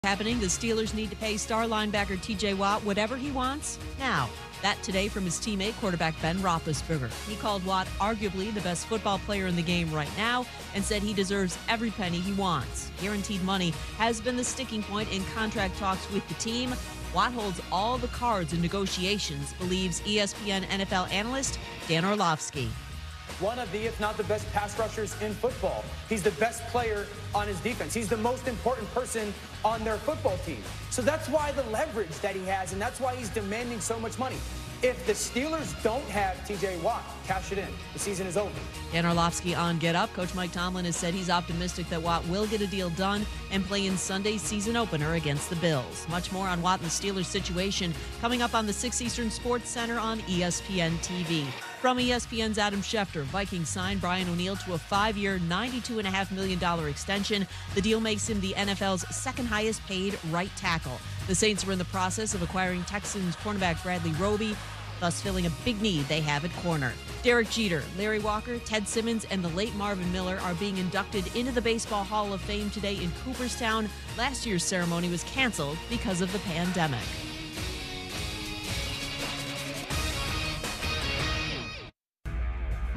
Happening, the Steelers need to pay star linebacker TJ Watt whatever he wants now. That today from his teammate, quarterback Ben Roethlisberger. He called Watt arguably the best football player in the game right now and said he deserves every penny he wants. Guaranteed money has been the sticking point in contract talks with the team. Watt holds all the cards in negotiations, believes ESPN NFL analyst Dan Orlovsky. One of the, if not the best pass rushers in football. He's the best player on his defense. He's the most important person on their football team. So that's why the leverage that he has, and that's why he's demanding so much money. If the Steelers don't have TJ Watt, cash it in. The season is over. Dan Orlovsky on Get Up. Coach Mike Tomlin has said he's optimistic that Watt will get a deal done and play in Sunday's season opener against the Bills. Much more on Watt and the Steelers situation coming up on the 6 Eastern Sports Center on ESPN TV. From ESPN's Adam Schefter, Vikings signed Brian O'Neill to a 5-year, $92.5 million extension. The deal makes him the NFL's second highest paid right tackle. The Saints are in the process of acquiring Texans cornerback Bradley Roby, thus filling a big need they have at corner. Derek Jeter, Larry Walker, Ted Simmons, and the late Marvin Miller are being inducted into the Baseball Hall of Fame today in Cooperstown. Last year's ceremony was canceled because of the pandemic.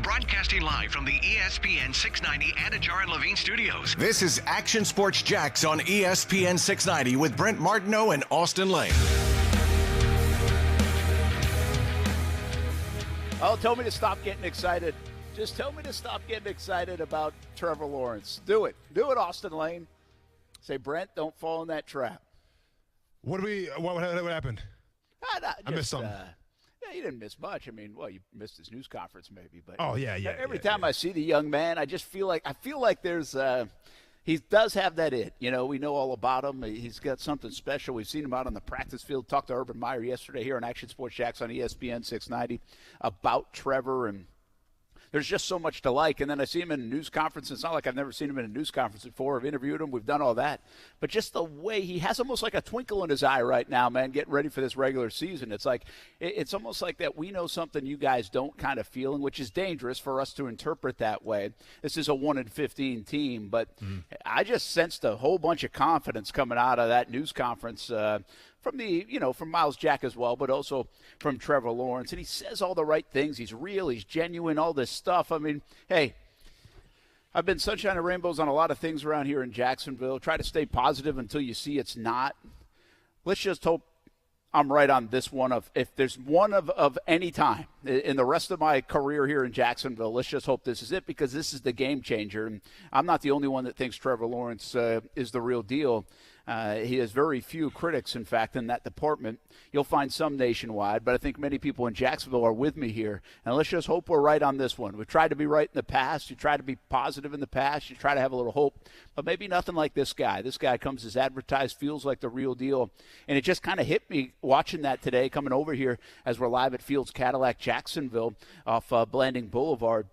Broadcasting live from the ESPN 690 Anajar and Levine studios. This is Action Sports Jax on ESPN 690 with Brent Martineau and Austin Lane. Oh, tell me to stop getting excited. Just tell me to stop getting excited about Trevor Lawrence. Do it. Do it, Austin Lane. Say, Brent, don't fall in that trap. What happened? I missed something. Yeah, you didn't miss much. I mean, well, you missed his news conference maybe, but every time I see the young man, I just feel like there's he does have that it. You know, we know all about him. He's got something special. We've seen him out on the practice field. Talked to Urban Meyer yesterday here on Action Sports Jax on ESPN 690 about Trevor, and there's just so much to like. And then I see him in a news conference. It's not like I've never seen him in a news conference before. I've interviewed him. We've done all that. But just the way he has almost like a twinkle in his eye right now, man, getting ready for this regular season. It's like it's almost like that we know something you guys don't kind of feel, which is dangerous for us to interpret that way. This is a 1-15 team. But I just sensed a whole bunch of confidence coming out of that news conference from Miles Jack as well, but also from Trevor Lawrence. And he says all the right things. He's real. He's genuine, all this stuff. I mean, hey, I've been sunshine and rainbows on a lot of things around here in Jacksonville. Try to stay positive until you see it's not. Let's just hope I'm right on this one. If there's one of any time in the rest of my career here in Jacksonville, let's just hope this is it, because this is the game changer. And I'm not the only one that thinks Trevor Lawrence is the real deal. He has very few critics, in fact, in that department. You'll find some nationwide, but I think many people in Jacksonville are with me here. And let's just hope we're right on this one. We've tried to be right in the past. You try to be positive in the past. You try to have a little hope. But maybe nothing like this guy. This guy comes as advertised, feels like the real deal. And it just kind of hit me watching that today, coming over here as we're live at Fields Cadillac Jacksonville off Blanding Boulevard.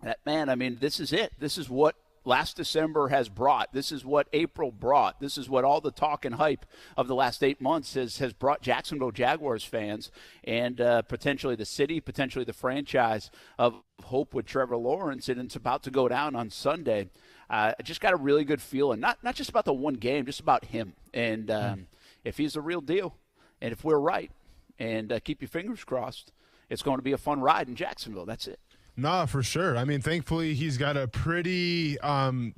That, man, I mean, this is it. This is what last December has brought. This is what April brought. This is what all the talk and hype of the last 8 months has brought Jacksonville Jaguars fans and potentially the city, potentially the franchise of hope with Trevor Lawrence, and it's about to go down on Sunday. I just got a really good feeling, not just about the one game, just about him. And if he's the real deal, and if we're right, and keep your fingers crossed, it's going to be a fun ride in Jacksonville. That's it. No, for sure. I mean, thankfully, he's got a pretty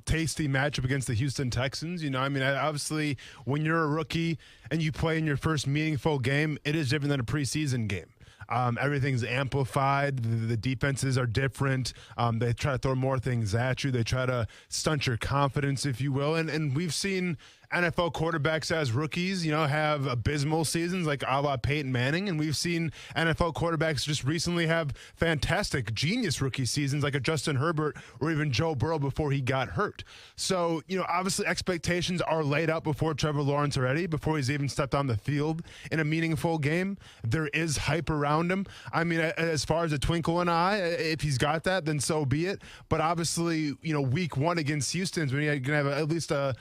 tasty matchup against the Houston Texans. You know, I mean, obviously, when you're a rookie and you play in your first meaningful game, it is different than a preseason game. Everything's amplified. The defenses are different. They try to throw more things at you. They try to stunt your confidence, if you will. And we've seen NFL quarterbacks as rookies, you know, have abysmal seasons like a la Peyton Manning. And we've seen NFL quarterbacks just recently have fantastic, genius rookie seasons like a Justin Herbert or even Joe Burrow before he got hurt. So, you know, obviously expectations are laid out before Trevor Lawrence already, before he's even stepped on the field in a meaningful game. There is hype around him. I mean, as far as a twinkle in an eye, if he's got that, then so be it. But obviously, you know, week one against Houston's when you're going to have at least a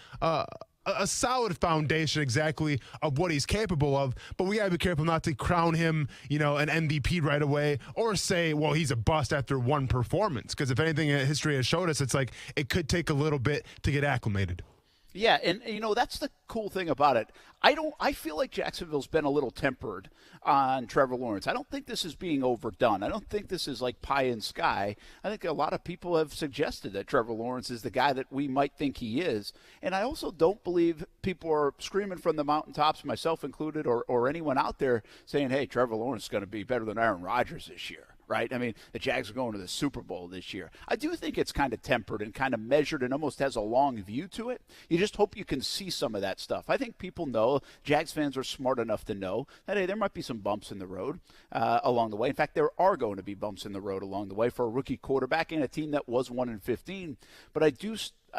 solid foundation exactly of what he's capable of, but we got to be careful not to crown him, you know, an MVP right away or say, well, he's a bust after one performance. Because if anything, history has showed us, it's like it could take a little bit to get acclimated. Yeah, and that's the cool thing about it. I feel like Jacksonville's been a little tempered on Trevor Lawrence. I don't think this is being overdone. I don't think this is like pie in sky. I think a lot of people have suggested that Trevor Lawrence is the guy that we might think he is. And I also don't believe people are screaming from the mountaintops, myself included, or anyone out there saying, hey, Trevor Lawrence is going to be better than Aaron Rodgers this year. Right? I mean, the Jags are going to the Super Bowl this year. I do think it's kind of tempered and kind of measured and almost has a long view to it. You just hope you can see some of that stuff. I think people know, Jags fans are smart enough to know that, hey, there might be some bumps in the road along the way. In fact, there are going to be bumps in the road along the way for a rookie quarterback and a team that was 1-15. But I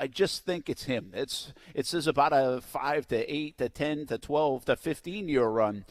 just think it's him. It says about a 5 to 8 to 10 to 12 to 15-year run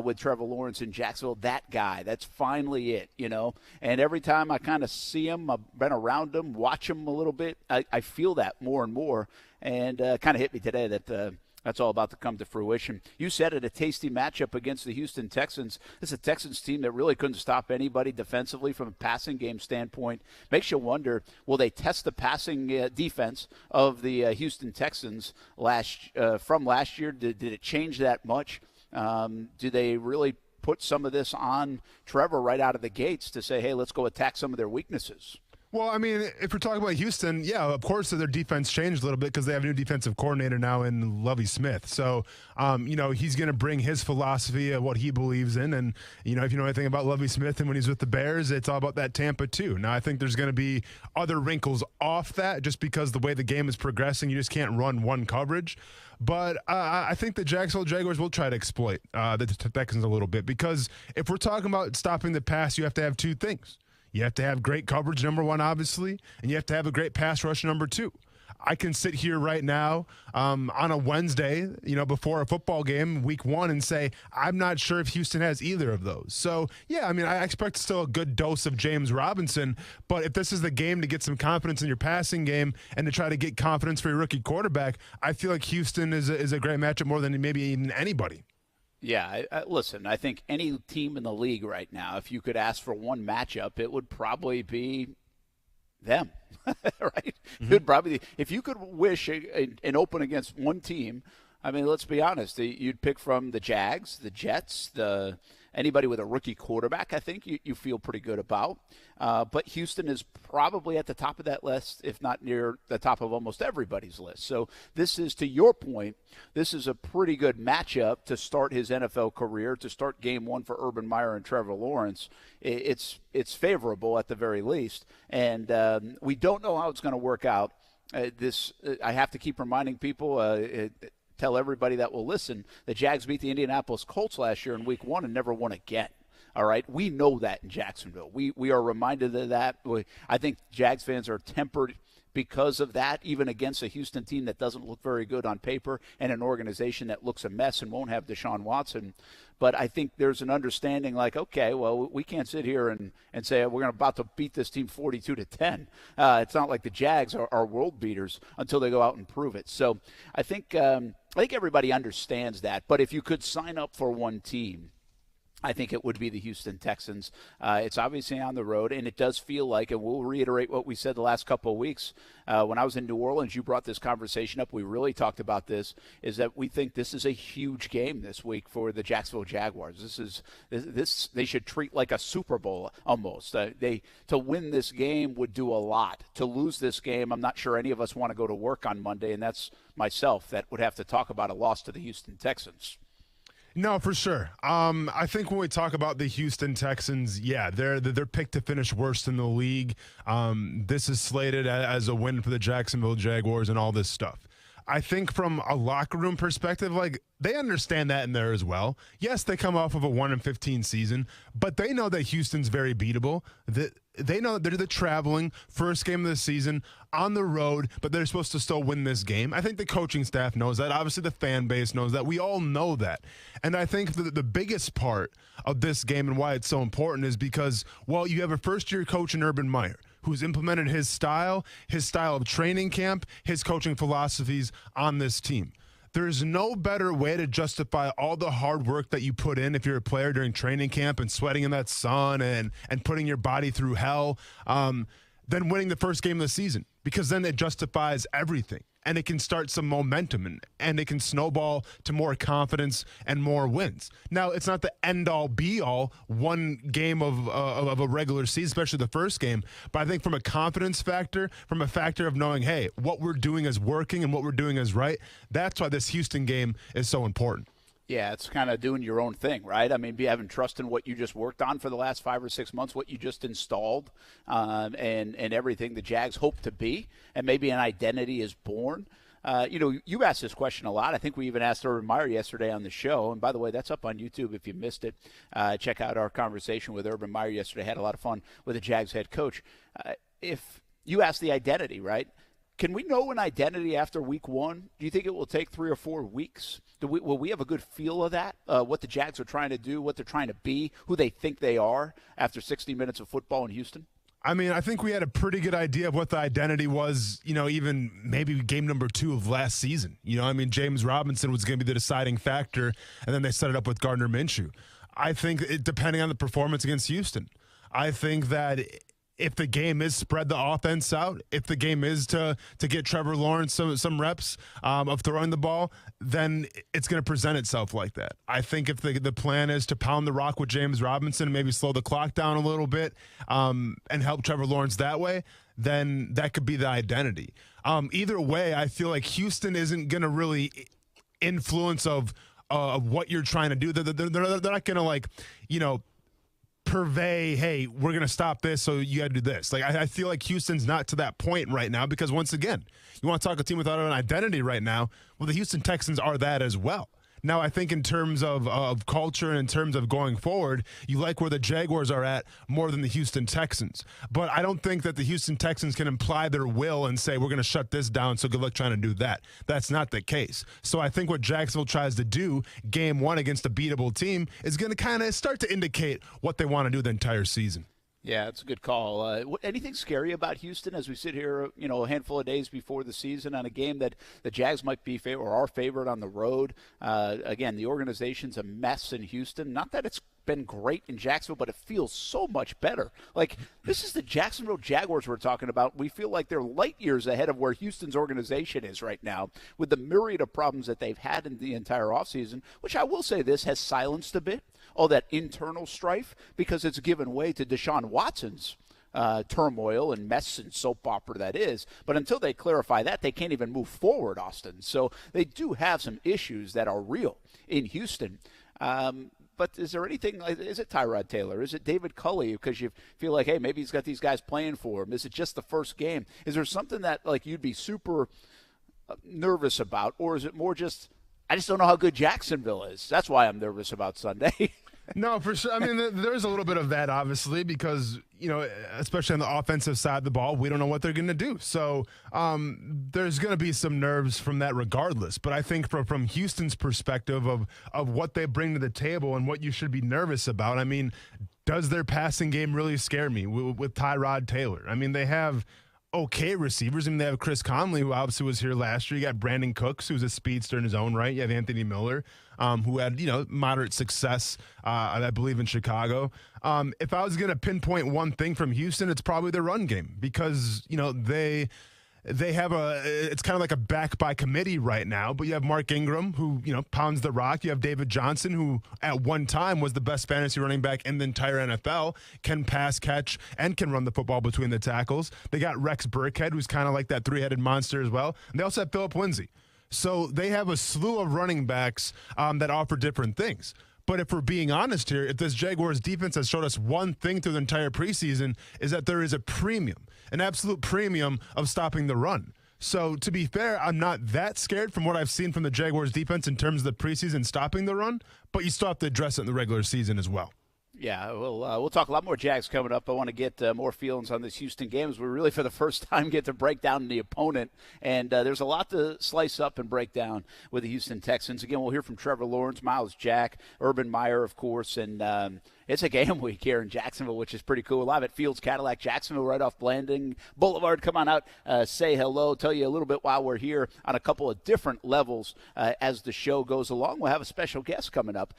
with Trevor Lawrence in Jacksonville. That guy, that's finally it, And every time I kind of see him, I've been around him, watch him a little bit, I feel that more and more. And kind of hit me today that that's all about to come to fruition. You said it, a tasty matchup against the Houston Texans. This is a Texans team that really couldn't stop anybody defensively from a passing game standpoint. Makes you wonder, will they test the passing defense of the Houston Texans from last year? Did it change that much? Do they really put some of this on Trevor right out of the gates to say, hey, let's go attack some of their weaknesses? Well, I mean, if we're talking about Houston, yeah, of course their defense changed a little bit because they have a new defensive coordinator now in Lovie Smith. So, he's going to bring his philosophy of what he believes in. And, if you know anything about Lovie Smith and when he's with the Bears, it's all about that Tampa too. Now, I think there's going to be other wrinkles off that just because the way the game is progressing, you just can't run one coverage. But I think the Jacksonville Jaguars will try to exploit the Texans a little bit because if we're talking about stopping the pass, you have to have two things. You have to have great coverage, number one, obviously, and you have to have a great pass rush, number two. I can sit here right now on a Wednesday, before a football game, week one, and say, I'm not sure if Houston has either of those. So, yeah, I mean, I expect still a good dose of James Robinson, but if this is the game to get some confidence in your passing game and to try to get confidence for your rookie quarterback, I feel like Houston is a great matchup more than maybe even anybody. Yeah, listen, I think any team in the league right now, if you could ask for one matchup, it would probably be them, right? Mm-hmm. It would probably, if you could wish an open against one team, I mean, let's be honest, you'd pick from the Jags, the Jets, anybody with a rookie quarterback, I think you feel pretty good about. But Houston is probably at the top of that list, if not near the top of almost everybody's list. So this is, to your point, this is a pretty good matchup to start his NFL career, to start game one for Urban Meyer and Trevor Lawrence. It's favorable at the very least. And we don't know how it's going to work out. I have to keep reminding people, tell everybody that will listen, the Jags beat the Indianapolis Colts last year in week one and never won again. All right, we know that in Jacksonville. We are reminded of that. I think Jags fans are tempered because of that, even against a Houston team that doesn't look very good on paper and an organization that looks a mess and won't have Deshaun Watson. But I think there's an understanding like, okay, well, we can't sit here and say we're about to beat this team 42-10. It's not like the Jags are world beaters until they go out and prove it. So I think everybody understands that. But if you could sign up for one team, I think it would be the Houston Texans. It's obviously on the road, and it does feel like, and we'll reiterate what we said the last couple of weeks. When I was in New Orleans, you brought this conversation up. We really talked about this, is that we think this is a huge game this week for the Jacksonville Jaguars. This they should treat like a Super Bowl almost. To win this game would do a lot. To lose this game, I'm not sure any of us want to go to work on Monday, and that's myself that would have to talk about a loss to the Houston Texans. No, for sure. I think when we talk about the Houston Texans, yeah, they're picked to finish worst in the league. This is slated as a win for the Jacksonville Jaguars and all this stuff. I think from a locker room perspective, like, they understand that in there as well. Yes, they come off of a 1-15 season, but they know that Houston's very beatable. They know that they're the traveling first game of the season on the road, but they're supposed to still win this game. I think the coaching staff knows that. Obviously, the fan base knows that. We all know that. And I think the biggest part of this game and why it's so important is because, well, you have a first-year coach in Urban Meyer who's implemented his style of training camp, his coaching philosophies on this team. There's no better way to justify all the hard work that you put in if you're a player during training camp and sweating in that sun and putting your body through hell than winning the first game of the season, because then it justifies everything. and it can start some momentum, and it can snowball to more confidence and more wins. Now, it's not the end-all, be-all one game of a regular season, especially the first game, but I think from a confidence factor, from a factor of knowing, hey, what we're doing is working and what we're doing is right, that's why this Houston game is so important. Yeah, it's kind of doing your own thing, right? I mean, having trust in what you just worked on for the last 5 or 6 months, what you just installed, and everything the Jags hope to be, and maybe an identity is born. You asked this question a lot. I think we even asked Urban Meyer yesterday on the show. And by the way, that's up on YouTube if you missed it. Check out our conversation with Urban Meyer yesterday. Had a lot of fun with the Jags head coach. If you asked the identity, right? Can we know an identity after week 1? Do you think it will take 3 or 4 weeks? Will we have a good feel of that, what the Jags are trying to do, what they're trying to be, who they think they are after 60 minutes of football in Houston? I mean, I think we had a pretty good idea of what the identity was, even maybe game number 2 of last season. I mean, James Robinson was going to be the deciding factor, and then they set it up with Gardner Minshew. I think depending on the performance against Houston, I think that if the game is spread the offense out, if the game is to get Trevor Lawrence some reps of throwing the ball, then it's going to present itself like that. I think if the plan is to pound the rock with James Robinson and maybe slow the clock down a little bit and help Trevor Lawrence that way, then that could be the identity. Either way, I feel like Houston isn't going to really influence of what you're trying to do. They're not going to purvey, hey, we're going to stop this, so you got to do this. I feel like Houston's not to that point right now because, once again, you want to talk a team without an identity right now, well, the Houston Texans are that as well. Now, I think in terms of culture and in terms of going forward, you like where the Jaguars are at more than the Houston Texans. But I don't think that the Houston Texans can imply their will and say, we're going to shut this down, so good luck trying to do that. That's not the case. So I think what Jacksonville tries to do, game 1 against a beatable team, is going to kind of start to indicate what they want to do the entire season. Yeah, it's a good call. Anything scary about Houston as we sit here, a handful of days before the season on a game that the Jags might be or are favored on the road? Again, the organization's a mess in Houston. Not that it's been great in Jacksonville, but it feels so much better. Like, this is the Jacksonville Jaguars we're talking about. We feel like they're light years ahead of where Houston's organization is right now with the myriad of problems that they've had in the entire offseason, which I will say this has silenced a bit, all that internal strife, because it's given way to Deshaun Watson's turmoil and mess and soap opera that is. But until they clarify that, they can't even move forward, Austin. So they do have some issues that are real in Houston. But is there anything, is it Tyrod Taylor? Is it David Culley? Because you feel like, hey, maybe he's got these guys playing for him. Is it just the first game? Is there something that, you'd be super nervous about? Or is it more just, I just don't know how good Jacksonville is. That's why I'm nervous about Sunday. No, for sure. I mean, there's a little bit of that, obviously, because, especially on the offensive side of the ball, we don't know what they're going to do. So there's going to be some nerves from that regardless. But I think from Houston's perspective of what they bring to the table and what you should be nervous about, I mean, does their passing game really scare me with Tyrod Taylor? I mean, they have okay receivers. I mean, they have Chris Conley, who obviously was here last year. You got Brandon Cooks, who's a speedster in his own right. You have Anthony Miller, who had, moderate success, I believe, in Chicago. If I was going to pinpoint one thing from Houston, it's probably their run game because, they have it's kind of like a back by committee right now, but you have Mark Ingram, who, pounds the rock. You have David Johnson, who at one time was the best fantasy running back in the entire NFL, can pass, catch, and can run the football between the tackles. They got Rex Burkhead, who's kind of like that three-headed monster as well. And they also have Phillip Lindsay. So they have a slew of running backs that offer different things. But if we're being honest here, if this Jaguars defense has showed us one thing through the entire preseason, is that there is a premium, an absolute premium of stopping the run. So to be fair, I'm not that scared from what I've seen from the Jaguars defense in terms of the preseason stopping the run, but you still have to address it in the regular season as well. Yeah, we'll talk a lot more Jags coming up. I want to get more feelings on this Houston game as we really, for the first time, get to break down the opponent. And there's a lot to slice up and break down with the Houston Texans. Again, we'll hear from Trevor Lawrence, Miles Jack, Urban Meyer, of course, and it's a game week here in Jacksonville, which is pretty cool. Live at Fields Cadillac Jacksonville, right off Blanding Boulevard. Come on out, say hello, tell you a little bit while we're here on a couple of different levels as the show goes along. We'll have a special guest coming up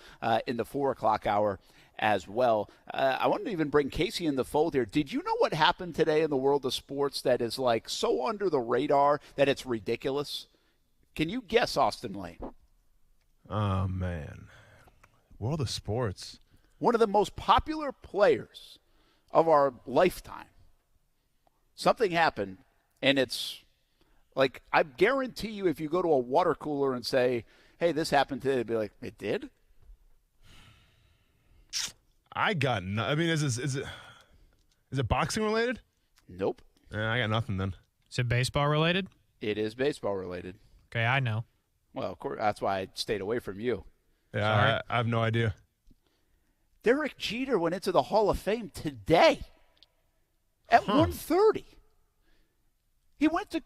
in the 4 o'clock hour as well. I wanted to even bring Casey in the fold here. Did you know what happened today in the world of sports that is like so under the radar that it's ridiculous? Can you guess, Austin Lane? Oh, man. World of sports. One of the most popular players of our lifetime. Something happened, and it's like, I guarantee you if you go to a water cooler and say, hey, this happened today, they'd be like, it did? I got I mean, is it boxing related? Nope. I got nothing then. Is it baseball related? It is baseball related. Okay, I know. Well, of course, that's why I stayed away from you. Yeah, I have no idea. Derek Jeter went into the Hall of Fame today at 1:30. He went to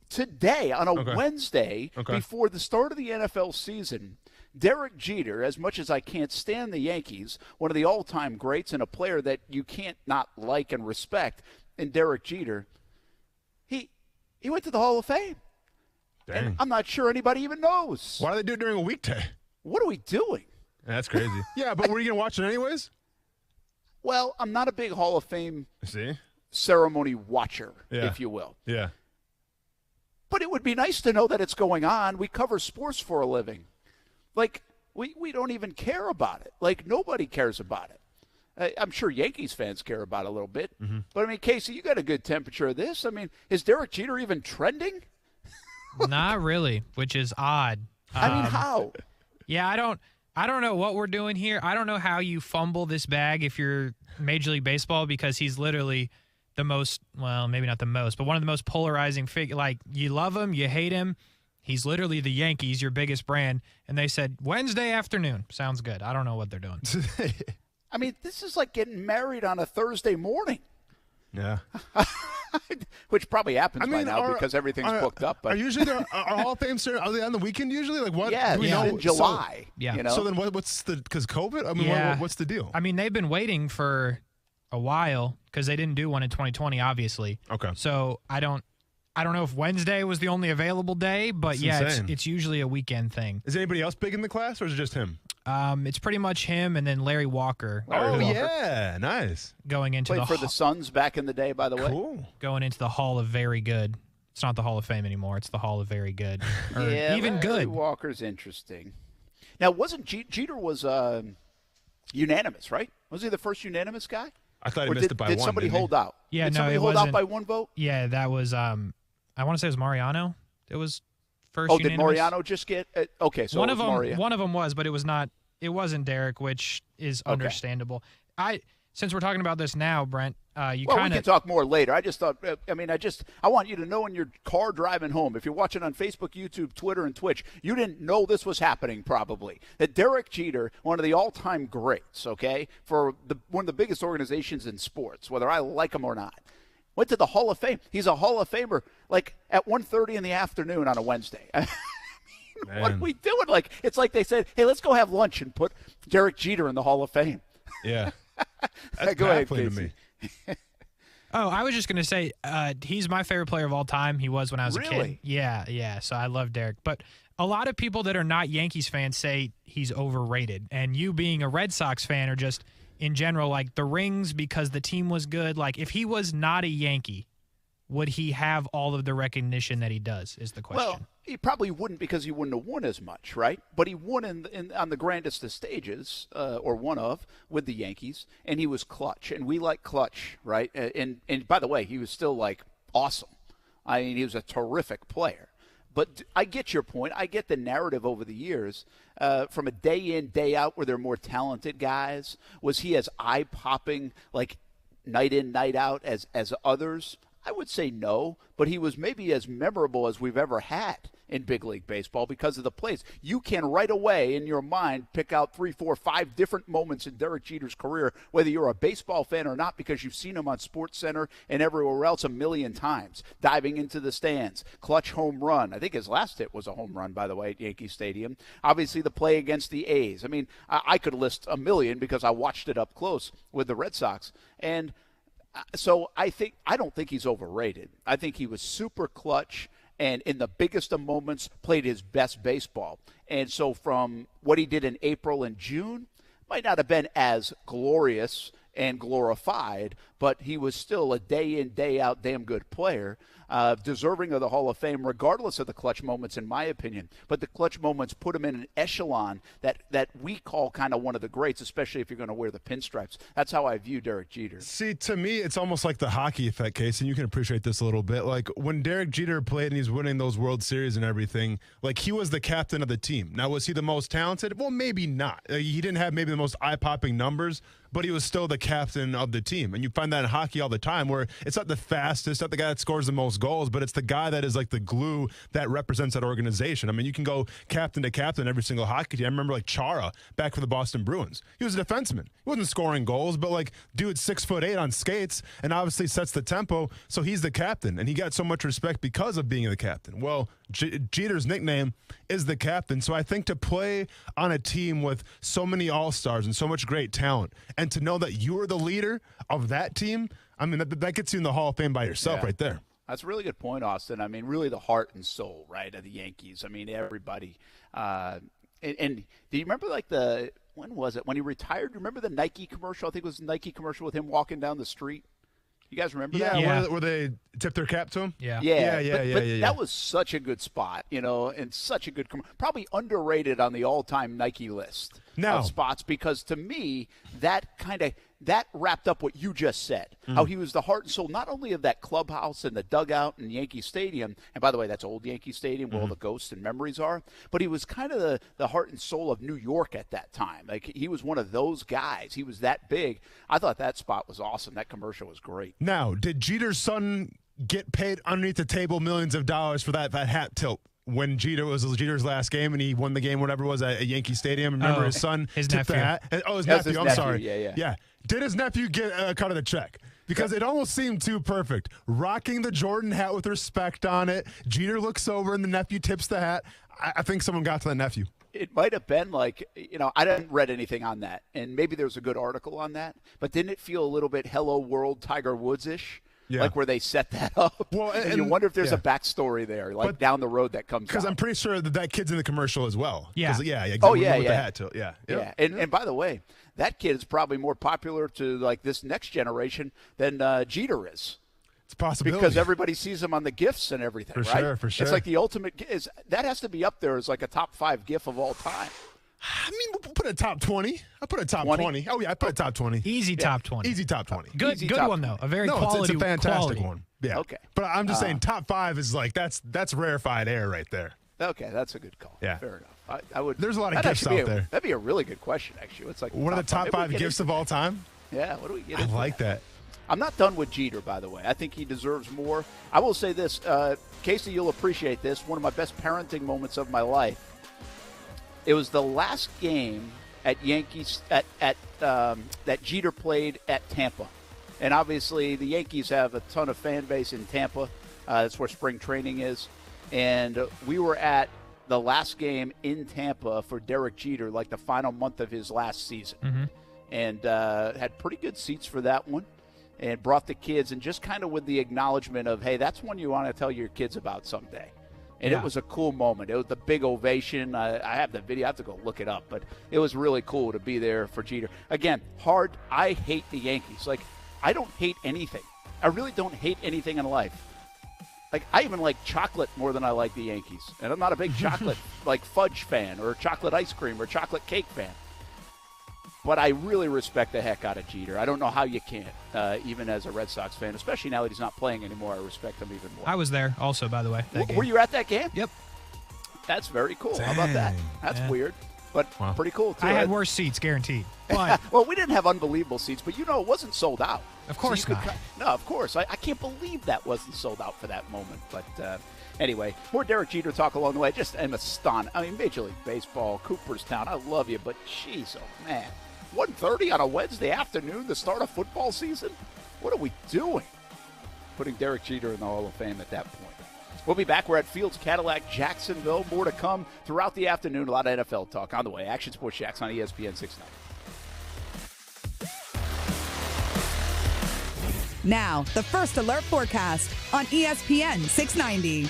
today on a Wednesday before the start of the NFL season. Derek Jeter, as much as I can't stand the Yankees, one of the all-time greats and a player that you can't not like and respect, and Derek Jeter, he went to the Hall of Fame. Dang. And I'm not sure anybody even knows. Why do they do it during a weekday? What are we doing? That's crazy. Yeah, but were you going to watch it anyways? Well, I'm not a big Hall of Fame See? ceremony watcher, if you will. Yeah. But it would be nice to know that it's going on. We cover sports for a living. Like, we don't even care about it. Like, nobody cares about it. I'm sure Yankees fans care about it a little bit. Mm-hmm. But, I mean, Casey, you got a good temperature of this. I mean, is Derek Jeter even trending? Not really, which is odd. I mean, how? Yeah, I don't know what we're doing here. I don't know how you fumble this bag if you're Major League Baseball, because he's literally the most, well, maybe not the most, but one of the most polarizing figure. Like, you love him, you hate him. He's literally the Yankees, your biggest brand. And they said, Wednesday afternoon. Sounds good. I don't know what they're doing. I mean, this is like getting married on a Thursday morning. Yeah. Which probably happens by now because everything's booked up. But are usually are Hall of Fame ceremonies, are they on the weekend usually? Like what? Yeah, do we know? in July. So, you know? So then what's the, because COVID? I mean, what's the deal? I mean, they've been waiting for a while because they didn't do one in 2020, obviously. Okay. So I don't know if Wednesday was the only available day, but it's usually a weekend thing. Is anybody else big in the class, or is it just him? It's pretty much him and then Larry Walker. Yeah, nice. Going into Played for the Suns back in the day, by the way. Cool. Going into the Hall of Very Good. It's not the Hall of Fame anymore. It's the Hall of Very Good. Or even Larry good. Walker's interesting. Now, wasn't Jeter was unanimous, right? Was he the first unanimous guy? I thought he missed it by one. Did somebody hold out? Yeah, did no, somebody it hold wasn't. out by one vote? Yeah, that was I want to say it was Mariano. It was first. Oh, unanimous. did Mariano just get? Okay, so one it of was them. Mariano. One of them was, but it was not. It wasn't Derek, which is understandable. Since we're talking about this now, Brent, we can talk more later. I just thought. I want you to know in your car driving home, if you're watching on Facebook, YouTube, Twitter, and Twitch, you didn't know this was happening. Probably that Derek Jeter, one of the all-time greats, okay, for one of the biggest organizations in sports, whether I like him or not, went to the Hall of Fame. He's a Hall of Famer, like at 1:30 in the afternoon on a Wednesday. What are we doing? Like, it's like they said, hey, let's go have lunch and put Derek Jeter in the Hall of Fame. Yeah. That's go ahead, baffling Casey. Oh, I was just going to say he's my favorite player of all time. He was when I was a kid. Yeah. So I love Derek. But a lot of people that are not Yankees fans say he's overrated. And you being a Red Sox fan or just in general, like the rings because the team was good. Like if he was not a Yankee, would he have all of the recognition that he does is the question. Well, he probably wouldn't because he wouldn't have won as much, right? But he won on the grandest of stages, or one of, with the Yankees, and he was clutch. And we like clutch, right? And by the way, he was still, like, awesome. I mean, he was a terrific player. But I get your point. I get the narrative over the years. From a day in, day out, where they're more talented guys, was he as eye-popping, like, night in, night out as others? I would say no, but he was maybe as memorable as we've ever had in big league baseball because of the plays. You can right away in your mind pick out 3, 4, 5 different moments in Derek Jeter's career, whether you're a baseball fan or not, because you've seen him on SportsCenter and everywhere else a million times. Diving into the stands, clutch home run. I think his last hit was a home run, by the way, at Yankee Stadium. Obviously the play against the A's. I mean, I could list a million because I watched it up close with the Red Sox. And so I don't think he's overrated. I think he was super clutch and in the biggest of moments played his best baseball. And so from what he did in April and June, Might not have been as glorious and glorified, but he was still a day in, day out damn good player, deserving of the Hall of Fame, regardless of the clutch moments, in my opinion. But the clutch moments put him in an echelon that we call kind of one of the greats, especially if you're going to wear the pinstripes. That's how I view Derek Jeter. See, to me, it's almost like the hockey effect, case, and you can appreciate this a little bit. Like, when Derek Jeter played and he's winning those World Series and everything, like, he was the captain of the team. Now, was he the most talented? Well, maybe not. He didn't have maybe the most eye-popping numbers, but he was still the captain of the team. And you find that in hockey all the time, where it's not the fastest, not the guy that scores the most goals, but it's the guy that is like the glue that represents that organization. I mean, you can go captain to captain every single hockey team. I remember like Chara back for the Boston Bruins. He was a defenseman. He wasn't scoring goals, but like, dude, 6'8" on skates, and obviously sets the tempo. So he's the captain, and he got so much respect because of being the captain. Well, Jeter's nickname is the captain. So I think to play on a team with so many all-stars and so much great talent, and to know that you're the leader of that team, I mean, that gets you in the Hall of Fame by yourself right there. That's a really good point, Austin. I mean, really the heart and soul, right, of the Yankees. I mean, everybody. And do you remember, like, when was it? When he retired, remember the Nike commercial? I think it was a Nike commercial with him walking down the street. You guys remember that? Yeah, where they tipped their cap to him? Yeah. But that was such a good spot, and such a good probably underrated on the all-time Nike list of spots, because to me, that wrapped up what you just said, how he was the heart and soul not only of that clubhouse and the dugout and Yankee Stadium, and by the way, that's old Yankee Stadium where all the ghosts and memories are, but he was kind of the heart and soul of New York at that time. Like, he was one of those guys. He was that big. I thought that spot was awesome. That commercial was great. Now, did Jeter's son get paid underneath the table millions of dollars for that hat tilt when Jeter was Jeter's last game and he won the game, whatever it was, at Yankee Stadium? Remember his son tipped the hat? His nephew. I'm sorry. Yeah. Did his nephew get a cut of the check? Because it almost seemed too perfect. Rocking the Jordan hat with respect on it. Jeter looks over and the nephew tips the hat. I think someone got to the nephew. It might have been like, I didn't read anything on that, and maybe there's a good article on that, but didn't it feel a little bit Hello World Tiger Woods-ish? Yeah. Like where they set that up. Well, and you wonder if there's a backstory there, like down the road that comes. Because I'm pretty sure that kid's in the commercial as well. Yeah. Exactly. With the hat tilt. Yeah. And by the way, that kid is probably more popular to like this next generation than Jeter is. It's a possibility. Because everybody sees him on the GIFs and everything, right? For sure. It's like the ultimate. That has to be up there as like a top 5 GIF of all time. I mean, we'll put a top 20. I put a top 20. Oh, yeah, I put a top 20. Easy top 20. Easy top 20. Good one, though. A very quality. It's a fantastic one. Yeah. Okay. But I'm just saying top 5 is like, that's rarefied air right there. Okay, that's a good call. Yeah. Fair enough. I would. There's a lot of gifts out there. That'd be a really good question, actually. It's like one of the top 5 gifts of all time? Yeah, what do we get? I like that. I'm not done with Jeter, by the way. I think he deserves more. I will say this. Casey, you'll appreciate this. One of my best parenting moments of my life. It was the last game at Yankees that Jeter played at Tampa. And obviously the Yankees have a ton of fan base in Tampa. That's where spring training is. And we were at the last game in Tampa for Derek Jeter, like the final month of his last season. Mm-hmm. And had pretty good seats for that one. And brought the kids, and just kind of with the acknowledgement of, hey, that's one you want to tell your kids about someday. And it was a cool moment. It was the big ovation. I have the video. I have to go look it up. But it was really cool to be there for Jeter. Again, hard. I hate the Yankees. Like, I don't hate anything. I really don't hate anything in life. Like, I even like chocolate more than I like the Yankees. And I'm not a big chocolate, like, fudge fan or chocolate ice cream or chocolate cake fan. But I really respect the heck out of Jeter. I don't know how you can't, even as a Red Sox fan, especially now that he's not playing anymore. I respect him even more. I was there also, by the way. Were you at that game? Yep. That's very cool. Dang. How about that? That's weird, but pretty cool, too. I had worse seats, guaranteed. But well, we didn't have unbelievable seats, but, it wasn't sold out. Of course not. No, of course. I can't believe that wasn't sold out for that moment. But anyway, more Derek Jeter talk along the way. I'm astonished. I mean, Major League Baseball, Cooperstown, I love you, but jeez, oh, man. 1:30 on a Wednesday afternoon to start a football season? What are we doing? Putting Derek Jeter in the Hall of Fame at that point. We'll be back. We're at Fields Cadillac, Jacksonville. More to come throughout the afternoon. A lot of NFL talk on the way. Action Sports Jacks on ESPN 690. Now, the First Alert Forecast on ESPN 690.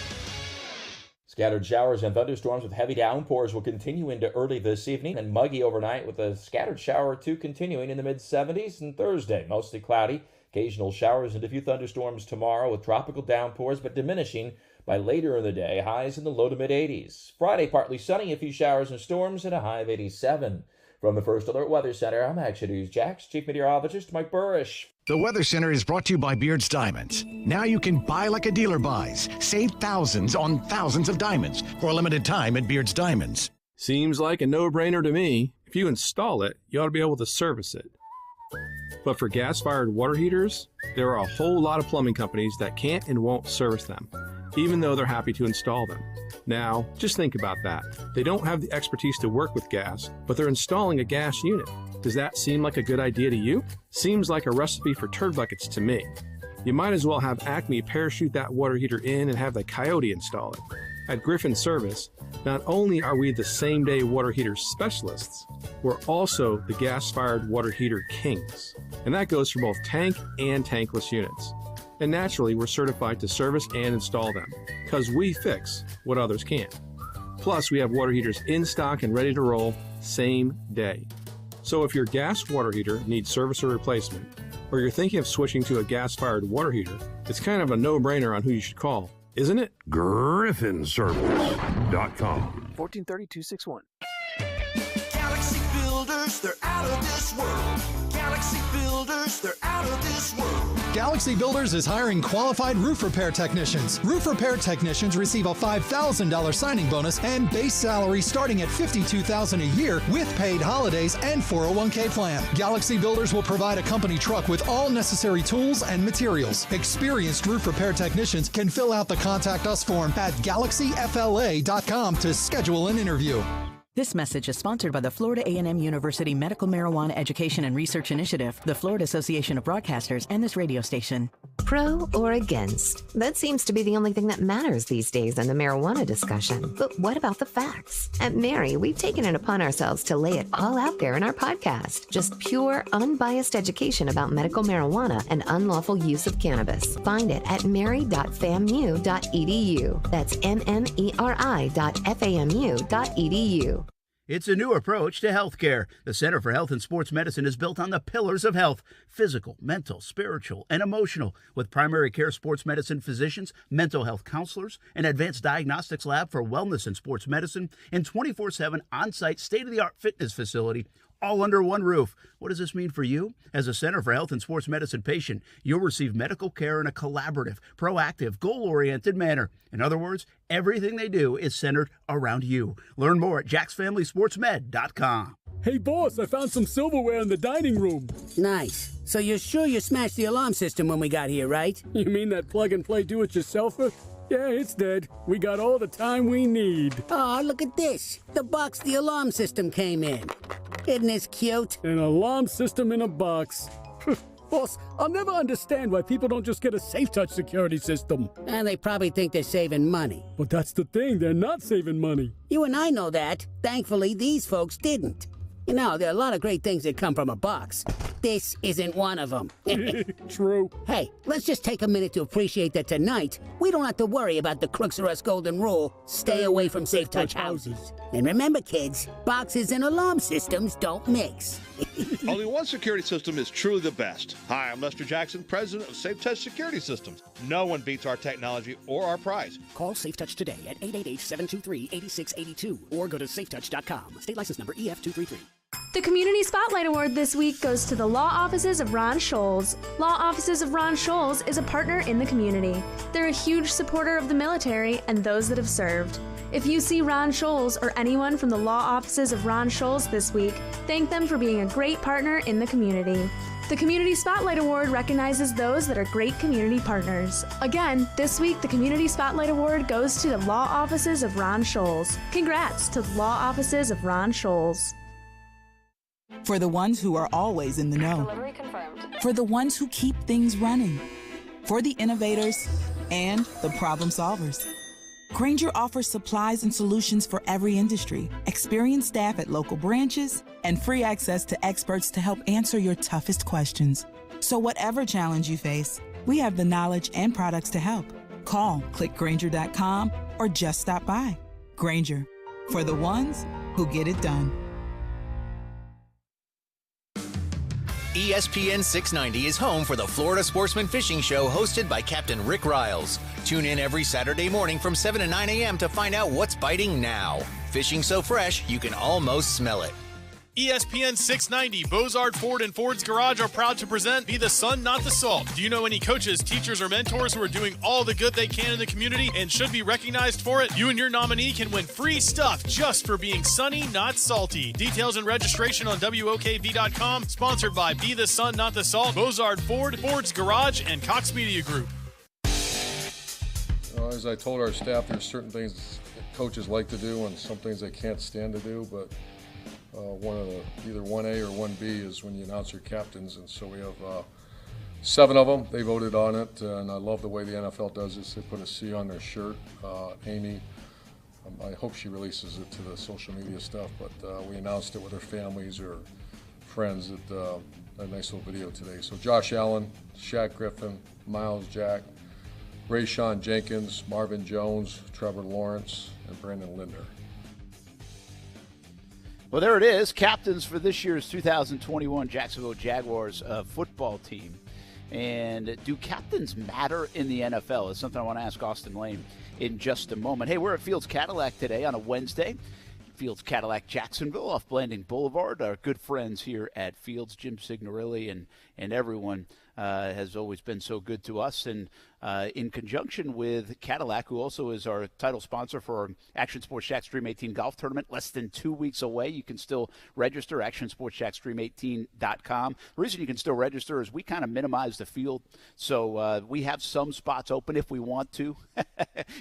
Scattered showers and thunderstorms with heavy downpours will continue into early this evening and muggy overnight with a scattered shower or two continuing in the mid-70s. And Thursday, mostly cloudy. Occasional showers and a few thunderstorms tomorrow with tropical downpours, but diminishing by later in the day. Highs in the low to mid-80s. Friday, partly sunny, a few showers and storms, and a high of 87. From the First Alert Weather Center, I'm Action News Jax Chief Meteorologist Mike Burrish. The Weather Center is brought to you by Beard's Diamonds. Now you can buy like a dealer buys. Save thousands on thousands of diamonds for a limited time at Beard's Diamonds. Seems like a no-brainer to me. If you install it, you ought to be able to service it. But for gas-fired water heaters, there are a whole lot of plumbing companies that can't and won't service them, even though they're happy to install them. Now, just think about that. They don't have the expertise to work with gas, but they're installing a gas unit. Does that seem like a good idea to you? Seems like a recipe for turd buckets to me. You might as well have Acme parachute that water heater in and have the Coyote install it. At Griffin Service, not only are we the same-day water heater specialists, we're also the gas-fired water heater kings. And that goes for both tank and tankless units. And naturally, we're certified to service and install them, because we fix what others can't. Plus, we have water heaters in stock and ready to roll same day. So if your gas water heater needs service or replacement, or you're thinking of switching to a gas-fired water heater, it's kind of a no-brainer on who you should call, isn't it? GriffinService.com. 143261. Galaxy Builders, they're out of this world. Galaxy Builders, they're out of this world. Galaxy Builders is hiring qualified roof repair technicians. Roof repair technicians receive a $5,000 signing bonus and base salary starting at $52,000 a year with paid holidays and 401k plan. Galaxy Builders will provide a company truck with all necessary tools and materials. Experienced roof repair technicians can fill out the Contact Us form at galaxyfla.com to schedule an interview. This message is sponsored by the Florida A&M University Medical Marijuana Education and Research Initiative, the Florida Association of Broadcasters, and this radio station. Pro or against? That seems to be the only thing that matters these days in the marijuana discussion. But what about the facts? At Mary, we've taken it upon ourselves to lay it all out there in our podcast. Just pure, unbiased education about medical marijuana and unlawful use of cannabis. Find it at mary.famu.edu. That's mmeri.famu.edu. It's a new approach to healthcare. The Center for Health and Sports Medicine is built on the pillars of health: physical, mental, spiritual, and emotional, with primary care sports medicine physicians, mental health counselors, an advanced diagnostics lab for wellness and sports medicine, and 24/7 on-site state-of-the-art fitness facility, all under one roof. What does this mean for you? As a Center for Health and Sports Medicine patient, you'll receive medical care in a collaborative, proactive, goal-oriented manner. In other words, everything they do is centered around you. Learn more at jacksfamilysportsmed.com. Hey, boss, I found some silverware in the dining room. Nice. So you're sure you smashed the alarm system when we got here, right? You mean that plug-and-play do-it-yourselfer? Yeah, it's dead. We got all the time we need. Oh, look at this. The box the alarm system came in. Isn't this cute? An alarm system in a box. Boss, I'll never understand why people don't just get a SafeTouch security system. And they probably think they're saving money. But that's the thing, they're not saving money. You and I know that. Thankfully, these folks didn't. You know, there are a lot of great things that come from a box. This isn't one of them. True. Hey, let's just take a minute to appreciate that tonight, we don't have to worry about the Crooks or Us golden rule. Stay away from SafeTouch houses. And remember, kids, boxes and alarm systems don't mix. Only one security system is truly the best. Hi, I'm Lester Jackson, president of SafeTouch Security Systems. No one beats our technology or our price. Call SafeTouch today at 888-723-8682 or go to safetouch.com. State license number EF233. The Community Spotlight Award this week goes to the Law Offices of Ron Scholes. Law Offices of Ron Scholes is a partner in the community. They're a huge supporter of the military and those that have served. If you see Ron Scholes or anyone from the Law Offices of Ron Scholes this week, thank them for being a great partner in the community. The Community Spotlight Award recognizes those that are great community partners. Again, this week the Community Spotlight Award goes to the Law Offices of Ron Scholes. Congrats to the Law Offices of Ron Scholes. For the ones who are always in the know. Delivery confirmed. For the ones who keep things running. For the innovators and the problem solvers. Grainger offers supplies and solutions for every industry, experienced staff at local branches, and free access to experts to help answer your toughest questions. So whatever challenge you face, we have the knowledge and products to help. Call clickgrainger.com or just stop by. Grainger, for the ones who get it done. ESPN 690 is home for the Florida Sportsman Fishing Show hosted by Captain Rick Riles. Tune in every Saturday morning from 7 to 9 a.m. to find out what's biting now. Fishing so fresh, you can almost smell it. ESPN 690, Bozard Ford and Ford's Garage are proud to present Be the Sun, Not the Salt. Do you know any coaches, teachers, or mentors who are doing all the good they can in the community and should be recognized for it? You and your nominee can win free stuff just for being sunny, not salty. Details and registration on WOKV.com. Sponsored by Be the Sun, Not the Salt, Bozard Ford, Ford's Garage, and Cox Media Group. As I told our staff, there's certain things coaches like to do and some things they can't stand to do, but one of the either 1A or 1B is when you announce your captains, and so we have 7 of them. They voted on it, and I love the way the NFL does this. They put a C on their shirt. Amy, I hope she releases it to the social media stuff, but we announced it with her families or friends at a nice little video today. So Josh Allen, Shaq Griffin, Miles Jack, Rayshon Jenkins, Marvin Jones, Trevor Lawrence, and Brandon Linder. Well, there it is. Captains for this year's 2021 Jacksonville Jaguars football team. And do captains matter in the NFL? It's something I want to ask Austin Lane in just a moment. Hey, we're at Fields Cadillac today on a Wednesday. Fields Cadillac Jacksonville off Blanding Boulevard. Our good friends here at Fields, Jim Signorilli and everyone has always been so good to us. And in conjunction with Cadillac, who also is our title sponsor for our Action Sports Shack Stream 18 golf tournament, less than 2 weeks away. You can still register, actionsportshackstream18.com. The reason you can still register is we kind of minimize the field, so we have some spots open if we want to.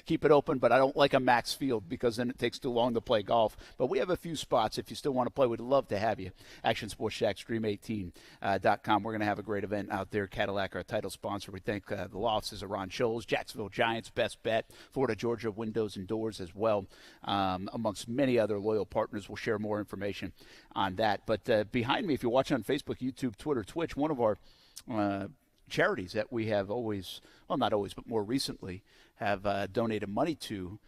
Keep it open, but I don't like a max field because then it takes too long to play golf. But we have a few spots if you still want to play. We'd love to have you. actionsportshackstream18.com. We're going to have a great event out there. Cadillac, our title sponsor. We thank the law offices of Ron Scholes, Jacksonville Giants, Best Bet, Florida Georgia Windows and Doors as well, amongst many other loyal partners. We'll share more information on that. But behind me, if you're watching on Facebook, YouTube, Twitter, Twitch, one of our charities that we have always, well, not always, but more recently, have donated money to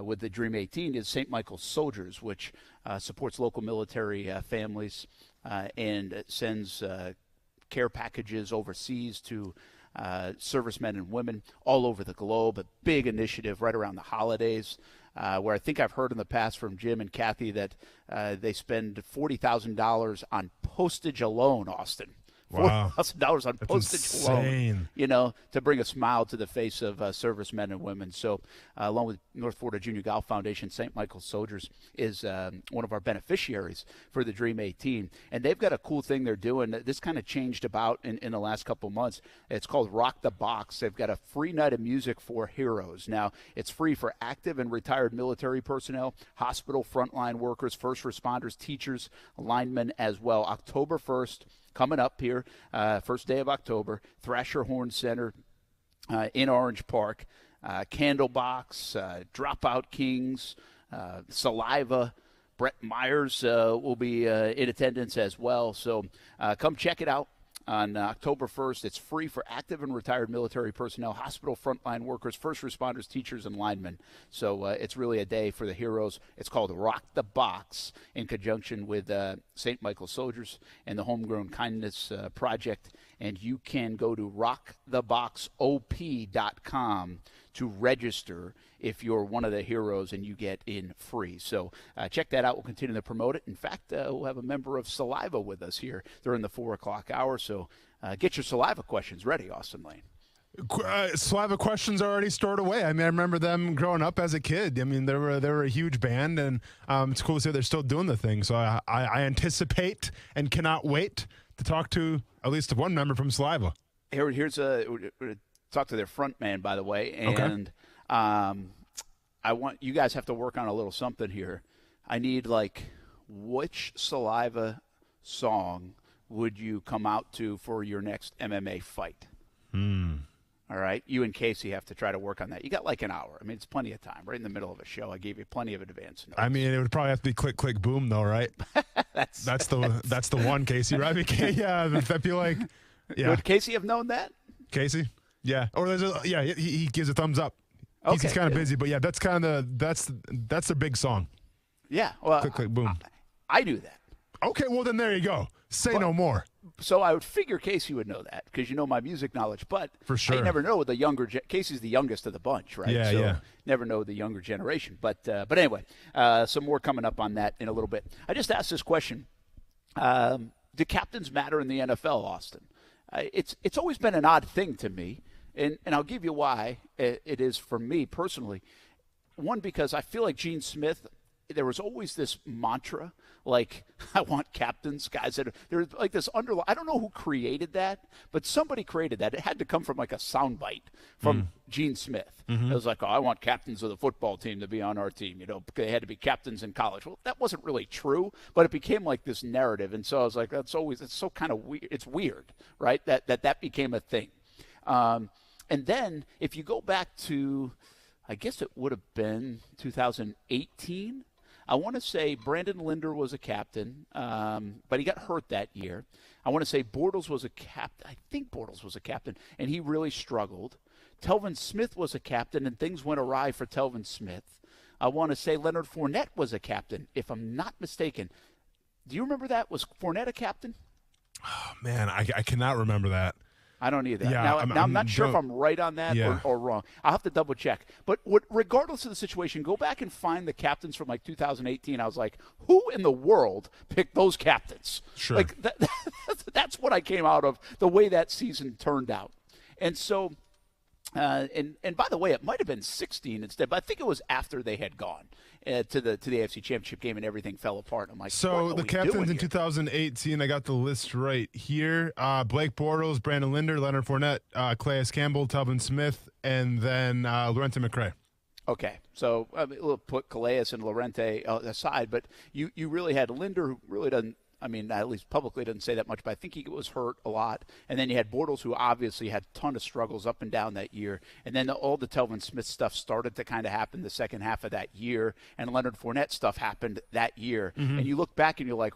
with the Dream 18 is St. Michael's Soldiers, which supports local military families and sends care packages overseas to servicemen and women all over the globe. A big initiative right around the holidays, where I think I've heard in the past from Jim and Kathy that they spend $40,000 on postage alone, Austin. Wow. $4,000 on postage alone, you know, to bring a smile to the face of servicemen and women. So along with North Florida Junior Golf Foundation, St. Michael's Soldiers is one of our beneficiaries for the Dream 18. And they've got a cool thing they're doing. This kind of changed about in the last couple months. It's called Rock the Box. They've got a free night of music for heroes. Now, it's free for active and retired military personnel, hospital frontline workers, first responders, teachers, linemen as well. October 1st. Coming up here, first day of October, Thrasher Horn Center in Orange Park, Candlebox, Dropout Kings, Saliva, Brett Myers will be in attendance as well. So come check it out on October 1st. It's free for active and retired military personnel, hospital frontline workers, first responders, teachers, and linemen. So it's really a day for the heroes. It's called Rock the Box in conjunction with St. Michael's Soldiers and the Homegrown Kindness Project. And you can go to rocktheboxop.com to register if you're one of the heroes and you get in free. So check that out. We'll continue to promote it. In fact, we'll have a member of Saliva with us here during the 4 o'clock hour. So get your Saliva questions ready, Austin Lane. Saliva questions are already stored away. I mean, I remember them growing up as a kid. I mean, they were a huge band, and it's cool to see they're still doing the thing. So I anticipate and cannot wait to talk to at least one member from Saliva. Here's talk to their front man, by the way, and I want you guys have to work on a little something here. I need which Saliva song would you come out to for your next MMA fight? All right, you and Casey have to try to work on that. You got an hour. I mean, it's plenty of time. Right in the middle of a show, I gave you plenty of advance notice. I mean, it would probably have to be click, click, boom, though, right? that's the one, Casey. Right? Yeah, I feel like. Yeah. Would Casey have known that? Casey, yeah, or he gives a thumbs up. He's kind of busy, but yeah, that's kind of that's their big song. Yeah. Well, click, click, boom. I do that. Okay, well then there you go. Say no more. So I would figure Casey would know that because you know my music knowledge. But for sure, I never know with the younger. Casey's the youngest of the bunch, right? Yeah, so yeah. Never know the younger generation. But anyway, some more coming up on that in a little bit. I just asked this question: do captains matter in the NFL, Austin? It's always been an odd thing to me, and I'll give you why it is for me personally. One, because I feel like Gene Smith. There was always this mantra, like, I want captains, guys that there's like this underlying. I don't know who created that, but somebody created that. It had to come from like a soundbite from Gene Smith. It was like, oh, I want captains of the football team to be on our team. You know, they had to be captains in college. Well, that wasn't really true, but it became like this narrative. And so I was like, it's so kind of weird. It's weird, right? That became a thing. And then if you go back to, I guess it would have been 2018. I want to say Brandon Linder was a captain, but he got hurt that year. I want to say Bortles was a captain. I think Bortles was a captain, and he really struggled. Telvin Smith was a captain, and things went awry for Telvin Smith. I want to say Leonard Fournette was a captain, if I'm not mistaken. Do you remember that? Was Fournette a captain? Oh, man, I cannot remember that. I don't either. Yeah, Now I'm not sure if I'm right on that or wrong. I'll have to double check. But regardless of the situation, go back and find the captains from like 2018. I was like, who in the world picked those captains? Sure. Like that's what I came out of, the way that season turned out. And so, and by the way, it might have been 16 instead, but I think it was after they had gone to the AFC Championship game and everything fell apart. I'm like, so the captains in 2018, I got the list right here: Blake Bortles, Brandon Linder, Leonard Fournette, Calais Campbell, Telvin Smith, and then Lorente McRae. Okay, so we'll put Calais and Lorente aside, but you really had Linder, who really doesn't. I mean, at least publicly doesn't say that much, but I think he was hurt a lot. And then you had Bortles, who obviously had a ton of struggles up and down that year. And then all the Telvin Smith stuff started to kind of happen the second half of that year. And Leonard Fournette stuff happened that year. And you look back and you're like,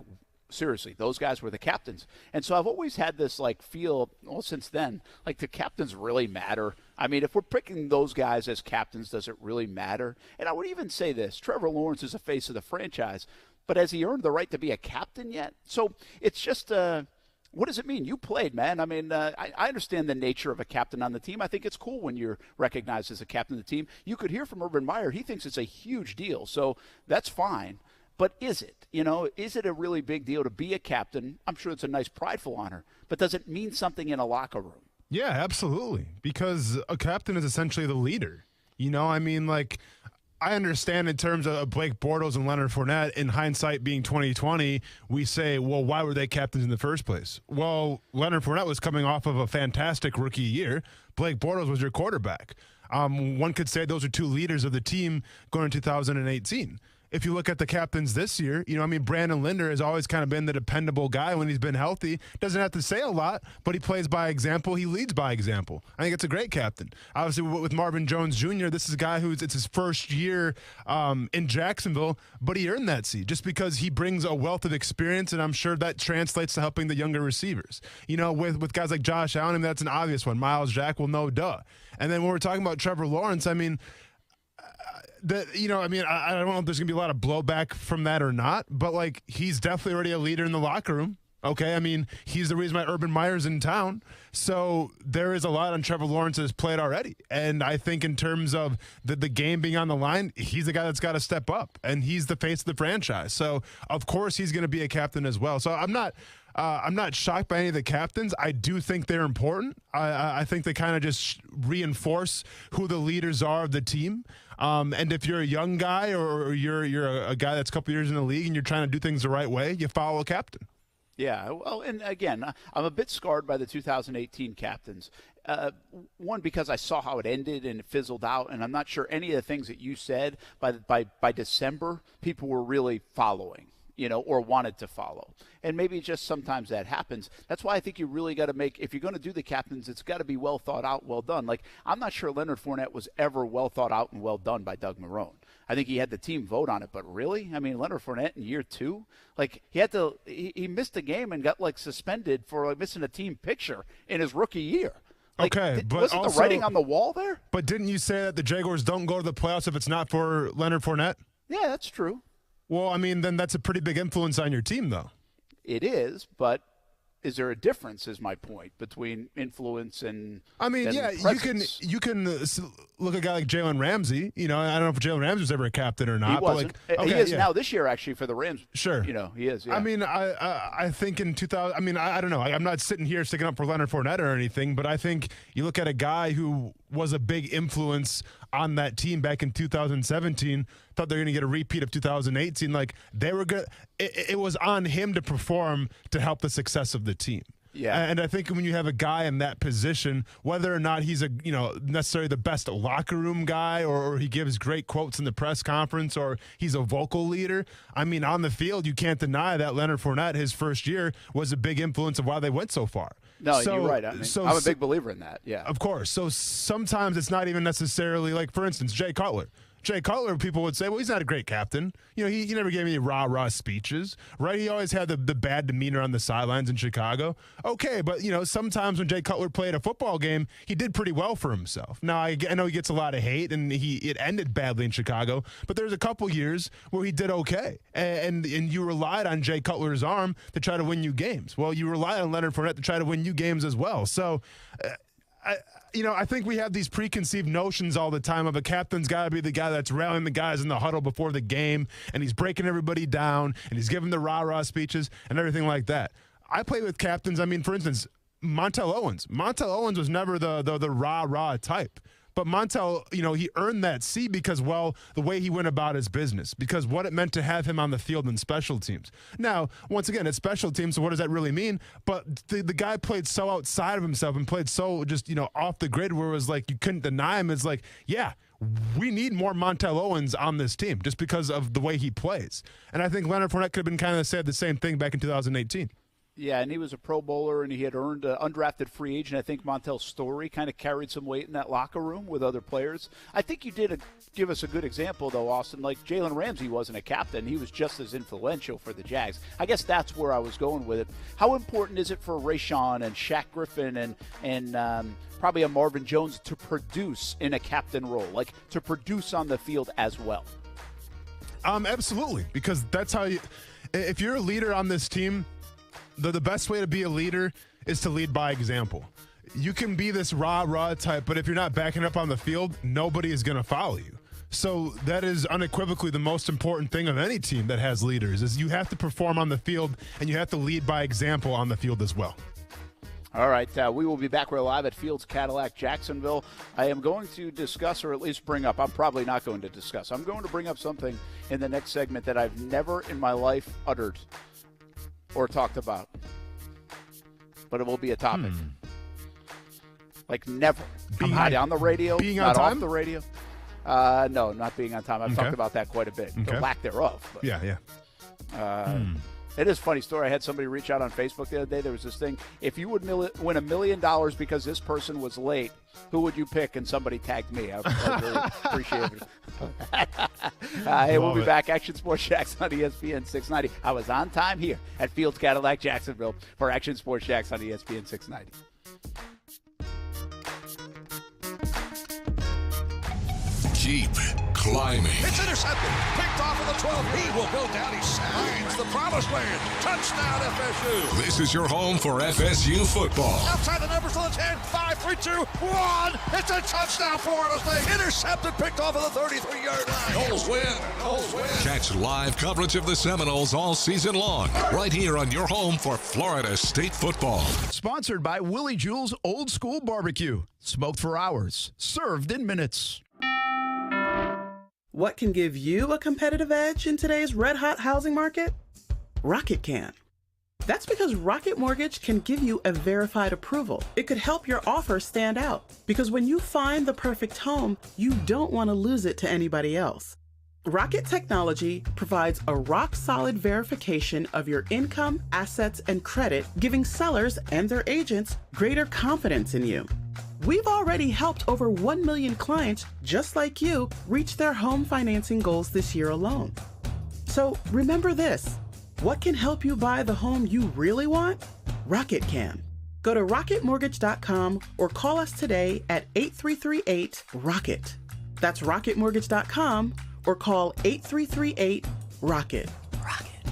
seriously, those guys were the captains. And so I've always had this feel, well, since then, like, the captains really matter. I mean, if we're picking those guys as captains, does it really matter? And I would even say this: Trevor Lawrence is the face of the franchise. But has he earned the right to be a captain yet? So it's just, what does it mean? You played, man. I mean, I understand the nature of a captain on the team. I think it's cool when you're recognized as a captain of the team. You could hear from Urban Meyer. He thinks it's a huge deal. So that's fine. But is it? Is it a really big deal to be a captain? I'm sure it's a nice, prideful honor. But does it mean something in a locker room? Yeah, absolutely. Because a captain is essentially the leader. I mean, I understand in terms of Blake Bortles and Leonard Fournette, in hindsight being 2020, we say, well, why were they captains in the first place? Well, Leonard Fournette was coming off of a fantastic rookie year. Blake Bortles was your quarterback. One could say those are two leaders of the team going into 2018. If you look at the captains this year, Brandon Linder has always kind of been the dependable guy when he's been healthy. Doesn't have to say a lot, but he plays by example. He leads by example. I think it's a great captain. Obviously, with Marvin Jones Jr., this is a guy it's his first year in Jacksonville, but he earned that seat just because he brings a wealth of experience, and I'm sure that translates to helping the younger receivers. With guys like Josh Allen, that's an obvious one. Miles Jack, well, no duh. And then when we're talking about Trevor Lawrence, I don't know if there's going to be a lot of blowback from that or not, but he's definitely already a leader in the locker room. Okay. He's the reason why Urban Meyer's in town. So there is a lot on Trevor Lawrence's plate already. And I think in terms of the game being on the line, he's the guy that's got to step up, and he's the face of the franchise. So of course he's going to be a captain as well. So I'm not shocked by any of the captains. I do think they're important. I think they kind of just reinforce who the leaders are of the team. And if you're a young guy or you're a guy that's a couple years in the league and you're trying to do things the right way, you follow a captain. Yeah, well, and again, I'm a bit scarred by the 2018 captains. One, because I saw how it ended and it fizzled out, and I'm not sure any of the things that you said by December people were really following, or wanted to follow. And maybe just sometimes that happens. That's why I think you really got to make, if you're going to do the captains, it's got to be well thought out, well done. I'm not sure Leonard Fournette was ever well thought out and well done by Doug Marrone. I think he had the team vote on it, but really? Leonard Fournette in year 2, he missed a game and got suspended for missing a team picture in his rookie year. Okay, but wasn't also, the writing on the wall there? But didn't you say that the Jaguars don't go to the playoffs if it's not for Leonard Fournette? Yeah, that's true. Well, I mean, then that's a pretty big influence on your team, though. It is, but is there a difference, is my point, between influence and I mean, yeah, presence? you can look at a guy like Jalen Ramsey. You know, I don't know if Jalen Ramsey was ever a captain or not. He wasn't. But like, he is now this year, actually, for the Rams. Sure. You know, he is, yeah. I mean, I think in 2000, I mean, I don't know. I'm not sitting here sticking up for Leonard Fournette or anything, but I think you look at a guy who was a big influence on that team back in 2017, thought they were going to get a repeat of 2018. Like, they were good. It was on him to perform to help the success of the team. Yeah. And I think when you have a guy in that position, whether or not he's necessarily the best locker room guy or he gives great quotes in the press conference or he's a vocal leader, I mean, on the field, you can't deny that Leonard Fournette, his first year, was a big influence of why they went so far. No, you're right. I mean, I'm a big believer in that, yeah. Of course. So sometimes it's not even necessarily, like, for instance, Jay Cutler. Jay Cutler, people would say, well, he's not a great captain. You know, he never gave any rah-rah speeches, right? He always had the bad demeanor on the sidelines in Chicago. Okay, but, you know, sometimes when Jay Cutler played a football game, he did pretty well for himself. Now, I know he gets a lot of hate, and it ended badly in Chicago, but there's a couple years where he did okay, and you relied on Jay Cutler's arm to try to win you games. Well, you relied on Leonard Fournette to try to win you games as well. So, I think we have these preconceived notions all the time of a captain's got to be the guy that's rallying the guys in the huddle before the game, and he's breaking everybody down, and he's giving the rah-rah speeches and everything like that. I play with captains. I mean, for instance, Montel Owens. Montel Owens was never the rah-rah type. But Montel, he earned that seat because, well, the way he went about his business, because what it meant to have him on the field in special teams. Now, once again, it's special teams, so what does that really mean? But the guy played so outside of himself and played so just, off the grid where it was like you couldn't deny him. It's like, yeah, we need more Montel Owens on this team just because of the way he plays. And I think Leonard Fournette could have been kind of said the same thing back in 2018. Yeah, and he was a Pro Bowler, and he had earned an undrafted free agent. I think Montel's story kind of carried some weight in that locker room with other players. I think you did give us a good example, though, Austin. Like Jalen Ramsey wasn't a captain. He was just as influential for the Jags. I guess that's where I was going with it. How important is it for Rayshawn and Shaq Griffin and probably a Marvin Jones to produce in a captain role, like to produce on the field as well? Absolutely, because that's how if you're a leader on this team, the best way to be a leader is to lead by example. You can be this rah-rah type, but if you're not backing up on the field, nobody is going to follow you. So that is unequivocally the most important thing of any team that has leaders, is you have to perform on the field and you have to lead by example on the field as well. All right, we will be back. We're live at Fields Cadillac, Jacksonville. I am going to discuss, or at least bring up, I'm probably not going to discuss, I'm going to bring up something in the next segment that I've never in my life uttered or talked about, but it will be a topic. Like never. Not on the radio, being not on time? off the radio. No, not being on time. I've talked about that quite a bit. Okay. The lack thereof. But, Yeah. It is a funny story. I had somebody reach out on Facebook the other day. There was this thing. If you would win $1 million because this person was late, who would you pick? And somebody tagged me. I really appreciate it. Hey, we'll be back. Action Sports Jacks on ESPN 690. I was on time here at Fields Cadillac, Jacksonville for Action Sports Jacks on ESPN 690. Keep climbing. It's intercepted. Picked off of the 12. He will go down. He signs the promised land. Touchdown, FSU. This is your home for FSU football. Outside the numbers to the 10. 5, 3, 2, 1. It's a touchdown, Florida State. Intercepted. Picked off of the 33-yard line. Noles win. Catch live coverage of the Seminoles all season long, right here on your home for Florida State football. Sponsored by Willie Jewell's Old School Barbecue. Smoked for hours. Served in minutes. What can give you a competitive edge in today's red-hot housing market? Rocket can. That's because Rocket Mortgage can give you a verified approval. It could help your offer stand out, because when you find the perfect home, you don't want to lose it to anybody else. Rocket Technology provides a rock-solid verification of your income, assets, and credit, giving sellers and their agents greater confidence in you. We've already helped over 1 million clients just like you reach their home financing goals this year alone. So remember this, what can help you buy the home you really want? Rocket can. Go to rocketmortgage.com or call us today at 8338-ROCKET. That's rocketmortgage.com or call 8338-ROCKET.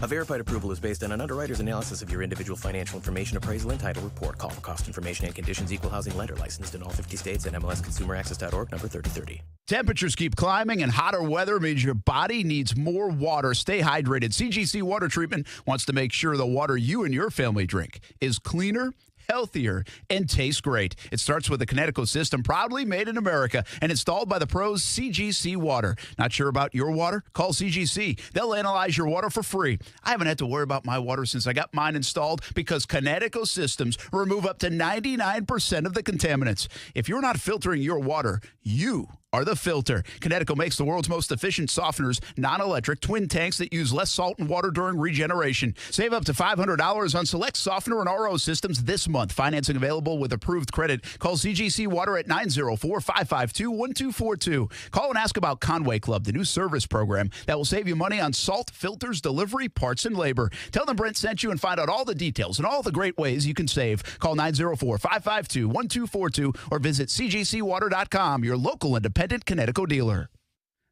A verified approval is based on an underwriter's analysis of your individual financial information appraisal and title report. Call for cost information and conditions. Equal housing lender licensed in all 50 states and MLSConsumerAccess.org number 3030. Temperatures keep climbing, and hotter weather means your body needs more water. Stay hydrated. CGC Water Treatment wants to make sure the water you and your family drink is cleaner, healthier, and tastes great. It starts with the Connecticut system, proudly made in America and installed by the pros CGC Water. Not sure about your water? Call CGC. They'll analyze your water for free. I haven't had to worry about my water since I got mine installed because Connecticut systems remove up to 99% of the contaminants. If you're not filtering your water, you are the filter. Connecticut makes the world's most efficient softeners, non-electric, twin tanks that use less salt and water during regeneration. Save up to $500 on select softener and RO systems this month. Financing available with approved credit. Call CGC Water at 904-552-1242. Call and ask about Conway Club, the new service program that will save you money on salt, filters, delivery, parts, and labor. Tell them Brent sent you and find out all the details and all the great ways you can save. Call 904-552-1242 or visit cgcwater.com, your local independent Connecticut dealer.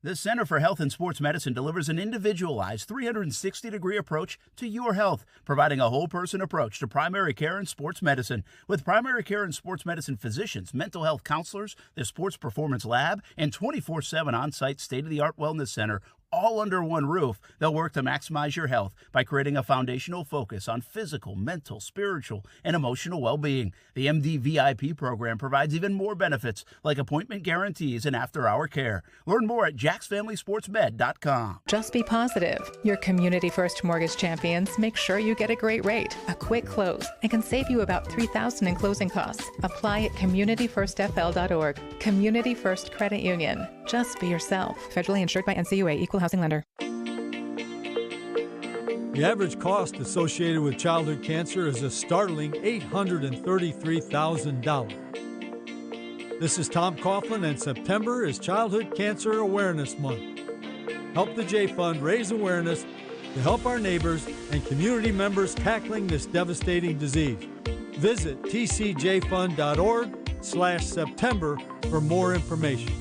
The Center for Health and Sports Medicine delivers an individualized 360-degree approach to your health, providing a whole-person approach to primary care and sports medicine. With primary care and sports medicine physicians, mental health counselors, the sports performance lab, and 24/7 on-site state-of-the-art wellness center, all under one roof, they'll work to maximize your health by creating a foundational focus on physical, mental, spiritual, and emotional well-being. The MD VIP program provides even more benefits like appointment guarantees and after-hour care. Learn more at jacksfamilysportsmed.com. Just be positive. Your Community First Mortgage champions make sure you get a great rate, a quick close, and can save you about $3,000 in closing costs. Apply at communityfirstfl.org. Community First Credit Union. Just be yourself. Federally insured by NCUA. Equal housing lender. The average cost associated with childhood cancer is a startling $833,000. This is Tom Coughlin, and September is Childhood Cancer Awareness Month. Help the J Fund raise awareness to help our neighbors and community members tackling this devastating disease. Visit tcjfund.org/September for more information.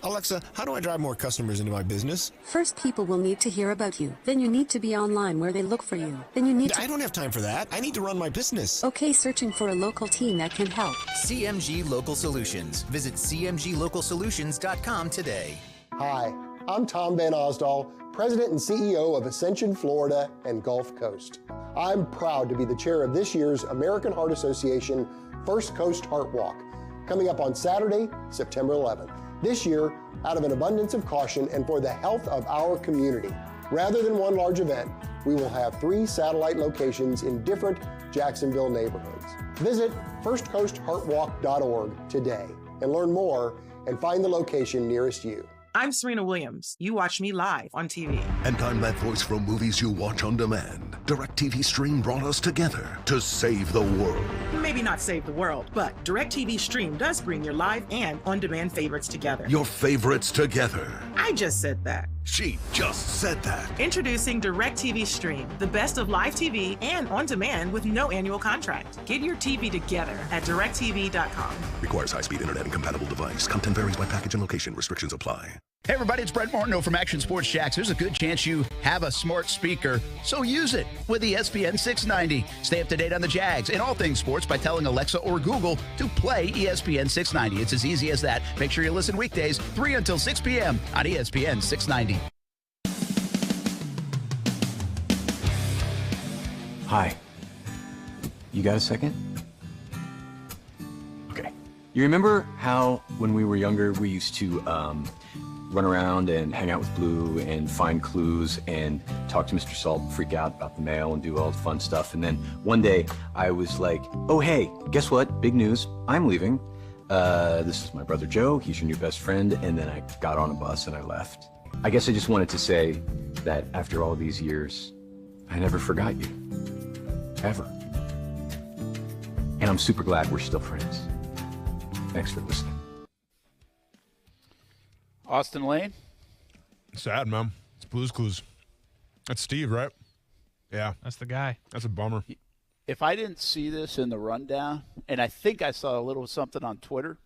Alexa, how do I drive more customers into my business? First, people will need to hear about you. Then you need to be online where they look for you. Then you need to... I don't have time for that. I need to run my business. Okay, searching for a local team that can help. CMG Local Solutions. Visit cmglocalsolutions.com today. Hi, I'm Tom Van Osdal, President and CEO of Ascension Florida and Gulf Coast. I'm proud to be the chair of this year's American Heart Association First Coast Heart Walk, coming up on Saturday, September 11th. This year, out of an abundance of caution and for the health of our community, rather than one large event, we will have 3 satellite locations in different Jacksonville neighborhoods. Visit firstcoastheartwalk.org today and learn more and find the location nearest you. I'm Serena Williams. You watch me live on TV. And I'm that voice from movies you watch on demand. DirecTV Stream brought us together to save the world. Maybe not save the world, but DirecTV Stream does bring your live and on-demand favorites together. Your favorites together. I just said that. She just said that. Introducing DirecTV Stream, the best of live TV and on demand with no annual contract. Get your TV together at directv.com. Requires high-speed internet and compatible device. Content varies by package and location. Restrictions apply. Hey everybody, it's Brent Martindale from Action Sports Jacks. There's a good chance you have a smart speaker, so use it with the ESPN 690. Stay up to date on the Jags and all things sports by telling Alexa or Google to play ESPN 690. It's as easy as that. Make sure you listen weekdays 3 until 6 p.m. on ESPN 690. Hi. You got a second? Okay. You remember how when we were younger we used to run around and hang out with Blue and find clues and talk to Mr. Salt and freak out about the mail and do all the fun stuff. And then one day I was like, oh, hey, guess what? Big news. I'm leaving. This is my brother Joe. He's your new best friend. And then I got on a bus and I left. I guess I just wanted to say that after all these years, I never forgot you. Ever. And I'm super glad we're still friends. Thanks for listening. Austin Lane? Sad, man. It's Blue's Clues. That's Steve, right? Yeah. That's the guy. That's a bummer. if I didn't see this in the rundown, and I think I saw a little something on Twitter,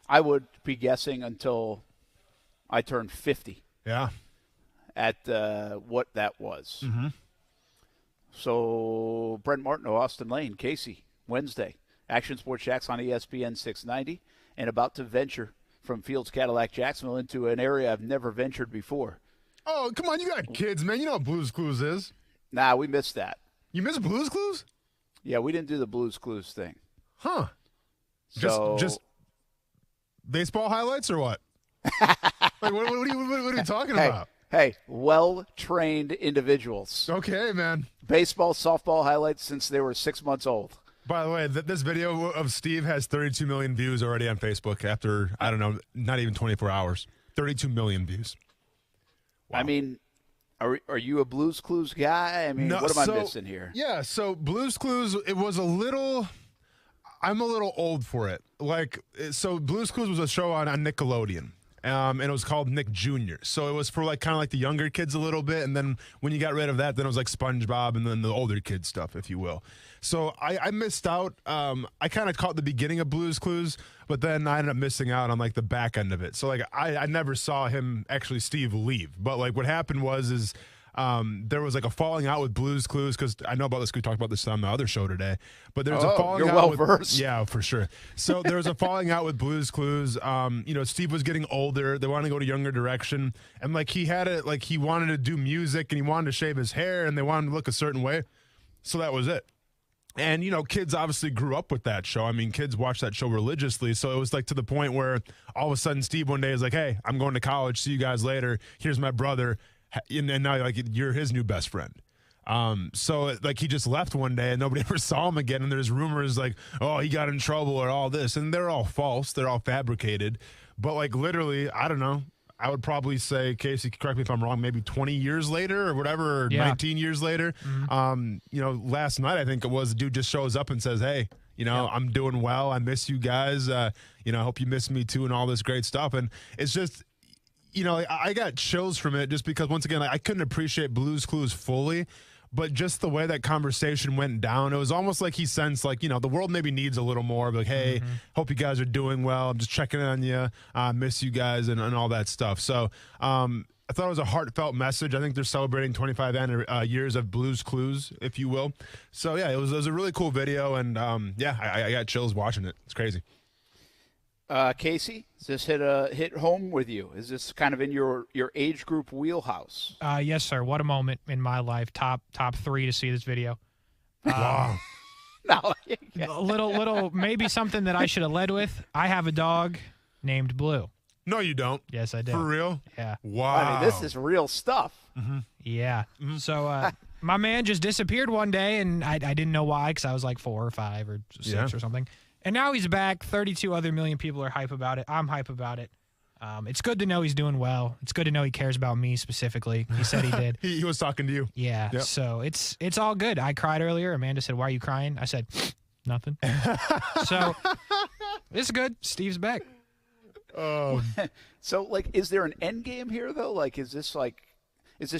I would be guessing until I turned 50. Yeah. At what that was. Mm-hmm. So Brent Martineau, Austin Lane, Casey, Wednesday. Action Sports Jacks on ESPN 690, and about to venture from Fields Cadillac Jacksonville into an area I've never ventured before. Oh, come on, you got kids, man. You know what Blue's Clues is. Nah, we missed that. You missed Blue's Clues? Yeah, we didn't do the Blue's Clues thing. Huh. So, just baseball highlights or what? Like, what are you talking about? Hey, well-trained individuals. Okay, man. Baseball, softball highlights since they were 6 months old. By the way, this video of Steve has 32 million views already on Facebook after, I don't know, not even 24 hours. 32 million views. Wow. I mean, are you a Blue's Clues guy? I mean, no, what am I missing here? Yeah, so Blue's Clues, it was a little – I'm a little old for it. Like, so Blue's Clues was a show on Nickelodeon. And it was called Nick Jr. So it was for like kind of like the younger kids a little bit. And then when you got rid of that, then it was like SpongeBob and then the older kids stuff, if you will. So I missed out. I kind of caught the beginning of Blue's Clues, but then I ended up missing out on like the back end of it. So like I never saw him, actually Steve, leave. But like what happened was there was like a falling out with Blue's Clues, because I know about this. We talked about this on the other show today. But there's a falling out. You're well-versed. Yeah, for sure. So there was a falling out with Blue's Clues. Steve was getting older. They wanted to go to younger direction. And like he had it, like he wanted to do music and he wanted to shave his hair and they wanted to look a certain way. So that was it. And, kids obviously grew up with that show. I mean, kids watch that show religiously. So it was like to the point where all of a sudden Steve one day is like, hey, I'm going to college. See you guys later. Here's my brother. And now like you're his new best friend. So like he just left one day and nobody ever saw him again. And there's rumors like, oh, he got in trouble or all this. And they're all false. They're all fabricated. But like literally, I don't know. I would probably say, Casey, correct me if I'm wrong, maybe 20 years later or whatever, or 19 years later. Mm-hmm. Last night I think it was, the dude just shows up and says, hey, I'm doing well. I miss you guys. I hope you miss me too and all this great stuff. And it's just, I got chills from it just because, once again, I couldn't appreciate Blue's Clues fully, but just the way that conversation went down, it was almost like he sensed like, the world maybe needs a little more. Like, hey, hope you guys are doing well. I'm just checking on you. Miss you guys and all that stuff. So I thought it was a heartfelt message. I think they're celebrating 25 years of Blue's Clues, if you will. So, yeah, it was a really cool video. And, I got chills watching it. It's crazy. Casey, does this hit home with you? Is this kind of in your age group wheelhouse? Yes, sir. What a moment in my life. Top 3 to see this video. Wow. No, little maybe something that I should have led with. I have a dog named Blue. No, you don't. Yes, I do. For real? Yeah. Wow. I mean, this is real stuff. Mm-hmm. Yeah. Mm-hmm. So my man just disappeared one day, and I didn't know why, because I was like 4 or 5 or 6 or something. And now he's back. 32 other million people are hype about it. I'm hype about it. It's good to know he's doing well. It's good to know he cares about me specifically. He said he did. He was talking to you. Yeah. Yep. So it's all good. I cried earlier. Amanda said, "Why are you crying?" I said, "Nothing." So it's good. Steve's back. Oh. So like, is there an end game here though? Like, is this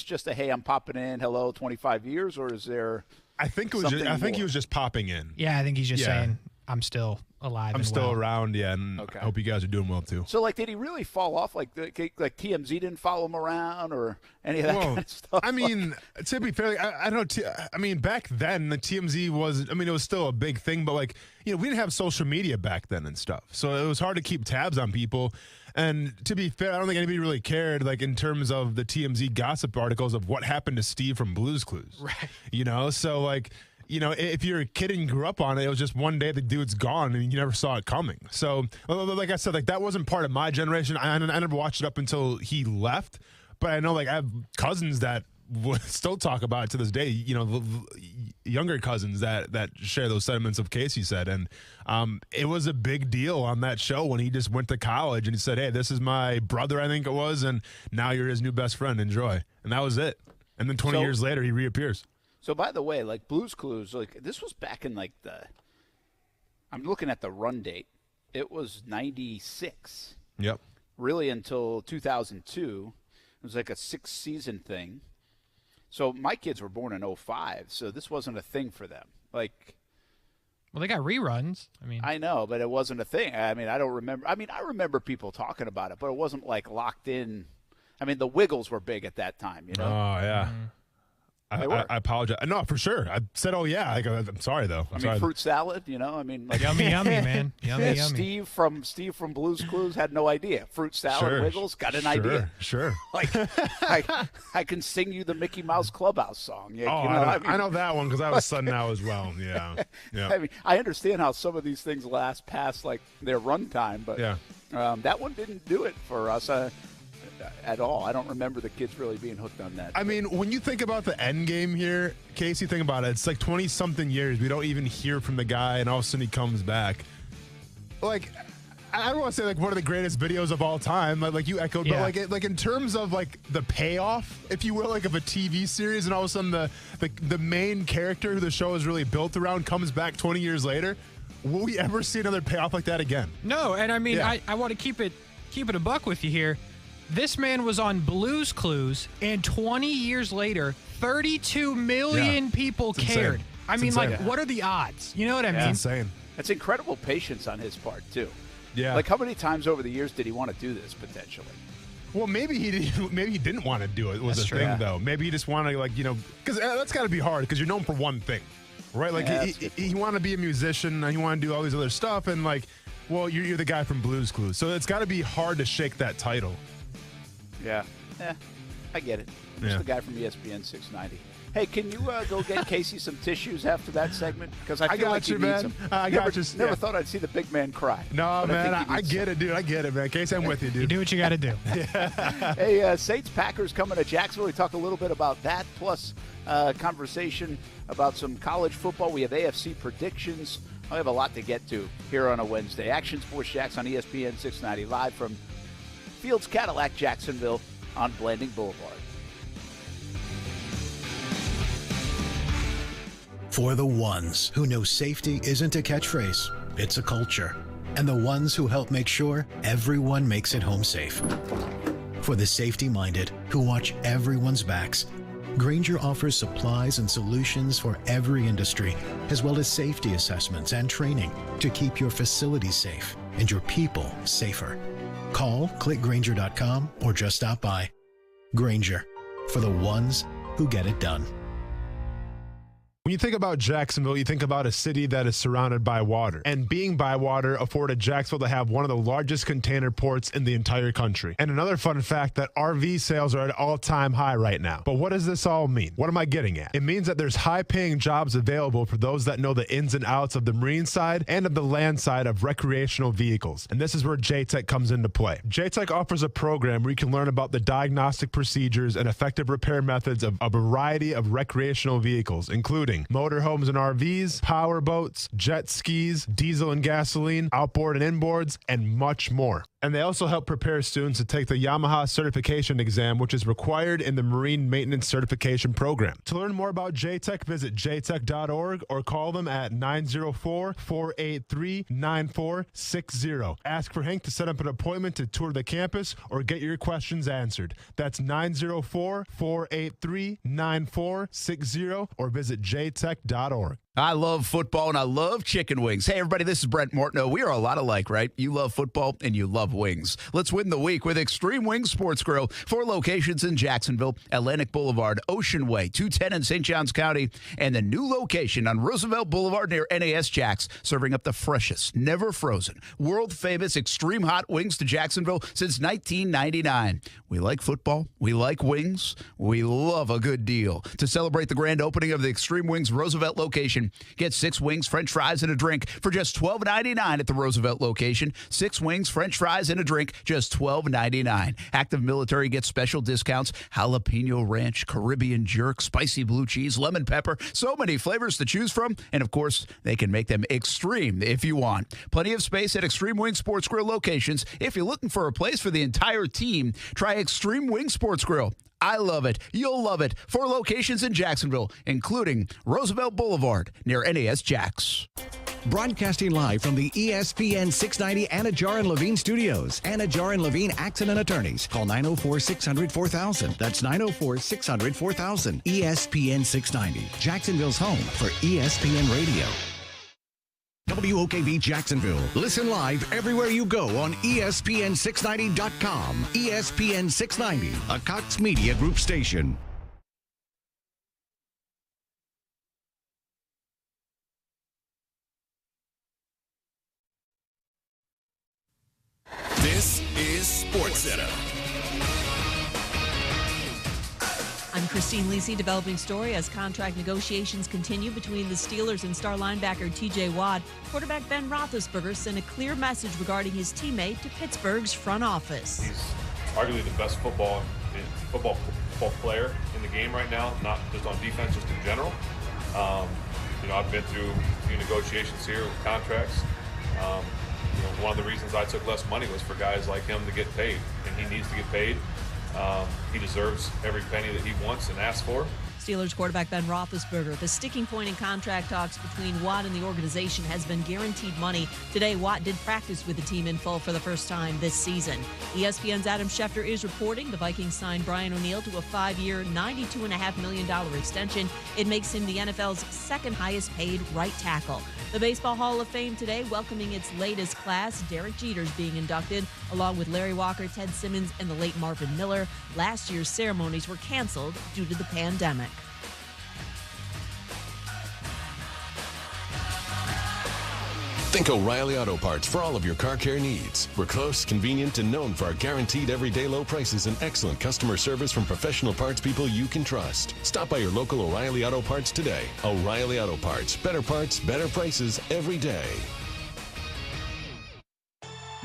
just a, hey, I'm popping in, hello, 25 years, or is there? I think he was just popping in. Yeah, I think he's just saying, I'm still alive. I'm still around, and I hope you guys are doing well too. So, like, did he really fall off? Like TMZ didn't follow him around, or any of that kind of stuff? I mean, to be fair, I don't. I mean, back then the TMZ was. I mean, it was still a big thing, but like, we didn't have social media back then and stuff, so it was hard to keep tabs on people. And to be fair, I don't think anybody really cared, like, in terms of the TMZ gossip articles of what happened to Steve from Blue's Clues. Right. So like. If you're a kid and you grew up on it, it was just one day the dude's gone and you never saw it coming. So, like I said, like that wasn't part of my generation. I never watched it up until he left. But I know, like, I have cousins that still talk about it to this day. Younger cousins that share those sentiments of Casey said, and it was a big deal on that show when he just went to college and he said, "Hey, this is my brother," I think it was, and now you're his new best friend. Enjoy, and that was it. And then 20 years later, he reappears. So, by the way, like Blue's Clues, like this was back in like I'm looking at the run date. It was 96. Yep. Really until 2002. It was like a 6-season thing. So my kids were born in 05, so this wasn't a thing for them. Like, well, they got reruns. I know, but it wasn't a thing. I don't remember. I remember people talking about it, but it wasn't like locked in. The Wiggles were big at that time, you know? Oh, yeah. I apologize. No, for sure. I said, oh, yeah. I'm sorry, though. Fruit salad, you know? Yummy, man. Yummy. Steve from Blue's Clues had no idea. Fruit salad, Wiggles, got an idea. Sure. I can sing you the Mickey Mouse Clubhouse song. I know that one because I was son now as well. Yeah. I understand how some of these things last past like their run time, but that one didn't do it for us. At all. I don't remember the kids really being hooked on that. When you think about the end game here, Casey, think about it. It's like 20-something years. We don't even hear from the guy, and all of a sudden he comes back. Like, I don't want to say like one of the greatest videos of all time, like you echoed, but like in terms of like the payoff, if you will, like of a TV series, and all of a sudden the main character who the show is really built around comes back 20 years later. Will we ever see another payoff like that again? No, and I want to keep it a buck with you here. This man was on Blue's Clues, and 20 years later, 32 million people cared. Insane. What are the odds? You know what I mean? It's insane. That's incredible patience on his part, too. Yeah. Like, how many times over the years did he want to do this, potentially? Well, maybe he didn't want to do it. Was the thing, though. Maybe he just wanted to, because that's got to be hard because you're known for one thing, right? Like, he wanted to be a musician, and he wanted to do all these other stuff, and, you're the guy from Blue's Clues. So it's got to be hard to shake that title. Yeah. I get it. I'm just the guy from ESPN 690. Hey, can you go get Casey some tissues after that segment? Because I feel like he needs them. I got you. Never thought I'd see the big man cry. No, man, I get it, dude. I get it, man. Casey, I'm with you, dude. You do what you got to do. Hey, Saints-Packers coming to Jacksonville. We talk a little bit about that, plus conversation about some college football. We have AFC predictions. I have a lot to get to here on a Wednesday. Action Sports Jacks on ESPN 690, live from Fields Cadillac, Jacksonville on Blanding Boulevard. For the ones who know safety isn't a catchphrase, it's a culture. And the ones who help make sure everyone makes it home safe. For the safety-minded who watch everyone's backs, Grainger offers supplies and solutions for every industry, as well as safety assessments and training to keep your facilities safe and your people safer. Call, click Grainger.com, or just stop by. Grainger, for the ones who get it done. When you think about Jacksonville, you think about a city that is surrounded by water. And being by water afforded Jacksonville to have one of the largest container ports in the entire country. And another fun fact, that RV sales are at an all-time high right now. But what does this all mean? What am I getting at? It means that there's high-paying jobs available for those that know the ins and outs of the marine side and of the land side of recreational vehicles. And this is where JTech comes into play. JTech offers a program where you can learn about the diagnostic procedures and effective repair methods of a variety of recreational vehicles, including motorhomes and RVs, power boats, jet skis, diesel and gasoline, outboard and inboards, and much more. And they also help prepare students to take the Yamaha certification exam, which is required in the Marine Maintenance Certification Program. To learn more about JTech, visit jtech.org or call them at 904-483-9460. Ask for Hank to set up an appointment to tour the campus or get your questions answered. That's 904-483-9460 or visit jtech.org. I love football and I love chicken wings. Hey, everybody, this is Brent Martindale. We are a lot alike, right? You love football and you love wings. Let's win the week with Extreme Wings Sports Grill. 4 locations in Jacksonville, Atlantic Boulevard, Ocean Way, 210 in St. Johns County, and the new location on Roosevelt Boulevard near NAS Jacks, serving up the freshest, never frozen, world-famous extreme hot wings to Jacksonville since 1999. We like football. We like wings. We love a good deal. To celebrate the grand opening of the Extreme Wings Roosevelt location, get 6 wings, french fries, and a drink for just $12.99 at the Roosevelt location. 6 wings, french fries, and a drink, just $12.99. Active military gets special discounts: jalapeno ranch, Caribbean jerk, spicy blue cheese, lemon pepper, so many flavors to choose from. And, of course, they can make them extreme if you want. Plenty of space at Extreme Wing Sports Grill locations. If you're looking for a place for the entire team, try Extreme Wing Sports Grill. I love it. You'll love it. 4 locations in Jacksonville, including Roosevelt Boulevard near NAS Jacks. Broadcasting live from the ESPN 690 Anajar and Levine studios. Anajar and Levine Accident Attorneys. Call 904-600-4000. That's 904-600-4000. ESPN 690. Jacksonville's home for ESPN Radio. WOKV Jacksonville. Listen live everywhere you go on ESPN690.com. ESPN 690, a Cox Media Group station. This is SportsCenter. I'm Christine Lisi, developing story as contract negotiations continue between the Steelers and star linebacker T.J. Watt. Quarterback Ben Roethlisberger sent a clear message regarding his teammate to Pittsburgh's front office. He's arguably the best football player in the game right now, not just on defense, just in general. I've been through a few negotiations here with contracts. One of the reasons I took less money was for guys like him to get paid, and he needs to get paid. He deserves every penny that he wants and asks for. Steelers quarterback Ben Roethlisberger. The sticking point in contract talks between Watt and the organization has been guaranteed money. Today, Watt did practice with the team in full for the first time this season. ESPN's Adam Schefter is reporting the Vikings signed Brian O'Neill to a 5-year, $92.5 million extension. It makes him the NFL's second highest paid right tackle. The Baseball Hall of Fame today welcoming its latest class. Derek Jeter's being inducted, along with Larry Walker, Ted Simmons, and the late Marvin Miller. Last year's ceremonies were canceled due to the pandemic. Think O'Reilly Auto Parts for all of your car care needs. We're close, convenient, and known for our guaranteed everyday low prices and excellent customer service from professional parts people you can trust. Stop by your local O'Reilly Auto Parts today. O'Reilly Auto Parts. Better parts, better prices every day.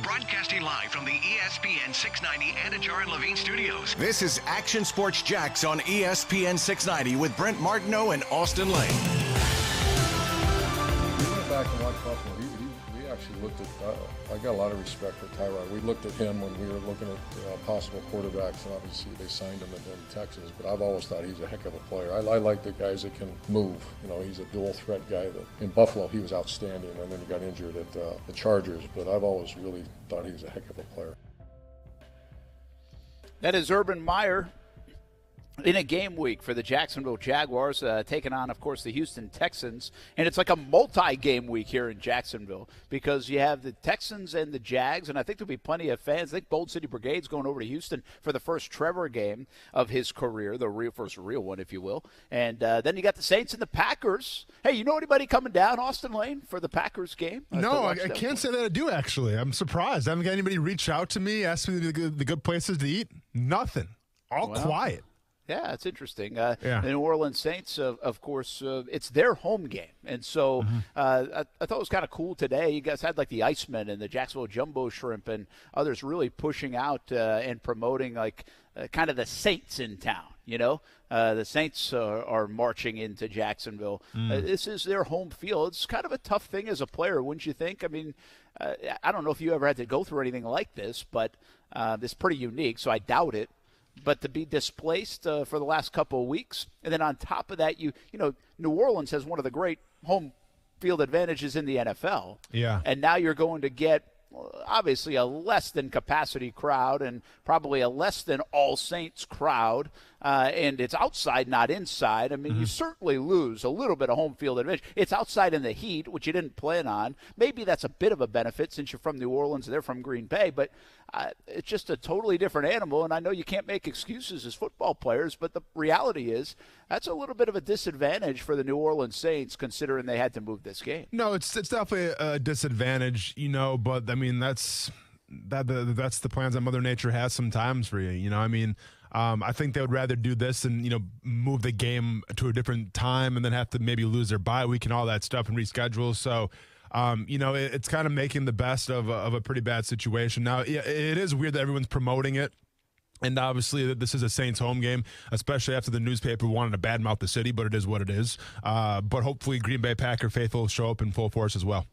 Broadcasting live from the ESPN 690 Anajar and Levine studios. This is Action Sports Jacks on ESPN 690 with Brent Martineau and Austin Lane. We went back and watched Buffalo. We actually looked at, I got a lot of respect for Tyrod. We looked at him when we were looking at possible quarterbacks, and obviously they signed him in Texas, but I've always thought he's a heck of a player. I like the guys that can move. He's a dual threat guy. That in Buffalo, he was outstanding, and then he got injured at the Chargers, but I've always really thought he was a heck of a player. That is Urban Meyer in a game week for the Jacksonville Jaguars, taking on, of course, the Houston Texans. And it's like a multi-game week here in Jacksonville because you have the Texans and the Jags, and I think there'll be plenty of fans. I think Bold City Brigade's going over to Houston for the first Trevor game of his career, the first real one, if you will. And then you got the Saints and the Packers. Hey, you know anybody coming down, Austin Lane, for the Packers game? No, I can't say that I do, actually. I'm surprised. I haven't got anybody reach out to me, ask me the good places to eat. Nothing. All quiet. Yeah, it's interesting. The New Orleans Saints, of course, it's their home game. And so I thought it was kind of cool today. You guys had like the Icemen and the Jacksonville Jumbo Shrimp and others really pushing out and promoting like kind of the Saints in town, The Saints are marching into Jacksonville. This is their home field. It's kind of a tough thing as a player, wouldn't you think? I mean, I don't know if you ever had to go through anything like this, but it's pretty unique, so I doubt it. But to be displaced for the last couple of weeks, and then on top of that, New Orleans has one of the great home field advantages in the NFL. Yeah. And now you're going to get obviously a less than capacity crowd and probably a less than all Saints crowd. And it's outside, not inside. I mean, you certainly lose a little bit of home field advantage. It's outside in the heat, which you didn't plan on. Maybe that's a bit of a benefit since you're from New Orleans and they're from Green Bay, but it's just a totally different animal. And I know you can't make excuses as football players, but the reality is that's a little bit of a disadvantage for the New Orleans Saints considering they had to move this game. No, it's definitely a disadvantage, but I mean, that's the plans that Mother Nature has sometimes for you. I think they would rather do this and, move the game to a different time and then have to maybe lose their bye week and all that stuff and reschedule. So, it's kind of making the best of a pretty bad situation. Now, it is weird that everyone's promoting it. And obviously, this is a Saints home game, especially after the newspaper wanted to badmouth the city, but it is what it is. But hopefully, Green Bay Packer faithful will show up in full force as well.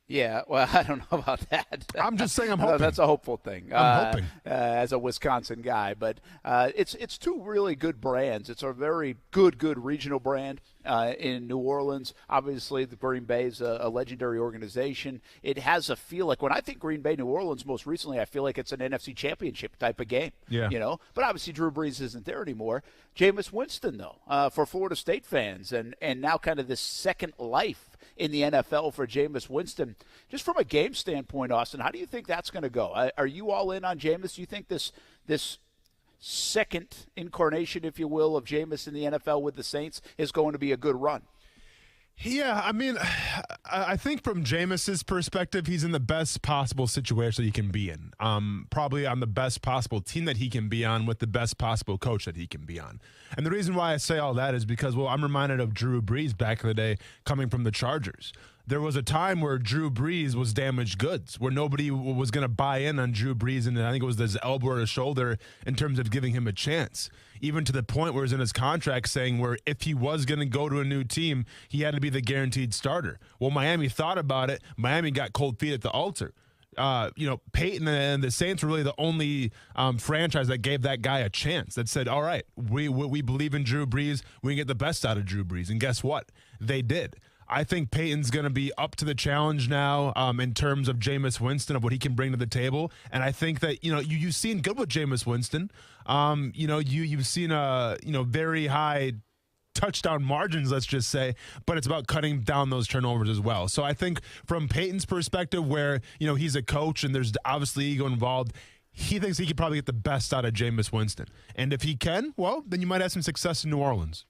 Yeah, well, I don't know about that. I'm just saying I'm hoping. That's a hopeful thing. I'm hoping. As a Wisconsin guy. But it's two really good brands. It's a very good regional brand in New Orleans. Obviously, the Green Bay is a legendary organization. It has a feel like, when I think Green Bay, New Orleans, most recently, I feel like it's an NFC Championship type of game. Yeah. You know? But obviously, Drew Brees isn't there anymore. Jameis Winston, though, for Florida State fans, and now kind of this second life in the NFL for Jameis Winston. Just from a game standpoint, Austin, how do you think that's going to go? Are you all in on Jameis? Do you think this second incarnation, if you will, of Jameis in the NFL with the Saints is going to be a good run? Yeah, I mean, I think from Jameis's perspective, he's in the best possible situation that he can be in. Probably on the best possible team that he can be on with the best possible coach that he can be on. And the reason why I say all that is because, well, I'm reminded of Drew Brees back in the day coming from the Chargers. There was a time where Drew Brees was damaged goods, where nobody was going to buy in on Drew Brees, and I think it was his elbow or his shoulder in terms of giving him a chance. Even to the point where it was in his contract saying where if he was going to go to a new team, he had to be the guaranteed starter. Well, Miami thought about it. Miami got cold feet at the altar. Peyton and the Saints were really the only franchise that gave that guy a chance, that said, all right, we believe in Drew Brees. We can get the best out of Drew Brees. And guess what? They did. I think Peyton's going to be up to the challenge now in terms of Jameis Winston, of what he can bring to the table. And I think that, you've seen good with Jameis Winston. You've seen very high touchdown margins, let's just say, but it's about cutting down those turnovers as well. So I think from Peyton's perspective, where, he's a coach and there's obviously ego involved, he thinks he could probably get the best out of Jameis Winston. And if he can, well, then you might have some success in New Orleans.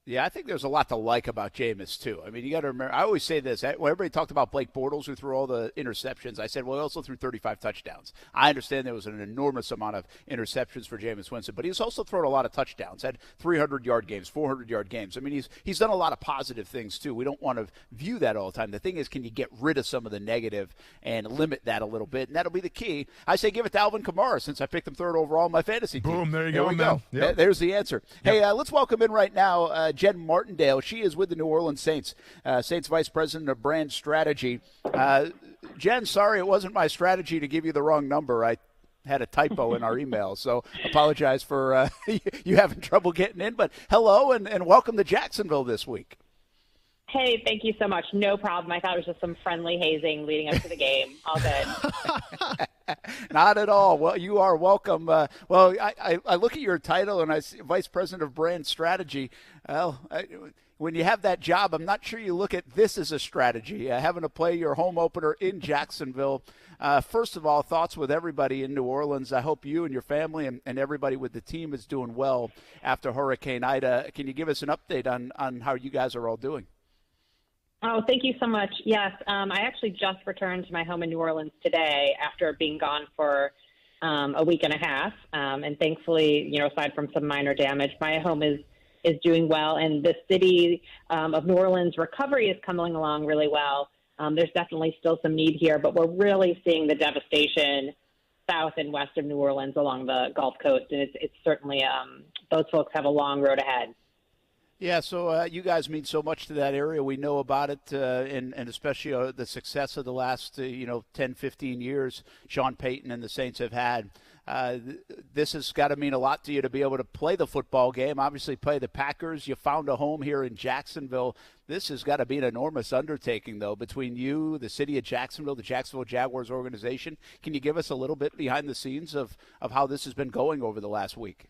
Yeah, I think there's a lot to like about Jameis, too. I mean, you got to remember, I always say this. When everybody talked about Blake Bortles, who threw all the interceptions, I said, well, he also threw 35 touchdowns. I understand there was an enormous amount of interceptions for Jameis Winston, but he's also thrown a lot of touchdowns, had 300-yard games, 400-yard games. I mean, he's done a lot of positive things, too. We don't want to view that all the time. The thing is, can you get rid of some of the negative and limit that a little bit? And that'll be the key. I say give it to Alvin Kamara, since I picked him third overall in my fantasy team. Boom, there you go, we man. Yep. There's the answer. Yep. Hey, let's welcome in right now Jen Martindale. She is with the New Orleans Saints, Saints Vice President of Brand Strategy. Jen, sorry it wasn't my strategy to give you the wrong number. I had a typo in our email, so apologize for you having trouble getting in. But hello and welcome to Jacksonville this week. Hey, thank you so much. No problem. I thought it was just some friendly hazing leading up to the game. All good. Not at all. Well, you are welcome. I look at your title and I see Vice President of Brand Strategy. Well, when you have that job, I'm not sure you look at this as a strategy, having to play your home opener in Jacksonville. First of all, thoughts with everybody in New Orleans. I hope you and your family and everybody with the team is doing well after Hurricane Ida. Can you give us an update on how you guys are all doing? Oh, thank you so much. Yes, I actually just returned to my home in New Orleans today after being gone for a week and a half. And thankfully, aside from some minor damage, my home is doing well. And the city of New Orleans recovery is coming along really well. There's definitely still some need here, but we're really seeing the devastation south and west of New Orleans along the Gulf Coast. And it's certainly those folks have a long road ahead. Yeah, so you guys mean so much to that area. We know about it, and especially the success of the last, 10, 15 years Sean Payton and the Saints have had. This has got to mean a lot to you to be able to play the football game, obviously play the Packers. You found a home here in Jacksonville. This has got to be an enormous undertaking, though, between you, the city of Jacksonville, the Jacksonville Jaguars organization. Can you give us a little bit behind the scenes of how this has been going over the last week?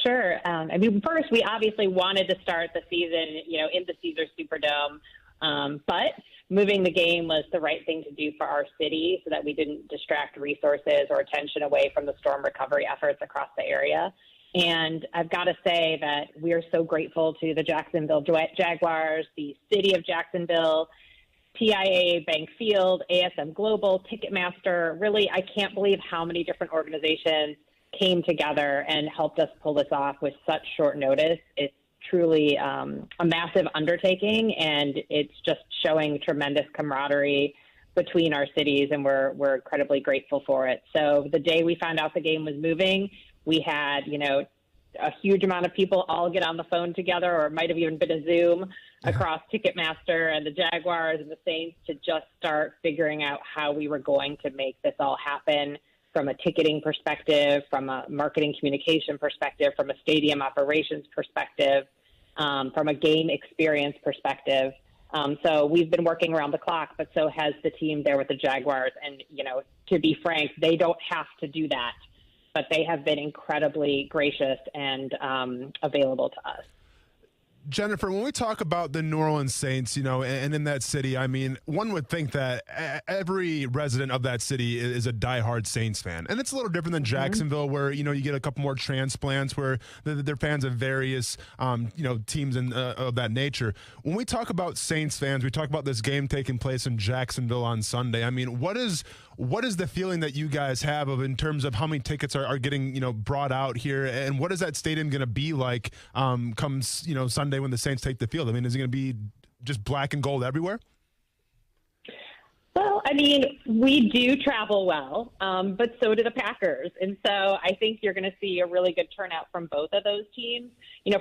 Sure. First, we obviously wanted to start the season, in the Caesars Superdome, but moving the game was the right thing to do for our city so that we didn't distract resources or attention away from the storm recovery efforts across the area. And I've got to say that we are so grateful to the Jacksonville Jaguars, the city of Jacksonville, TIAA Bank Field, ASM Global, Ticketmaster. Really, I can't believe how many different organizations came together and helped us pull this off with such short notice. It's truly a massive undertaking, and it's just showing tremendous camaraderie between our cities, and we're incredibly grateful for it. So the day we found out the game was moving, we had, a huge amount of people all get on the phone together, or it might have even been a Zoom across Ticketmaster and the Jaguars and the Saints to just start figuring out how we were going to make this all happen from a ticketing perspective, from a marketing communication perspective, from a stadium operations perspective, from a game experience perspective. So we've been working around the clock, but so has the team there with the Jaguars. And, to be frank, they don't have to do that, but they have been incredibly gracious and available to us. Jennifer, when we talk about the New Orleans Saints, and in that city, I mean, one would think that every resident of that city is a diehard Saints fan. And it's a little different than Jacksonville, where, you get a couple more transplants where they're fans of various, teams of that nature. When we talk about Saints fans, we talk about this game taking place in Jacksonville on Sunday. I mean, what is the feeling that you guys have in terms of how many tickets are getting, brought out here? And what is that stadium going to be like comes, Sunday when the Saints take the field? I mean, is it going to be just black and gold everywhere? Well, I mean, we do travel well, but so do the Packers. And so I think you're going to see a really good turnout from both of those teams.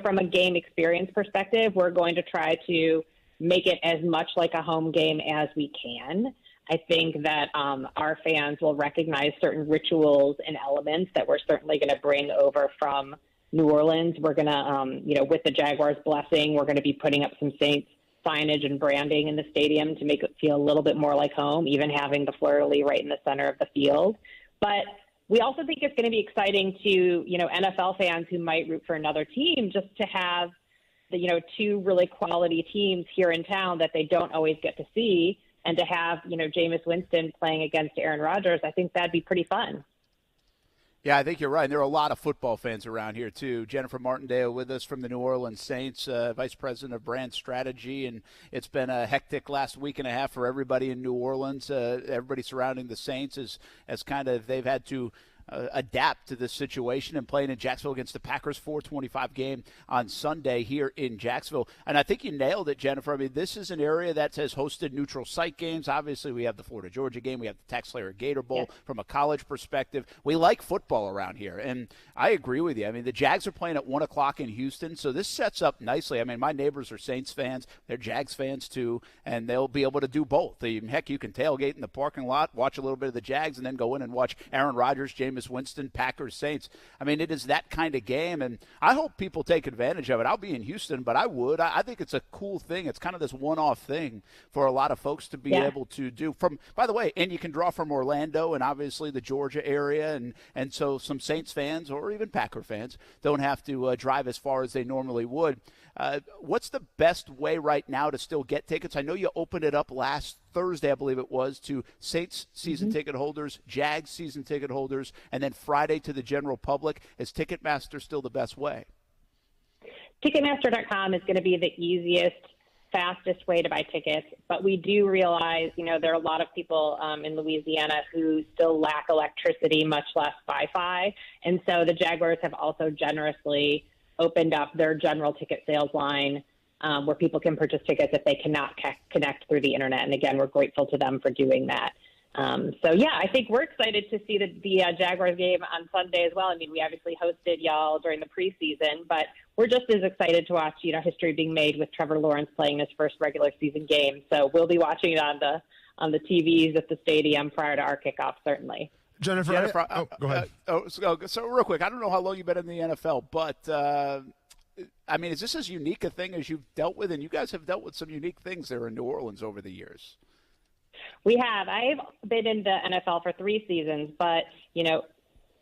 From a game experience perspective, we're going to try to make it as much like a home game as we can. I think that our fans will recognize certain rituals and elements that we're certainly going to bring over from New Orleans. We're going to, with the Jaguars' blessing, we're going to be putting up some Saints signage and branding in the stadium to make it feel a little bit more like home, even having the fleur-de-lis right in the center of the field. But we also think it's going to be exciting to, NFL fans who might root for another team, just to have the, two really quality teams here in town that they don't always get to see. And to have, Jameis Winston playing against Aaron Rodgers, I think that'd be pretty fun. Yeah, I think you're right. There are a lot of football fans around here, too. Jennifer Martindale with us from the New Orleans Saints, Vice President of Brand Strategy. And it's been a hectic last week and a half for everybody in New Orleans. Everybody surrounding the Saints as kind of they've had to adapt to this situation and playing in Jacksonville against the Packers. 4:25 game on Sunday here in Jacksonville. And I think you nailed it, Jennifer. I mean, this is an area that has hosted neutral site games. Obviously, we have the Florida-Georgia game. We have the Taxslayer Gator Bowl. From a college perspective. We like football around here. And I agree with you. I mean, the Jags are playing at 1 o'clock in Houston, so this sets up nicely. I mean, my neighbors are Saints fans. They're Jags fans, too, and they'll be able to do both. Heck, you can tailgate in the parking lot, watch a little bit of the Jags, and then go in and watch Aaron Rodgers, Jameis Winston, Packers, Saints. I mean, it is that kind of game, and I hope people take advantage of it. I'll be in Houston, but I would. I think it's a cool thing. It's kind of this one-off thing for a lot of folks to be able to do. By the way, and you can draw from Orlando and obviously the Georgia area, and so some Saints fans or even Packer fans don't have to drive as far as they normally would. What's the best way right now to still get tickets? I know you opened it up last Thursday, I believe it was, to Saints season ticket holders, Jags season ticket holders, and then Friday to the general public. Is Ticketmaster still the best way? Ticketmaster.com is going to be the easiest, fastest way to buy tickets, but we do realize, there are a lot of people in Louisiana who still lack electricity, much less Wi-Fi, and so the Jaguars have also generously opened up their general ticket sales line where people can purchase tickets if they cannot connect through the internet. And again, we're grateful to them for doing that. I think we're excited to see the Jaguars game on Sunday as well. I mean, we obviously hosted y'all during the preseason, but we're just as excited to watch, history being made with Trevor Lawrence playing his first regular season game. So we'll be watching it on the TVs at the stadium prior to our kickoff, certainly. Jennifer, go ahead. So real quick, I don't know how long you've been in the NFL, but I mean, is this as unique a thing as you've dealt with? And you guys have dealt with some unique things there in New Orleans over the years. We have. I've been in the NFL for 3 seasons, but,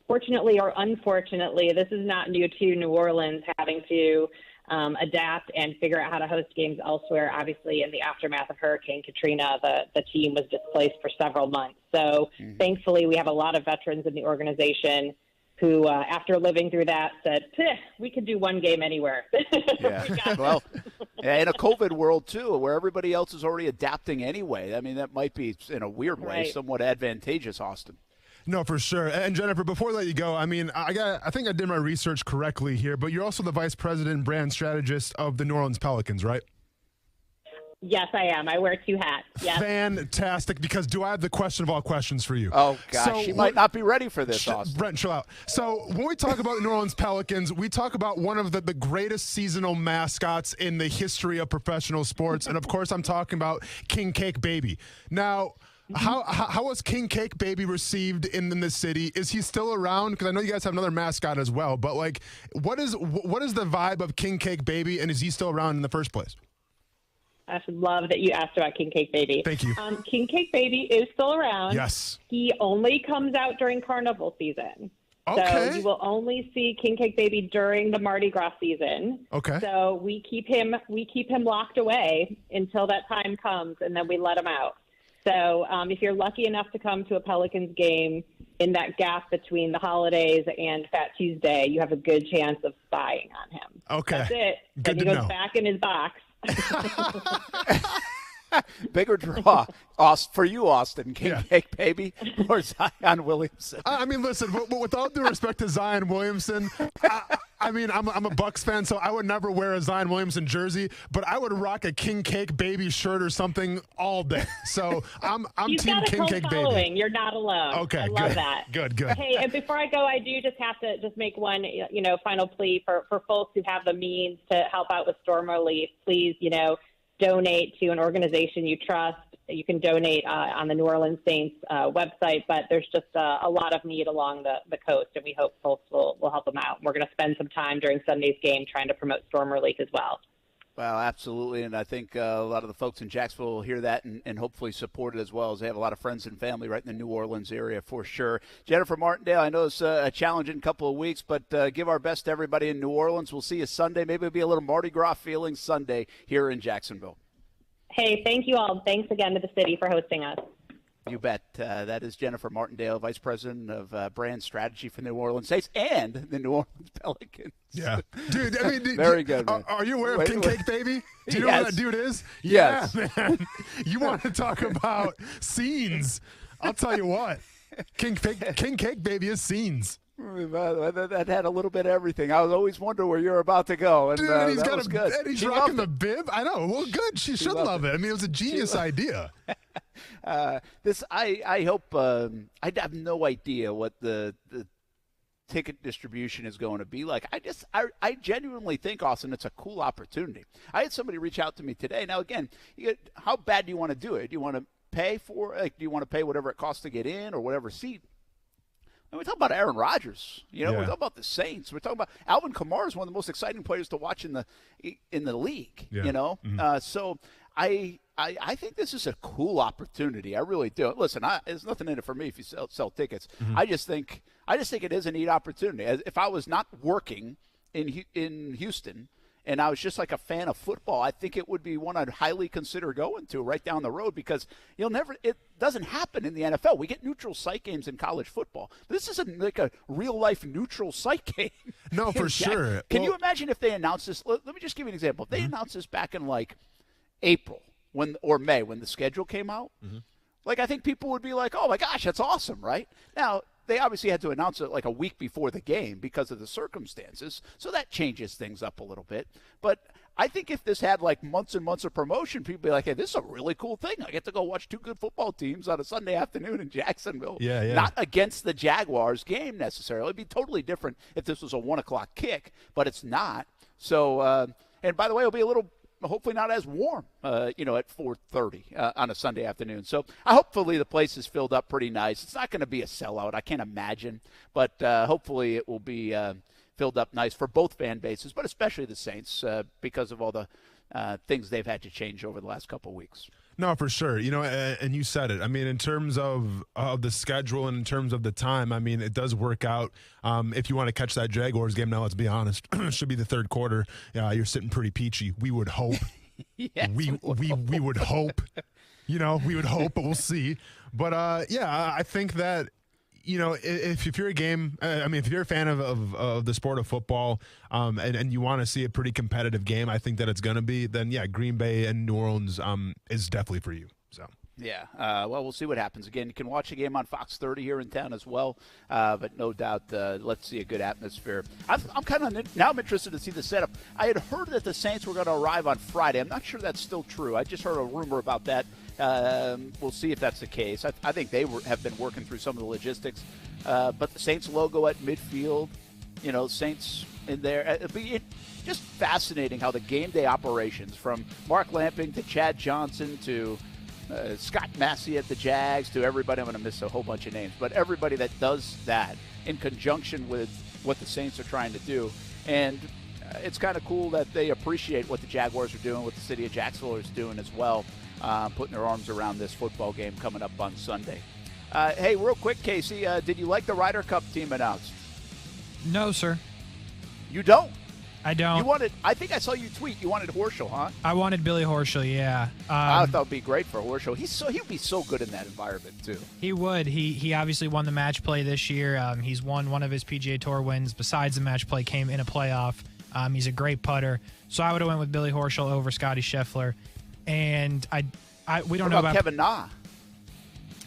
fortunately or unfortunately, this is not new to New Orleans having to adapt and figure out how to host games elsewhere. Obviously, in the aftermath of Hurricane Katrina, the team was displaced for several months. So thankfully, we have a lot of veterans in the organization who, after living through that, said, we could do one game anywhere. Well, in a COVID world, too, where everybody else is already adapting anyway. I mean, that might be, in a weird way, somewhat advantageous, Austin. No, for sure. And Jennifer, before I let you go, I mean, I think I did my research correctly here, but you're also the Vice President and Brand Strategist of the New Orleans Pelicans, right? Yes, I am. I wear 2 hats. Yes. Fantastic, because do I have the question of all questions for you? Oh, gosh. She might not be ready for this, Austin. Brent, chill out. So when we talk about New Orleans Pelicans, we talk about one of the greatest seasonal mascots in the history of professional sports. And, of course, I'm talking about King Cake Baby. Now, how was King Cake Baby received in the city? Is he still around? Because I know you guys have another mascot as well. But, like, what is the vibe of King Cake Baby, and is he still around in the first place? I should love that you asked about King Cake Baby. Thank you. King Cake Baby is still around. Yes. He only comes out during carnival season. Okay. So you will only see King Cake Baby during the Mardi Gras season. Okay. So we keep him locked away until that time comes, and then we let him out. So if you're lucky enough to come to a Pelicans game in that gap between the holidays and Fat Tuesday, you have a good chance of spying on him. Okay. That's it. Good Then he to goes know. back in his box. Bigger draw for you, Austin, King Cake Baby or Zion Williamson? I mean, listen, but with all due respect to Zion Williamson, I mean, I'm a Bucks fan, so I would never wear a Zion Williamson jersey, but I would rock a King Cake Baby shirt or something all day. So I'm He's team got a King cult Cake following. Baby. You're not alone. Okay, I love good. that. Good. Hey, and before I go, I do just have to make one, final plea for folks who have the means to help out with storm relief. Please, donate to an organization you trust. You can donate on the New Orleans Saints website, but there's just a lot of need along the coast, and we hope folks will help them out. We're going to spend some time during Sunday's game trying to promote storm relief as well. Well, absolutely, and I think a lot of the folks in Jacksonville will hear that and hopefully support it as well, as they have a lot of friends and family right in the New Orleans area for sure. Jennifer Martindale, I know it's a challenging couple of weeks, but give our best to everybody in New Orleans. We'll see you Sunday. Maybe it'll be a little Mardi Gras feeling Sunday here in Jacksonville. Hey, thank you all. Thanks again to the city for hosting us. You bet. That is Jennifer Martindale, Vice President of Brand Strategy for the New Orleans Saints and the New Orleans Pelicans. Yeah. Dude, I mean, very good, man. Are you aware of King Cake Baby? Do you know who that dude is? Yes. Yeah, man. You want to talk about scenes. I'll tell you what. King Cake Baby is scenes. That had a little bit of everything. I was always wondering where you're about to go. And, dude, he's that got was good. And he's She rocking loved the bib. I know. Well, good. She should love it. I mean, it was a genius idea. I hope. I have no idea what the ticket distribution is going to be like. I genuinely think, Austin, it's a cool opportunity. I had somebody reach out to me today. Now, again, how bad do you want to do it? Do you want to pay for? Do you want to pay whatever it costs to get in, or whatever seat? And we talk about Aaron Rodgers, we're talking about the Saints. We're talking about Alvin Kamara is one of the most exciting players to watch in the league. Yeah. So I think this is a cool opportunity. I really do. Listen, there's nothing in it for me if you sell tickets. Mm-hmm. I just think it is a neat opportunity. If I was not working in Houston and I was just like a fan of football, I think it would be one I'd highly consider going to right down the road, because it doesn't happen in the NFL. We get neutral site games in college football. This isn't like a real-life neutral site game. No, for sure. Can you imagine if they announced this? Let me just give you an example. If they announced this back in like April or May when the schedule came out, I think people would be like, oh, my gosh, that's awesome, right? Now, they obviously had to announce it like a week before the game because of the circumstances, so that changes things up a little bit. But I think if this had like months and months of promotion, people would be like, hey, this is a really cool thing. I get to go watch two good football teams on a Sunday afternoon in Jacksonville. Yeah. Not against the Jaguars game necessarily. It'd be totally different if this was a 1 o'clock kick, but it's not. So, and by the way, it'll be a little, hopefully not as warm, at 4:30 on a Sunday afternoon. So hopefully the place is filled up pretty nice. It's not going to be a sellout, I can't imagine, but hopefully it will be filled up nice for both fan bases, but especially the Saints because of all the things they've had to change over the last couple of weeks. No, for sure. And you said it. I mean, in terms of the schedule and in terms of the time, I mean, it does work out. If you want to catch that Jaguars game, now let's be honest, it should be the third quarter. You're sitting pretty peachy. We would hope. Yes, we would hope. We would hope, but we'll see. But I think that if you're if you're a fan of the sport of football, and you want to see a pretty competitive game, I think that it's going to be, then Green Bay and New Orleans is definitely for you. So Yeah, well, we'll see what happens. Again, you can watch the game on Fox 30 here in town as well, but no doubt, let's see a good atmosphere. I'm I'm interested to see the setup. I had heard that the Saints were going to arrive on Friday. I'm not sure that's still true. I just heard a rumor about that. We'll see if that's the case. I think they have been working through some of the logistics, but the Saints logo at midfield, Saints in there. It'll be just fascinating how the game day operations, from Mark Lamping to Chad Johnson to Scott Massey at the Jags to everybody. I'm going to miss a whole bunch of names, but everybody that does that in conjunction with what the Saints are trying to do. And it's kind of cool that they appreciate what the Jaguars are doing, what the city of Jacksonville is doing as well, putting their arms around this football game coming up on Sunday. Hey, real quick, Casey, did you like the Ryder Cup team announced? No, sir. You don't? I don't. I think I saw you tweet you wanted Horschel, huh? I wanted Billy Horschel, yeah. I thought it would be great for Horschel. He'd be so good in that environment, too. He would. He obviously won the match play this year. He's won one of his PGA Tour wins. Besides the match play, came in a playoff. He's a great putter. So I would have went with Billy Horschel over Scotty Scheffler. And we don't know about Kevin Na.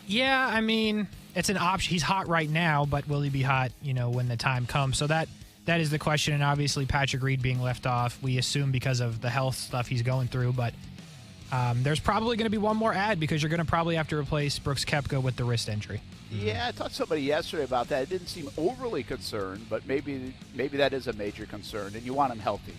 Yeah, I mean, it's an option. He's hot right now, but will he be hot, when the time comes? So that is the question, and obviously Patrick Reed being left off, we assume because of the health stuff he's going through, but there's probably going to be one more ad because you're going to probably have to replace Brooks Koepka with the wrist injury. Yeah, I talked to somebody yesterday about that. It didn't seem overly concerned, but maybe that is a major concern, and you want him healthy.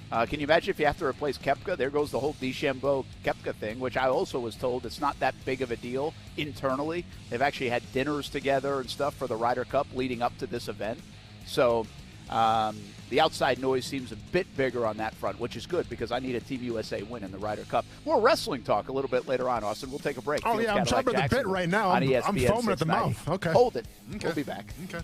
Can you imagine if you have to replace Koepka? There goes the whole DeChambeau-Koepka thing, which I also was told it's not that big of a deal internally. They've actually had dinners together and stuff for the Ryder Cup leading up to this event. So the outside noise seems a bit bigger on that front, which is good because I need a Team USA win in the Ryder Cup. More wrestling talk a little bit later on, Austin. We'll take a break. Oh, yeah, I'm chopping at the bit right now. I'm foaming at the mouth. Okay. Hold it. Okay. We'll be back. Okay.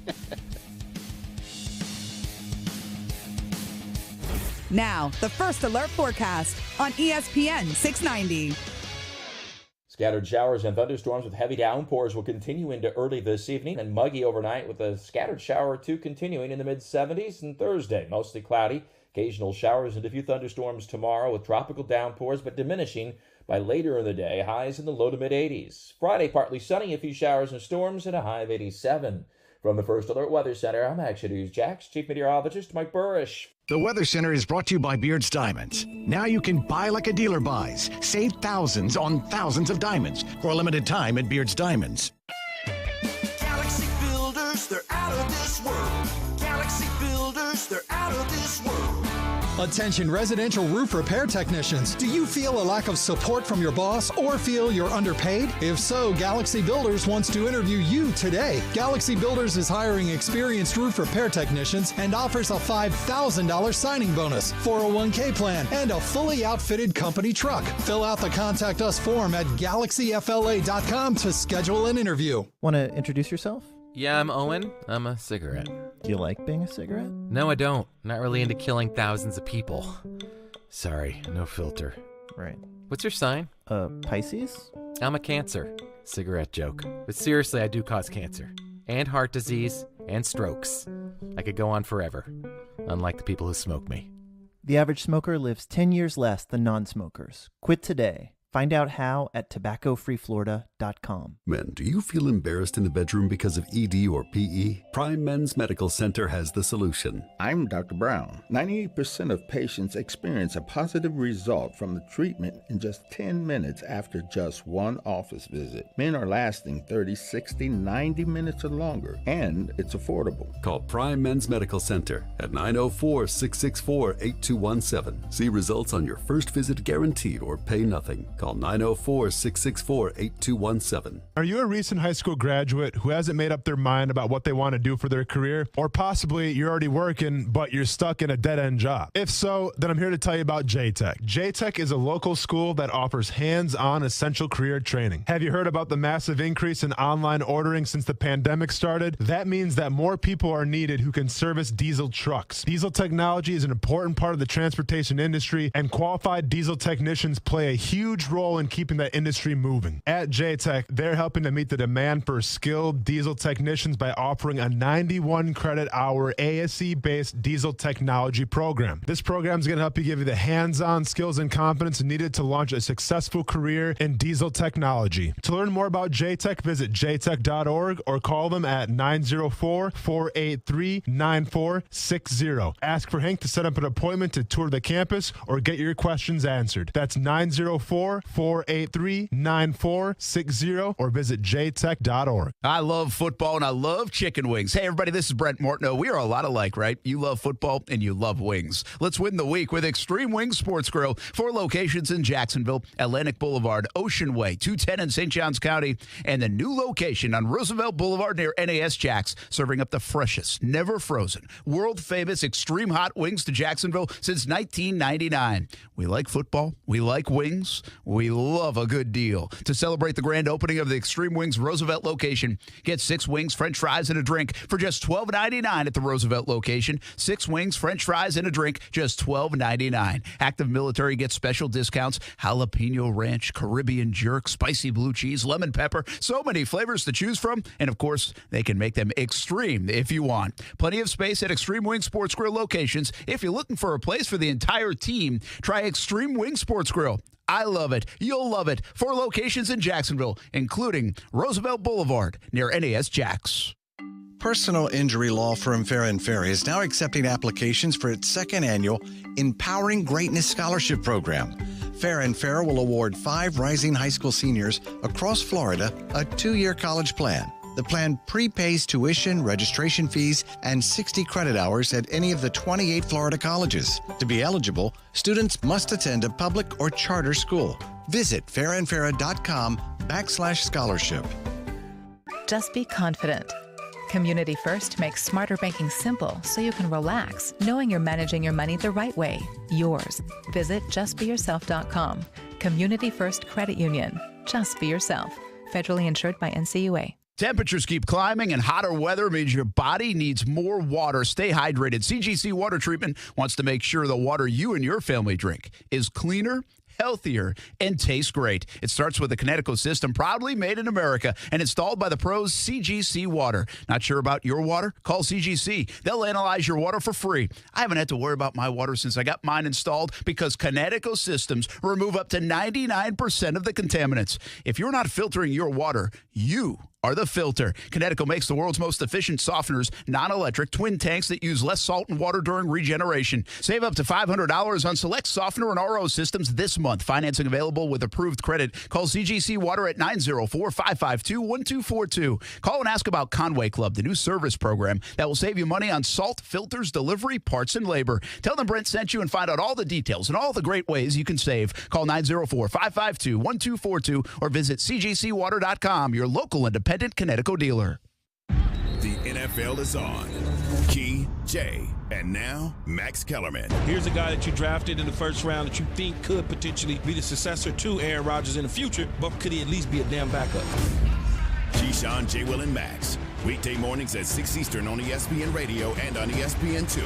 Now, the First Alert Forecast on ESPN 690. Scattered showers and thunderstorms with heavy downpours will continue into early this evening and muggy overnight with a scattered shower or two continuing in the mid-70s. And Thursday, mostly cloudy, occasional showers and a few thunderstorms tomorrow with tropical downpours but diminishing by later in the day, highs in the low to mid-80s. Friday, partly sunny, a few showers and storms and a high of 87. From the First Alert Weather Center, I'm Action News Jax Chief Meteorologist Mike Burrish. The Weather Center is brought to you by Beard's Diamonds. Now you can buy like a dealer buys. Save thousands on thousands of diamonds for a limited time at Beard's Diamonds. Galaxy Builders, they're out of this world. Galaxy Builders, they're out of this world. Attention residential roof repair technicians. Do you feel a lack of support from your boss or feel you're underpaid? If so, Galaxy Builders wants to interview you today. Galaxy Builders is hiring experienced roof repair technicians and offers a $5,000 signing bonus, 401k plan, and a fully outfitted company truck. Fill out the Contact Us form at galaxyfla.com to schedule an interview. Want to introduce yourself? Yeah, I'm Owen. I'm a cigarette. Do you like being a cigarette? No, I don't. Not really into killing thousands of people. Sorry, no filter. Right. What's your sign? Pisces? I'm a Cancer. Cigarette joke. But seriously, I do cause cancer. And heart disease. And strokes. I could go on forever. Unlike the people who smoke me. The average smoker lives 10 years less than non-smokers. Quit today. Find out how at tobaccofreeflorida.com. Men, do you feel embarrassed in the bedroom because of ED or PE? Prime Men's Medical Center has the solution. I'm Dr. Brown. 98% of patients experience a positive result from the treatment in just 10 minutes after just one office visit. Men are lasting 30, 60, 90 minutes or longer, and it's affordable. Call Prime Men's Medical Center at 904-664-8217. See results on your first visit guaranteed or pay nothing. Call 904-664-8217. Are you a recent high school graduate who hasn't made up their mind about what they want to do for their career? Or possibly you're already working, but you're stuck in a dead-end job? If so, then I'm here to tell you about JTech. JTech is a local school that offers hands-on essential career training. Have you heard about the massive increase in online ordering since the pandemic started? That means that more people are needed who can service diesel trucks. Diesel technology is an important part of the transportation industry, and qualified diesel technicians play a huge role in keeping that industry moving. At JTech, they're helping to meet the demand for skilled diesel technicians by offering a 91 credit hour ASE-based diesel technology program. This program is going to help you give you the hands-on skills and confidence needed to launch a successful career in diesel technology. To learn more about JTech, visit jtech.org or call them at 904-483-9460. Ask for Hank to set up an appointment to tour the campus or get your questions answered. That's 904-483-9460 or visit jtech.org. I love football and I love chicken wings. Hey, everybody, this is Brent Martindale. We are a lot alike, right? You love football and you love wings. Let's win the week with Extreme Wings Sports Grill. 4 locations in Jacksonville, Atlantic Boulevard, Ocean Way, 210 in St. Johns County, and the new location on Roosevelt Boulevard near NAS Jax, serving up the freshest, never frozen, world-famous extreme hot wings to Jacksonville since 1999. We like football. We like wings. We love a good deal. To celebrate the grand opening of the Extreme Wings Roosevelt location, get 6 wings, french fries, and a drink for just $12.99 at the Roosevelt location. 6 wings, french fries, and a drink, just $12.99. Active military gets special discounts: jalapeno ranch, Caribbean jerk, spicy blue cheese, lemon pepper. So many flavors to choose from. And, of course, they can make them extreme if you want. Plenty of space at Extreme Wing Sports Grill locations. If you're looking for a place for the entire team, try Extreme Wing Sports Grill. I love it. You'll love it. 4 locations in Jacksonville, including Roosevelt Boulevard near NAS Jax. Personal injury law firm Fair & Fair is now accepting applications for its 2nd annual Empowering Greatness Scholarship Program. Fair & Fair will award 5 rising high school seniors across Florida a 2-year college plan. The plan prepays tuition, registration fees, and 60 credit hours at any of the 28 Florida colleges. To be eligible, students must attend a public or charter school. Visit fairandfair.com/scholarship. Just be confident. Community First makes smarter banking simple so you can relax, knowing you're managing your money the right way. Yours. Visit justbeyourself.com. Community First Credit Union. Just be yourself. Federally insured by NCUA. Temperatures keep climbing and hotter weather means your body needs more water. Stay hydrated. CGC Water Treatment wants to make sure the water you and your family drink is cleaner, healthier, and tastes great. It starts with the Connecticut system, proudly made in America and installed by the pros CGC Water. Not sure about your water? Call CGC. They'll analyze your water for free. I haven't had to worry about my water since I got mine installed because Connecticut systems remove up to 99% of the contaminants. If you're not filtering your water, you are the filter. Connecticut makes the world's most efficient softeners, non-electric, twin tanks that use less salt and water during regeneration. Save up to $500 on select softener and RO systems this month. Financing available with approved credit. Call CGC Water at 904-552-1242. Call and ask about Conway Club, the new service program that will save you money on salt, filters, delivery, parts, and labor. Tell them Brent sent you and find out all the details and all the great ways you can save. Call 904-552-1242 or visit cgcwater.com, your local independent Connecticut dealer. The NFL is on. Key, Jay, and now Max Kellerman. Here's a guy that you drafted in the first round that you think could potentially be the successor to Aaron Rodgers in the future, but could he at least be a damn backup? Keyshawn, J. Will, and Max. Weekday mornings at 6 Eastern on ESPN Radio and on ESPN2.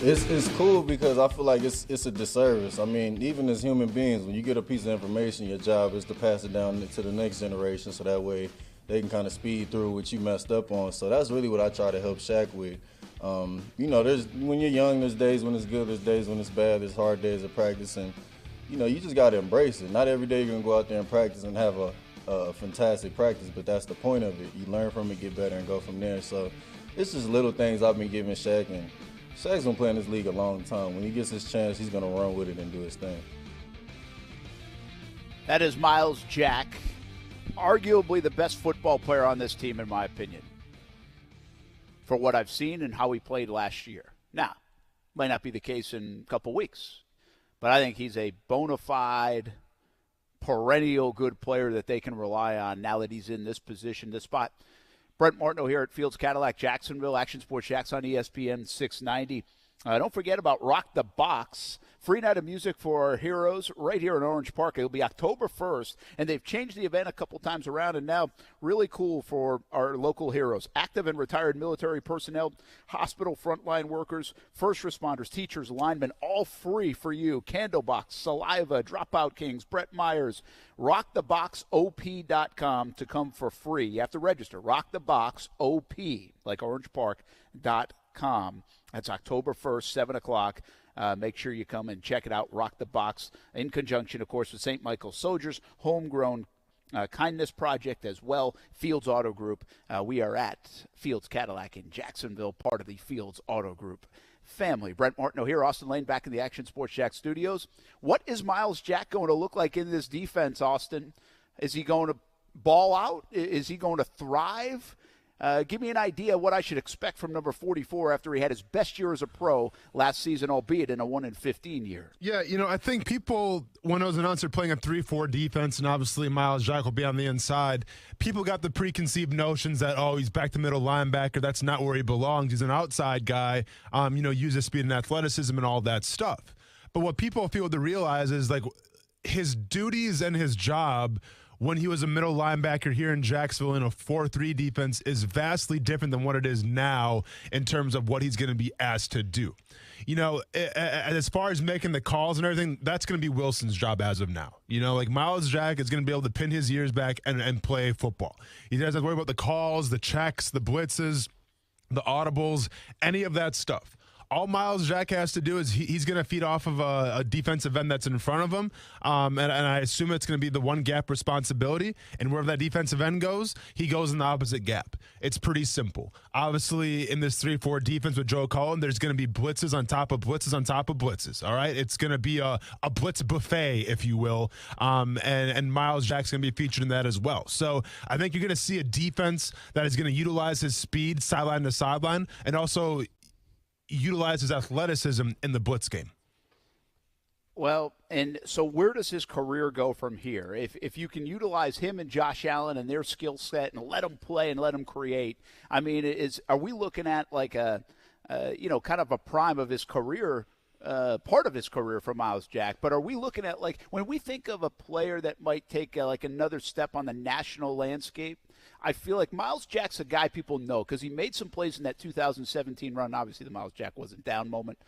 It's cool because I feel like it's a disservice. I mean, even as human beings, when you get a piece of information, your job is to pass it down to the next generation so that way they can kind of speed through what you messed up on. So that's really what I try to help Shaq with. When you're young, there's days when it's good, there's days when it's bad, there's hard days of practice, and, you just got to embrace it. Not every day you're going to go out there and practice and have a fantastic practice, but that's the point of it. You learn from it, get better, and go from there. So it's just little things I've been giving Shaq, and Shaq's been playing this league a long time. When he gets his chance, he's going to run with it and do his thing. That is Miles Jack, arguably the best football player on this team, in my opinion, for what I've seen and how he played last year. Now, might not be the case in a couple weeks, but I think he's a bona fide, perennial good player that they can rely on now that he's in this position, this spot. Brent Martindale here at Fields Cadillac, Jacksonville. Action Sports Jacks on ESPN 690. Don't forget about Rock the Box. Free night of music for our heroes right here in Orange Park. It'll be October 1st, and they've changed the event a couple times around, and now really cool for our local heroes. Active and retired military personnel, hospital frontline workers, first responders, teachers, linemen, all free for you. Candlebox, Saliva, Dropout Kings, Brett Myers. RockTheBoxOP.com to come for free. You have to register. RockTheBoxOP, like OrangePark.com. That's October 1st, 7 o'clock. Make sure you come and check it out. Rock the Box in conjunction, of course, with St. Michael's Soldiers, Homegrown Kindness Project as well, Fields Auto Group. We are at Fields Cadillac in Jacksonville, part of the Fields Auto Group family. Brent Martineau here, Austin Lane back in the Action Sports Jack studios. What is Myles Jack going to look like in this defense, Austin? Is he going to ball out? Is he going to thrive? Give me an idea what I should expect from number 44 after he had his best year as a pro last season, albeit in a 1-15 year. Yeah, I think people, when it was announced they're playing a 3-4 defense, and obviously Myles Jack will be on the inside, people got the preconceived notions that, he's back to middle linebacker. That's not where he belongs. He's an outside guy, uses speed and athleticism and all that stuff. But what people fail to realize is, his duties and his job when he was a middle linebacker here in Jacksonville in a 4-3 defense is vastly different than what it is now in terms of what he's going to be asked to do. As far as making the calls and everything, that's going to be Wilson's job as of now. Myles Jack is going to be able to pin his ears back and play football. He doesn't have to worry about the calls, the checks, the blitzes, the audibles, any of that stuff. All Myles Jack has to do is he's going to feed off of a defensive end that's in front of him, and I assume it's going to be the one gap responsibility, and wherever that defensive end goes, he goes in the opposite gap. It's pretty simple. Obviously, in this 3-4 defense with Joe Cullen, there's going to be blitzes on top of blitzes on top of blitzes, all right? It's going to be a blitz buffet, if you will, and Myles Jack's going to be featured in that as well. So I think you're going to see a defense that is going to utilize his speed sideline to sideline and also utilize his athleticism in the blitz game. Well, and so where does his career go from here? If you can utilize him and Josh Allen and their skill set and let them play and let them create, are we looking at kind of a prime of his career, part of his career for Myles Jack? But are we looking at when we think of a player that might take another step on the national landscape? I feel like Myles Jack's a guy people know because he made some plays in that 2017 run. Obviously, the Myles Jack wasn't down moment,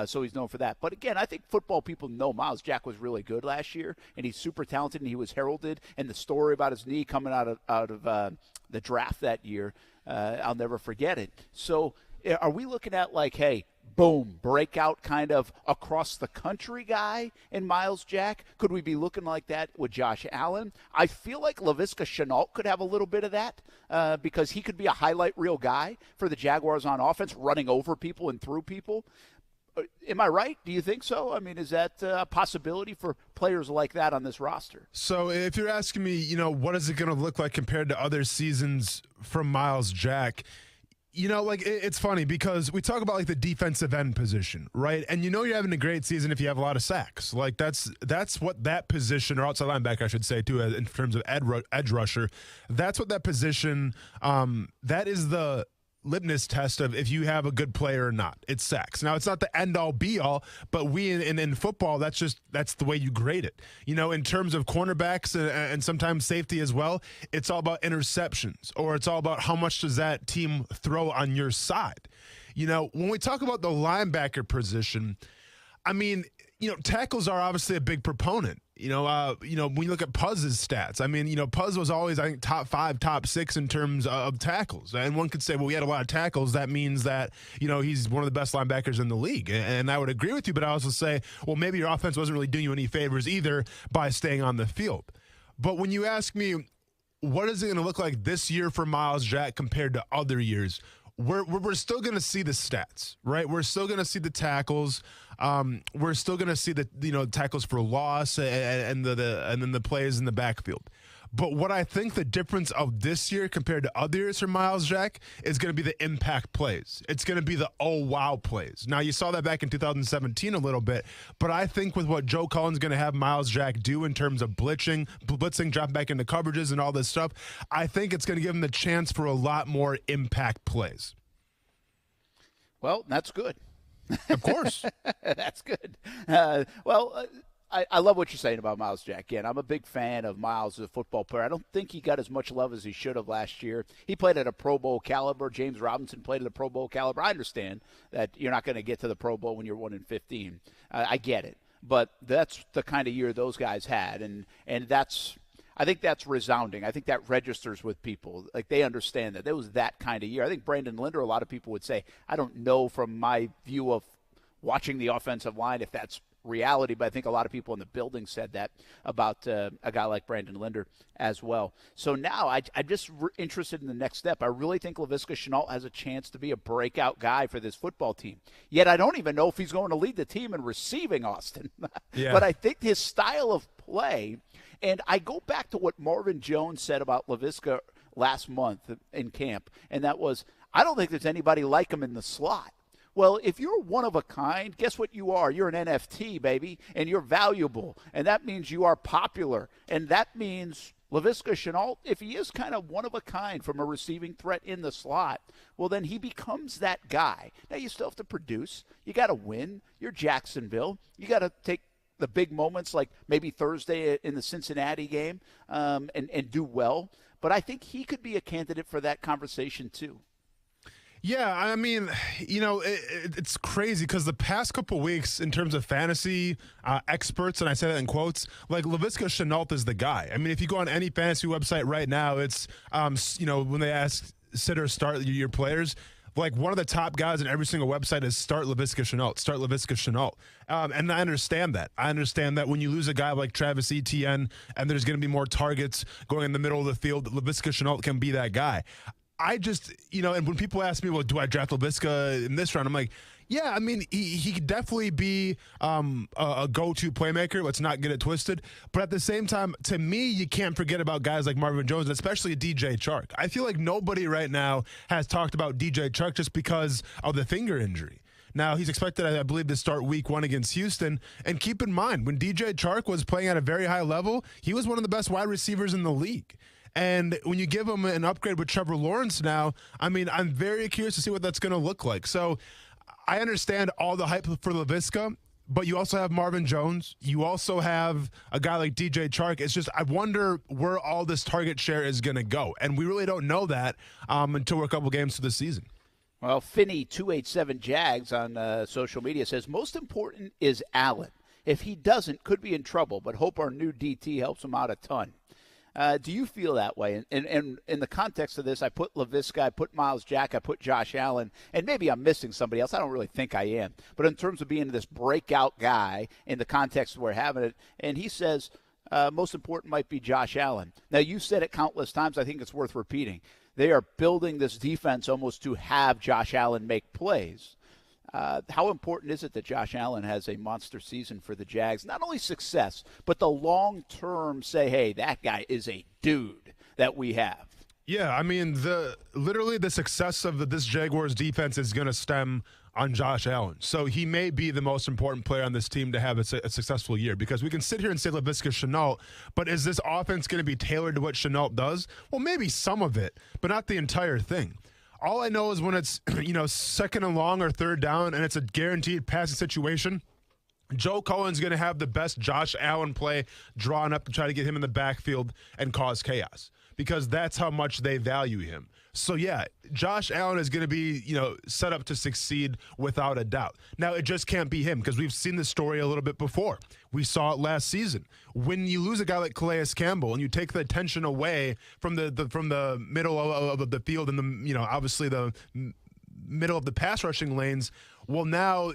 so he's known for that. But again, I think football people know Myles Jack was really good last year, and he's super talented, and he was heralded. And the story about his knee coming out of the draft that year, I'll never forget it. So are we looking at hey, boom, breakout kind of across the country guy in Myles Jack? Could we be looking like that with Josh Allen? I feel like Laviska Shenault could have a little bit of that because he could be a highlight reel guy for the Jaguars on offense, running over people and through people. Am I right? Do you think so? Is that a possibility for players like that on this roster? So if you're asking me, what is it going to look like compared to other seasons from Myles Jack, it's funny because we talk about the defensive end position, right? And you're having a great season if you have a lot of sacks. That's what that position, or outside linebacker, I should say, too, in terms of edge rusher. That's what that position, that is the litmus test of if you have a good player or not. It's sacks. Now, it's not the end-all, be-all, but in football, that's the way you grade it. In terms of cornerbacks and sometimes safety as well, it's all about interceptions, or it's all about how much does that team throw on your side. When we talk about the linebacker position, tackles are obviously a big proponent. When you look at Puzz's stats, Puzz was always, I think, top 5, top 6 in terms of tackles. And one could say, well, we had a lot of tackles. That means that, he's one of the best linebackers in the league. And I would agree with you, but I also say, well, maybe your offense wasn't really doing you any favors either by staying on the field. But when you ask me, what is it going to look like this year for Myles Jack compared to other years? We're still going to see the stats, right? We're still going to see the tackles. We're still going to see the tackles for loss and then the plays in the backfield. But what I think the difference of this year compared to other years for Myles Jack is going to be the impact plays. It's going to be the oh wow plays. Now you saw that back in 2017 a little bit, but I think with what Joe Cullen's going to have Myles Jack do in terms of blitzing, drop back into coverages and all this stuff, I think it's going to give him the chance for a lot more impact plays. Well, that's good. Of course. That's good. I love what you're saying about Myles Jack. Again, I'm a big fan of Myles as a football player. I don't think he got as much love as he should have last year. He played at a Pro Bowl caliber. James Robinson played at a Pro Bowl caliber. I understand that you're not going to get to the Pro Bowl when you're 1-15. I get it. But that's the kind of year those guys had, and I think that's resounding. I think that registers with people. Like, they understand that. It was that kind of year. I think Brandon Linder, a lot of people would say, I don't know from my view of watching the offensive line if that's reality, but I think a lot of people in the building said that about a guy like Brandon Linder as well. So now I'm just interested in the next step. I really think Laviska Shenault has a chance to be a breakout guy for this football team. Yet I don't even know if he's going to lead the team in receiving, Austin. Yeah. But I think his style of play, and I go back to what Marvin Jones said about Laviska last month in camp, and that was, I don't think there's anybody like him in the slot. Well, if you're one of a kind, guess what you are? You're an NFT, baby, and you're valuable. And that means you are popular. And that means Laviska Shenault, if he is kind of one of a kind from a receiving threat in the slot, well, then he becomes that guy. Now, you still have to produce. You got to win. You're Jacksonville. You got to take the big moments like maybe Thursday in the Cincinnati game and do well. But I think he could be a candidate for that conversation too. Yeah, I mean, it's crazy because the past couple weeks in terms of fantasy experts, and I say that in quotes, like Laviska Shenault is the guy. I mean, if you go on any fantasy website right now, it's, when they ask sit or start your players, like one of the top guys in every single website is start Laviska Shenault, start Laviska Shenault. And I understand that. I understand that when you lose a guy like Travis Etienne and there's going to be more targets going in the middle of the field, Laviska Shenault can be that guy. I just, and when people ask me, well, do I draft Laviska in this round? I'm like, yeah, I mean, he could definitely be a go-to playmaker. Let's not get it twisted. But at the same time, to me, you can't forget about guys like Marvin Jones, especially DJ Chark. I feel like nobody right now has talked about DJ Chark just because of the finger injury. Now, he's expected, I believe, to start week 1 against Houston. And keep in mind, when DJ Chark was playing at a very high level, he was one of the best wide receivers in the league. And when you give him an upgrade with Trevor Lawrence now, I mean, I'm very curious to see what that's going to look like. So I understand all the hype for Laviska, but you also have Marvin Jones. You also have a guy like DJ Chark. It's just I wonder where all this target share is going to go. And we really don't know that until we're a couple games to the season. Well, Finney287 Jags on social media says, most important is Allen. If he doesn't, could be in trouble, but hope our new DT helps him out a ton. Do you feel that way? And in the context of this, I put Laviska, I put Myles Jack, I put Josh Allen, and maybe I'm missing somebody else. I don't really think I am. But in terms of being this breakout guy in the context we're having it, and he says most important might be Josh Allen. Now, you said it countless times. I think it's worth repeating. They are building this defense almost to have Josh Allen make plays. How important is it that Josh Allen has a monster season for the Jags? Not only success, but the long-term say, hey, that guy is a dude that we have. Yeah, I mean, literally the success of this Jaguars defense is going to stem on Josh Allen. So he may be the most important player on this team to have a successful year, because we can sit here and say Laviska Shenault, but is this offense going to be tailored to what Shenault does? Well, maybe some of it, but not the entire thing. All I know is when it's, second and long or third down and it's a guaranteed passing situation, Joe Cohen's going to have the best Josh Allen play drawn up to try to get him in the backfield and cause chaos, because that's how much they value him. So, yeah, Josh Allen is going to be, set up to succeed without a doubt. Now, it just can't be him, because we've seen this story a little bit before. We saw it last season. When you lose a guy like Calais Campbell and you take the attention away from the middle of the field and obviously the middle of the pass rushing lanes, well, now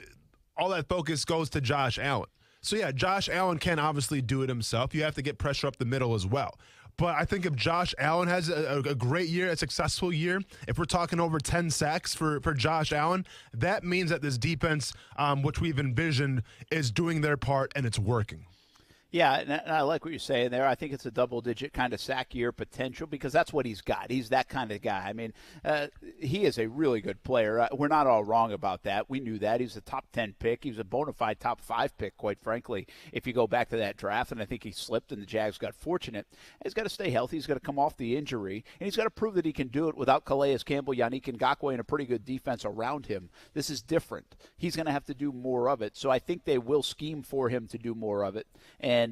all that focus goes to Josh Allen. So, yeah, Josh Allen can obviously do it himself. You have to get pressure up the middle as well. But I think if Josh Allen has a great year, a successful year, if we're talking over 10 sacks for Josh Allen, that means that this defense, which we've envisioned, is doing their part and it's working. Yeah, and I like what you're saying there. I think it's a double-digit kind of sack year potential because that's what he's got. He's that kind of guy. I mean, he is a really good player. We're not all wrong about that. We knew that. He's a top 10 pick. He was a bona fide top 5 pick, quite frankly, if you go back to that draft, and I think he slipped and the Jags got fortunate. He's got to stay healthy. He's got to come off the injury, and he's got to prove that he can do it without Calais Campbell, Yannick Ngakoue, and a pretty good defense around him. This is different. He's going to have to do more of it, so I think they will scheme for him to do more of it, and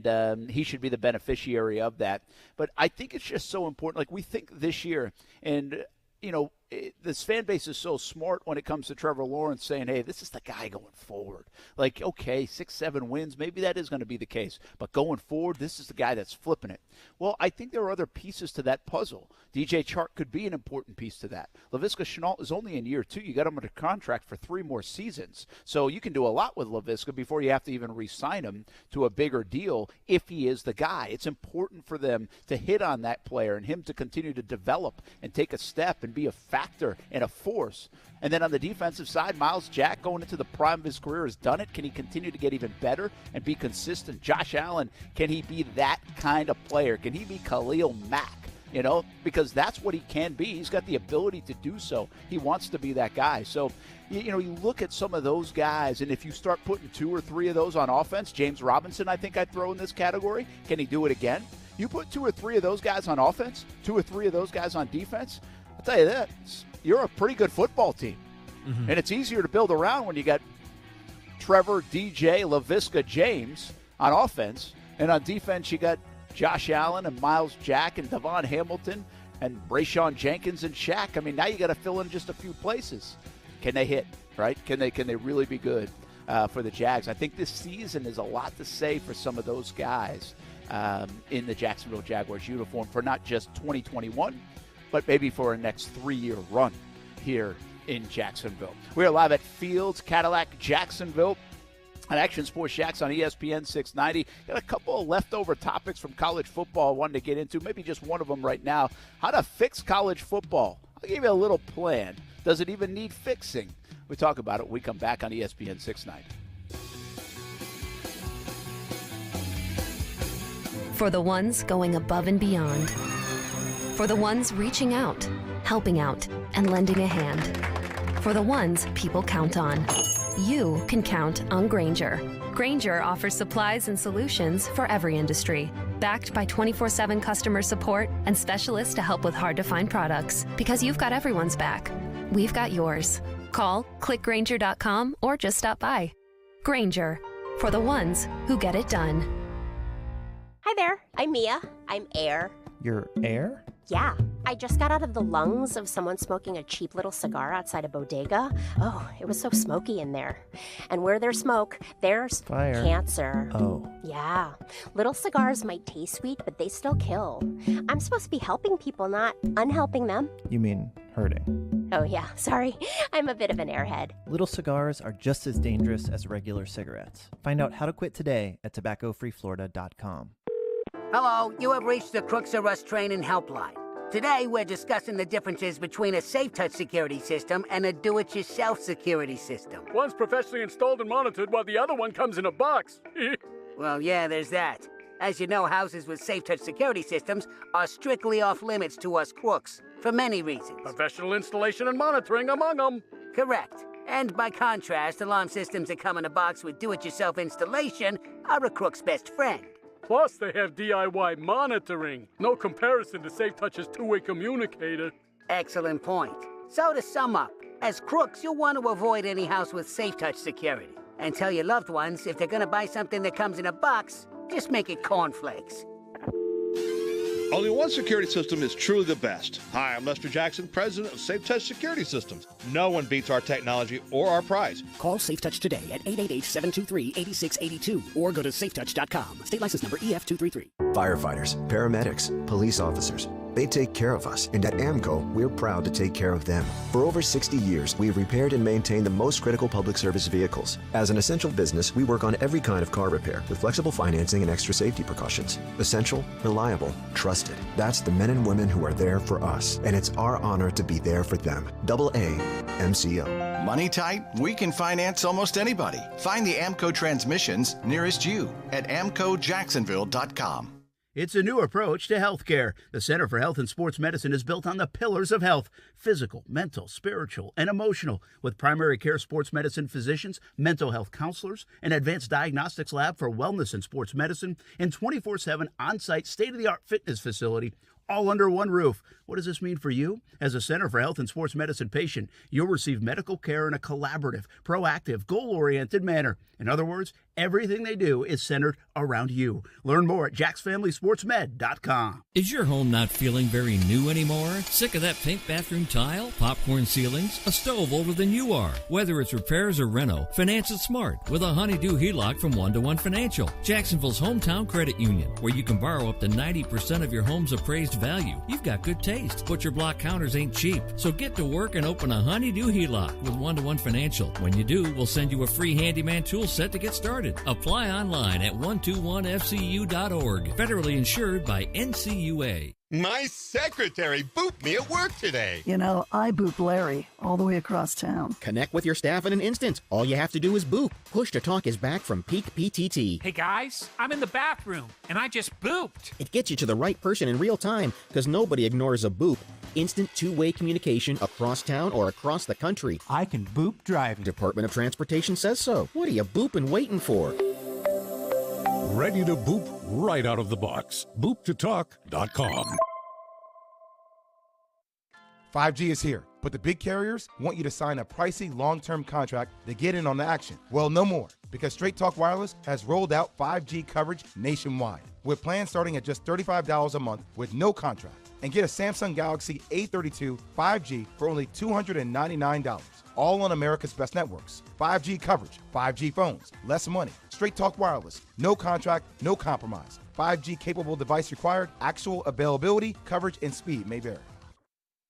he should be the beneficiary of that. But I think it's just so important. Like, we think this year, and, you know, this fan base is so smart when it comes to Trevor Lawrence saying, hey, this is the guy going forward. Like, okay, 6-7 wins, maybe that is going to be the case. But going forward, this is the guy that's flipping it. Well, I think there are other pieces to that puzzle. DJ Chark could be an important piece to that. Laviska Shenault is only in year 2. You got him under contract for 3 more seasons. So you can do a lot with Laviska before you have to even re-sign him to a bigger deal if he is the guy. It's important for them to hit on that player and him to continue to develop and take a step and be a factor and a force. And then on the defensive side, Miles Jack, going into the prime of his career, has done it. Can he continue to get even better and be consistent? Josh Allen, can he be that kind of player? Can he be Khalil Mack? You know, because that's what he can be. He's got the ability to do so. He wants to be that guy. So, you know, you look at some of those guys, and if you start putting 2 or 3 of those on offense, James Robinson, I think I'd throw in this category. Can he do it again? You put 2 or 3 of those guys on offense, 2 or 3 of those guys on defense, I'll tell you this, you're a pretty good football team. Mm-hmm. And it's easier to build around when you got Trevor, DJ, Laviska, James on offense. And on defense, you got Josh Allen and Miles Jack and Devon Hamilton and Brayshawn Jenkins and Shaq. I mean, now you got to fill in just a few places. Can they hit, right? Can they really be good for the Jags? I think this season is a lot to say for some of those guys in the Jacksonville Jaguars uniform for not just 2021, but maybe for a next 3-year run here in Jacksonville. We are live at Fields Cadillac Jacksonville on Action Sports Jacks on ESPN 690. Got a couple of leftover topics from college football I wanted to get into, maybe just one of them right now. How to fix college football. I'll give you a little plan. Does it even need fixing? We talk about it when we come back on ESPN 690. For the ones going above and beyond. For the ones reaching out, helping out, and lending a hand. For the ones people count on. You can count on Grainger. Grainger offers supplies and solutions for every industry, backed by 24/7 customer support and specialists to help with hard-to-find products. Because you've got everyone's back. We've got yours. Call, click Grainger.com, or just stop by. Grainger, for the ones who get it done. Hi there, I'm Mia. I'm Air. Your air? Yeah, I just got out of the lungs of someone smoking a cheap little cigar outside a bodega. Oh, it was so smoky in there. And where there's smoke, there's fire. Cancer. Oh. Yeah, little cigars might taste sweet, but they still kill. I'm supposed to be helping people, not unhelping them. You mean hurting? Oh yeah, sorry. I'm a bit of an airhead. Little cigars are just as dangerous as regular cigarettes. Find out how to quit today at tobaccofreeflorida.com. Hello, you have reached the Crooks R Us Training Helpline. Today, we're discussing the differences between a safe-touch security system and a do-it-yourself security system. One's professionally installed and monitored, while the other one comes in a box. Well, yeah, there's that. As you know, houses with safe-touch security systems are strictly off-limits to us crooks, for many reasons. Professional installation and monitoring among them. Correct. And by contrast, alarm systems that come in a box with do-it-yourself installation are a crook's best friend. Plus, they have DIY monitoring. No comparison to SafeTouch's two-way communicator. Excellent point. So to sum up, as crooks, you'll want to avoid any house with SafeTouch security. And tell your loved ones, if they're going to buy something that comes in a box, just make it cornflakes. Only one security system is truly the best. Hi, I'm Lester Jackson, president of SafeTouch Security Systems. No one beats our technology or our price. Call SafeTouch today at 888-723-8682 or go to safetouch.com. State license number EF233. Firefighters, paramedics, police officers. They take care of us, and at AMCO, we're proud to take care of them. For over 60 years, we've repaired and maintained the most critical public service vehicles. As an essential business, we work on every kind of car repair with flexible financing and extra safety precautions. Essential, reliable, trusted. That's the men and women who are there for us, and it's our honor to be there for them. AA MCO. Money tight? We can finance almost anybody. Find the AMCO transmissions nearest you at amcojacksonville.com. It's a new approach to healthcare. The Center for Health and Sports Medicine is built on the pillars of health: physical, mental, spiritual, and emotional, with primary care sports medicine physicians, mental health counselors, an advanced diagnostics lab for wellness and sports medicine, and 24/7 on-site state-of-the-art fitness facility, all under one roof. What does this mean for you? As a Center for Health and Sports Medicine patient, you'll receive medical care in a collaborative, proactive, goal-oriented manner. In other words, everything they do is centered around you. Learn more at jacksfamilysportsmed.com. Is your home not feeling very new anymore? Sick of that pink bathroom tile, popcorn ceilings, a stove older than you are? Whether it's repairs or reno, finance it smart with a Honeydew HELOC from 1-to-1 Financial, Jacksonville's hometown credit union, where you can borrow up to 90% of your home's appraised value. You've got good taste, but your block counters ain't cheap. So get to work and open a Honeydew HELOC with 1-to-1 Financial. When you do, we'll send you a free handyman tool set to get started. Apply online at 121fcu.org. Federally insured by NCUA. My secretary booped me at work today. You know, I booped Larry all the way across town. Connect with your staff in an instant. All you have to do is boop. Push to talk is back from Peak PTT. Hey guys, I'm in the bathroom and I just booped. It gets you to the right person in real time because nobody ignores a boop. Instant two-way communication across town or across the country. I can boop driving. Department of Transportation says so. What are you booping waiting for? Ready to boop right out of the box. BoopToTalk.com. 5G is here, but the big carriers want you to sign a pricey long-term contract to get in on the action. Well, no more, because Straight Talk Wireless has rolled out 5G coverage nationwide, with plans starting at just $35 a month with no contract. And get a Samsung Galaxy A32 5G for only $299, all on America's best networks. 5G coverage, 5G phones, less money. Straight Talk Wireless, no contract, no compromise. 5G capable device required, actual availability, coverage, and speed may vary.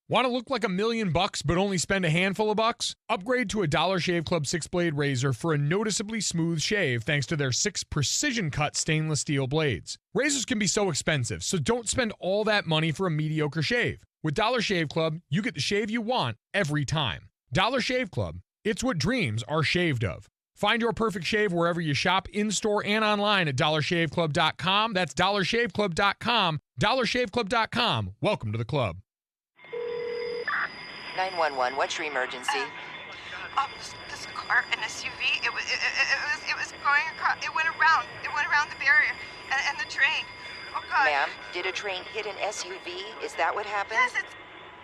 Want to look like $1 million but only spend a handful of bucks? Upgrade to a Dollar Shave Club 6-blade razor for a noticeably smooth shave thanks to their 6 precision-cut stainless steel blades. Razors can be so expensive, so don't spend all that money for a mediocre shave. With Dollar Shave Club, you get the shave you want every time. Dollar Shave Club, it's what dreams are shaved of. Find your perfect shave wherever you shop, in-store and online at dollarshaveclub.com. That's dollarshaveclub.com. dollarshaveclub.com. Welcome to the club. 911, what's your emergency? This car, an SUV, it was going across, it went around the barrier and the train. Oh God. Ma'am, did a train hit an SUV? Is that what happened? Yes,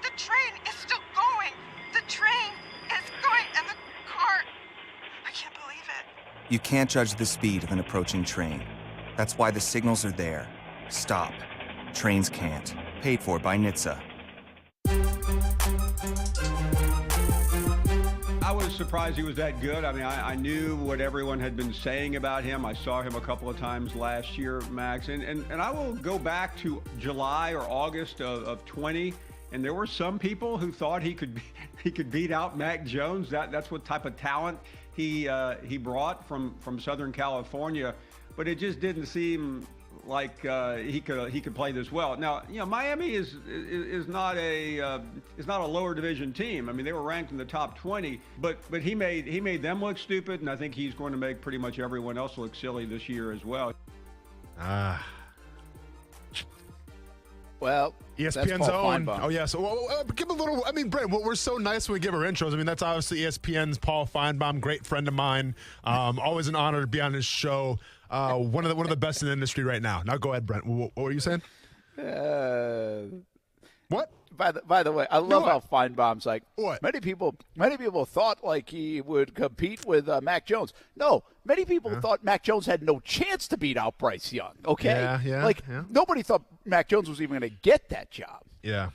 the train is still going. The train is going and the car, I can't believe it. You can't judge the speed of an approaching train. That's why the signals are there. Stop. Trains can't. Paid for by NHTSA. I was surprised he was that good. I mean, I knew what everyone had been saying about him. I saw him a couple of times last year, Max. And I will go back to July or August of 20, and there were some people who thought he could beat out Mac Jones. That's what type of talent he brought from Southern California. But it just didn't seem like he could play this well. Now, you know, Miami is not a lower division team. I mean, they were ranked in the top 20, but he made them look stupid, and I think he's going to make pretty much everyone else look silly this year as well. Well, ESPN's own. Oh, yeah. So give a little. I mean, Brent, we're so nice when we give our intros. I mean, that's obviously ESPN's Paul Finebaum, great friend of mine. Always an honor to be on his show. One of the best in the industry right now. Now go ahead, Brent. What were you saying? What? By the way, I love how Finebaum's like. What? Many people thought like he would compete with Mac Jones. No, many people thought Mac Jones had no chance to beat out Bryce Young. Okay, nobody thought Mac Jones was even going to get that job. Yeah.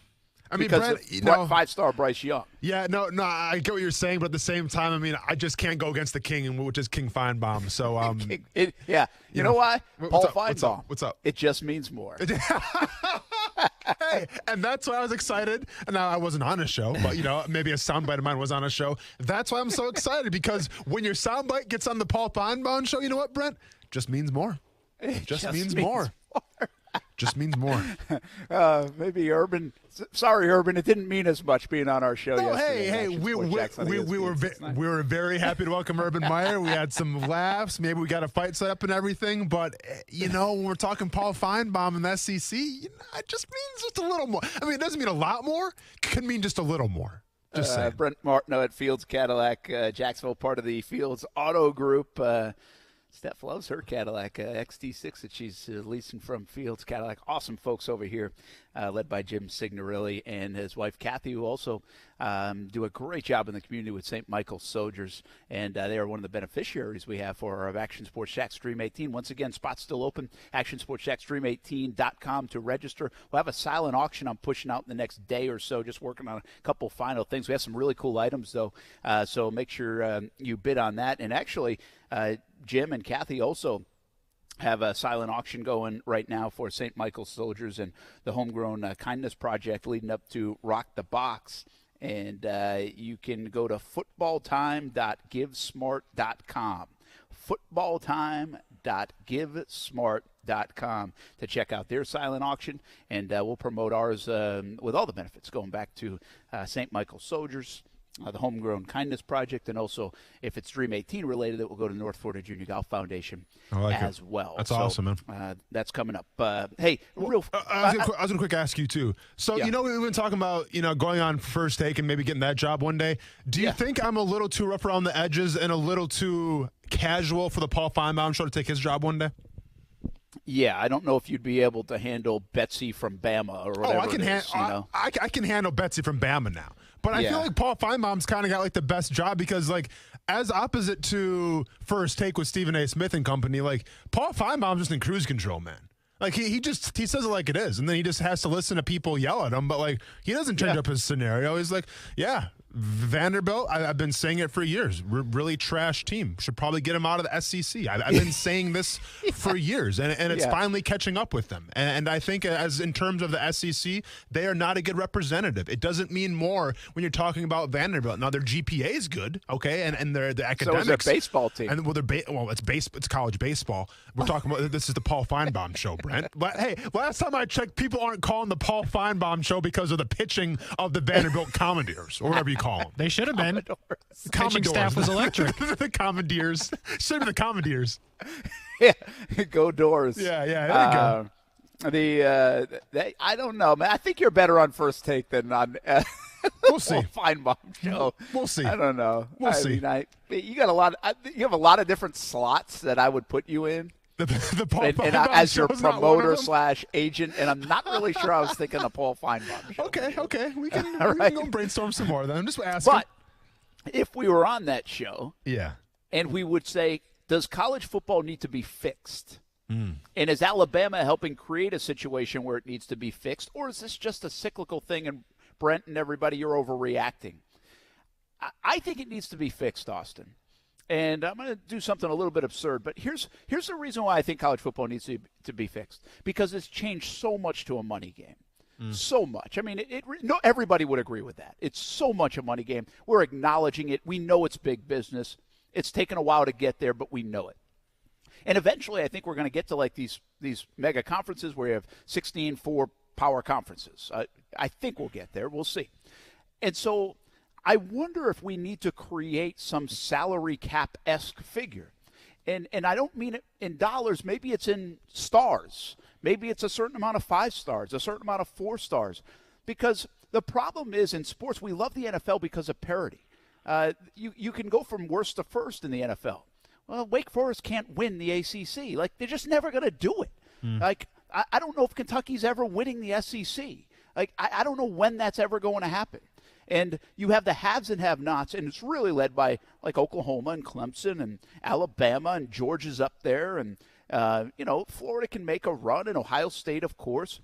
I mean, because Brent, of 5-star Bryce Young. Yeah, no, I get what you're saying, but at the same time, I mean, I just can't go against the king, which is King Finebaum. So, you know why? Paul Finebaum. What's up? It just means more. Hey, and that's why I was excited. And now I wasn't on a show, but maybe a soundbite of mine was on a show. That's why I'm so excited, because when your soundbite gets on the Paul Finebaum show, you know what, Brent? Just means more. It just means more. Just means more. Maybe Urban. Sorry, Urban. It didn't mean as much being on our show yesterday. Hey, we were very happy to welcome Urban Meyer. We had some laughs. Maybe we got a fight set up and everything. But, when we're talking Paul Finebaum and the SEC, it just means just a little more. I mean, it doesn't mean a lot more. It could mean just a little more. Just saying. Brent Martineau at Fields Cadillac, Jacksonville, part of the Fields Auto Group. Steph loves her Cadillac XT6 that she's leasing from Fields Cadillac. Awesome folks over here, led by Jim Signorilli and his wife Kathy, who also do a great job in the community with St. Michael's Soldiers. And they are one of the beneficiaries we have for our Action Sports Shack Stream 18. Once again, spots still open. ActionSportsShackStream18.com to register. We'll have a silent auction I'm pushing out in the next day or so, just working on a couple final things. We have some really cool items, though, so make sure you bid on that. And actually, Jim and Kathy also have a silent auction going right now for St. Michael's Soldiers and the Homegrown Kindness Project leading up to Rock the Box. And you can go to footballtime.givesmart.com. Footballtime.givesmart.com to check out their silent auction. And we'll promote ours with all the benefits going back to St. Michael's Soldiers, the Homegrown Kindness Project, and also, if it's Dream 18 related, it will go to North Florida Junior Golf Foundation as well. That's awesome, man. That's coming up. Hey, real. I was going to quick ask you too. So we've been talking about going on First Take and maybe getting that job one day. Do you think I'm a little too rough around the edges and a little too casual for the Paul Finebaum show to take his job one day? Yeah, I don't know if you'd be able to handle Betsy from Bama or whatever. I can handle Betsy from Bama now. But I feel like Paul Finebaum's kind of got like the best job because as opposite to First Take with Stephen A. Smith and company, Paul Finebaum's just in cruise control, man. He says it like it is, and then he just has to listen to people yell at him. But he doesn't change up his scenario. He's like, Vanderbilt, I've been saying it for years. Really trash team. Should probably get him out of the SEC. I've been saying this for years, and it's finally catching up with them. And I think as in terms of the SEC, they are not a good representative. It doesn't mean more when you're talking about Vanderbilt. Now, their GPA is good, okay, and the academics. So is their baseball team. And it's college baseball. We're talking about this is the Paul Finebaum show, Brent. But hey, last time I checked, people aren't calling the Paul Finebaum show because of the pitching of the Vanderbilt Commodores, or whatever you call them. They should have been. The pitching staff was electric. The Commodores. Should have been the Commodores. Yeah, go Doors. Yeah, there you go. I don't know, man. I think you're better on First Take than on we'll see. Finebaum show. We'll see. I don't know. We'll see. You got a lot. You have a lot of different slots that I would put you in. The Paul and as your promoter / agent, and I'm not really sure I was thinking the Paul Finebaum show. Okay. We can go brainstorm some more then. I'm just asking. But if we were on that show, and we would say, does college football need to be fixed? And is Alabama helping create a situation where it needs to be fixed? Or is this just a cyclical thing, and Brent and everybody, you're overreacting? I think it needs to be fixed, Austin. And I'm going to do something a little bit absurd, but here's the reason why I think college football needs to be fixed. Because it's changed so much to a money game. So much. I mean, everybody would agree with that. It's so much a money game. We're acknowledging it. We know it's big business. It's taken a while to get there, but we know it. And eventually, I think we're going to get to these mega conferences where you have 16 4-power conferences. I think we'll get there. We'll see. And so I wonder if we need to create some salary cap-esque figure. And I don't mean it in dollars. Maybe it's in stars. Maybe it's a certain amount of 5 stars, a certain amount of 4 stars. Because the problem is in sports, we love the NFL because of parity. You can go from worst to first in the NFL. Well, Wake Forest can't win the ACC. They're just never going to do it. I don't know if Kentucky's ever winning the SEC. I don't know when that's ever going to happen. And you have the haves and have-nots, and it's really led by Oklahoma and Clemson and Alabama, and Georgia's up there, and Florida can make a run, and Ohio State, of course.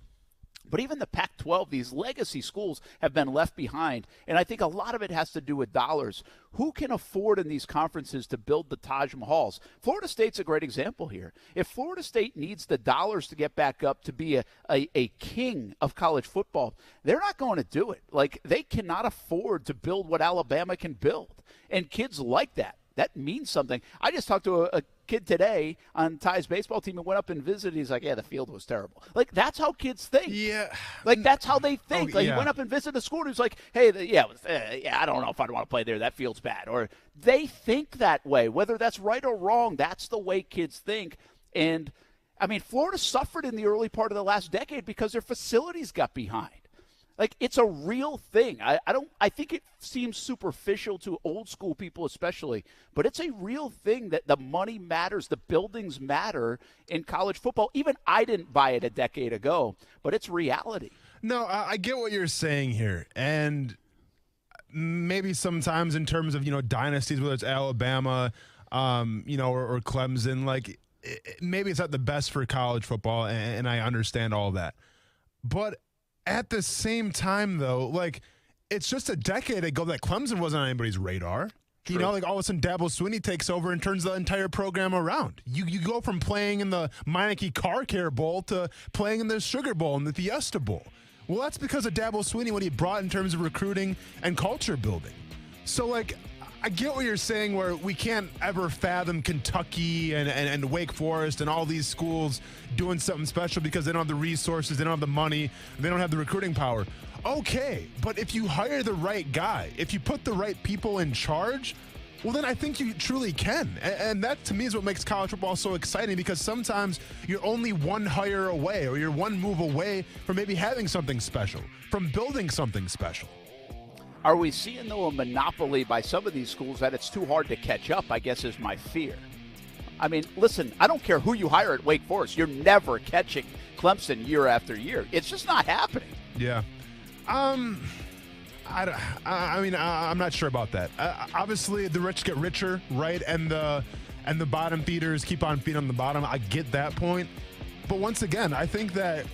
But even the Pac-12, these legacy schools have been left behind, and I think a lot of it has to do with dollars. Who can afford in these conferences to build the Taj Mahals? Florida State's a great example here. If Florida State needs the dollars to get back up to be a king of college football, they're not going to do it. They cannot afford to build what Alabama can build, and kids like that. That means something. I just talked to a kid today on Ty's baseball team and went up and visited. He's like, yeah, the field was terrible. Like, that's how kids think. Yeah. Like, that's how they think. Oh, Like, yeah. he went up and visited a school and he was like, hey, I don't know if I'd want to play there. That field's bad. Or they think that way. Whether that's right or wrong, that's the way kids think. And, I mean, Florida suffered in the early part of the last decade because their facilities got behind. Like, it's a real thing. I think it seems superficial to old school people especially, but it's a real thing that the money matters, the buildings matter in college football. Even I didn't buy it a decade ago, but it's reality. No, I get what you're saying here. And maybe sometimes in terms of, dynasties, whether it's Alabama, or Clemson, like maybe it's not the best for college football, and I understand all that. But at the same time, though, like, it's just a decade ago that Clemson wasn't on anybody's radar. True. Like, all of a sudden, Dabo Swinney takes over and turns the entire program around. You go from playing in the Meineke Car Care Bowl to playing in the Sugar Bowl and the Fiesta Bowl. Well, that's because of Dabo Swinney, what he brought in terms of recruiting and culture building. So, like, I get what you're saying where we can't ever fathom Kentucky and Wake Forest and all these schools doing something special because they don't have the resources, they don't have the money, they don't have the recruiting power. Okay, but if you hire the right guy, if you put the right people in charge, well, then I think you truly can. And that, to me, is what makes college football so exciting, because sometimes you're only one hire away or you're one move away from maybe having something special, from building something special. Are we seeing, though, a monopoly by some of these schools that it's too hard to catch up, I guess, is my fear. I mean, listen, I don't care who you hire at Wake Forest. You're never catching Clemson year after year. It's just not happening. Yeah. I'm not sure about that. Obviously, the rich get richer, right? And the bottom feeders keep on feeding on the bottom. I get that point. But once again, I think that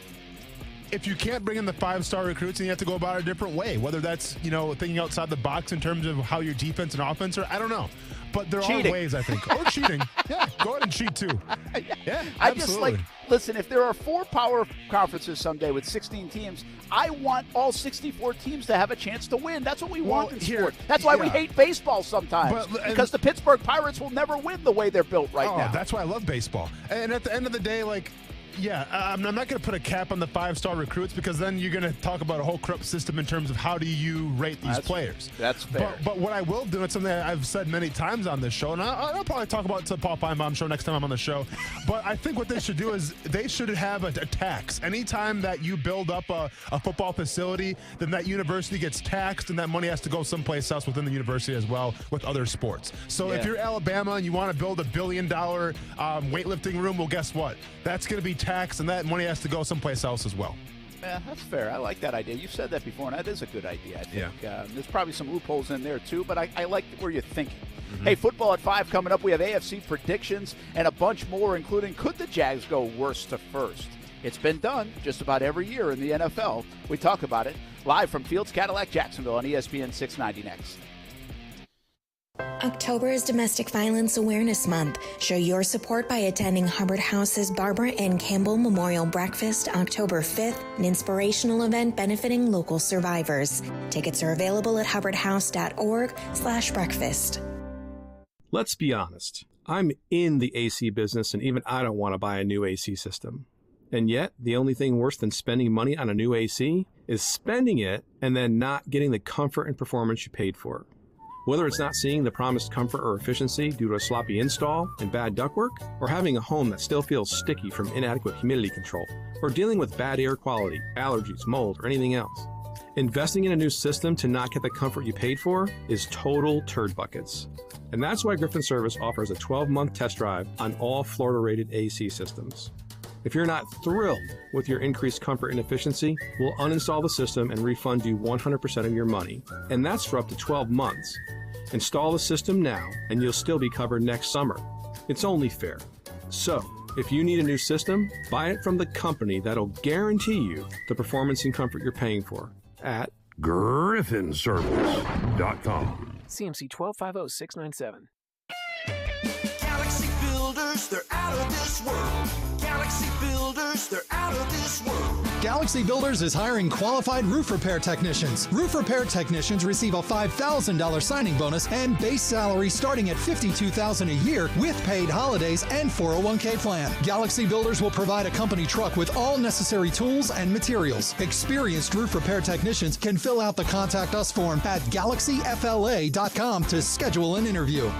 if you can't bring in the 5-star recruits, then you have to go about it a different way, whether that's, thinking outside the box in terms of how your defense and offense are, I don't know. But there are ways, I think. Or cheating. Yeah, go ahead and cheat too. Yeah, I absolutely. Listen, if there are 4 power conferences someday with 16 teams, I want all 64 teams to have a chance to win. That's what we want in sport. That's why we hate baseball sometimes, because the Pittsburgh Pirates will never win the way they're built right now. That's why I love baseball. And at the end of the day, I'm not going to put a cap on the 5-star recruits, because then you're going to talk about a whole corrupt system in terms of how do you rate these players. That's fair. But what I will do, it's something that I've said many times on this show, and I'll probably talk about it to Paul Finebaum show next time I'm on the show. But I think what they should do is they should have a tax. Anytime that you build up a football facility, then that university gets taxed, and that money has to go someplace else within the university as well with other sports. So if you're Alabama and you want to build $1 billion weightlifting room, well, guess what? That's going to be tax, and that money has to go someplace else as well. Yeah, that's fair. I like that idea. You've said that before, and that is a good idea, I think. There's probably some loopholes in there, too, but I like where you're thinking. Mm-hmm. Hey, football at 5 coming up. We have AFC predictions and a bunch more, including could the Jags go worst to first? It's been done just about every year in the NFL. We talk about it live from Fields Cadillac Jacksonville on ESPN 690 next. October is Domestic Violence Awareness Month. Show your support by attending Hubbard House's Barbara N. Campbell Memorial Breakfast October 5th, an inspirational event benefiting local survivors. Tickets are available at hubbardhouse.org/breakfast. Let's be honest. I'm in the AC business, and even I don't want to buy a new AC system. And yet, the only thing worse than spending money on a new AC is spending it and then not getting the comfort and performance you paid for. Whether it's not seeing the promised comfort or efficiency due to a sloppy install and bad ductwork, or having a home that still feels sticky from inadequate humidity control, or dealing with bad air quality, allergies, mold, or anything else, investing in a new system to not get the comfort you paid for is total turd buckets. And that's why Griffin Service offers a 12-month test drive on all Florida-rated AC systems. If you're not thrilled with your increased comfort and efficiency, we'll uninstall the system and refund you 100% of your money. And that's for up to 12 months. Install the system now, and you'll still be covered next summer. It's only fair. So, if you need a new system, buy it from the company that'll guarantee you the performance and comfort you're paying for at GriffinService.com. CMC 1250697. Galaxy Builders, they're out of this world. Galaxy Builders, they're out of this world. Galaxy Builders is hiring qualified roof repair technicians. Roof repair technicians receive a $5,000 signing bonus and base salary starting at $52,000 a year with paid holidays and 401k plan. Galaxy Builders will provide a company truck with all necessary tools and materials. Experienced roof repair technicians can fill out the Contact Us form at galaxyfla.com to schedule an interview.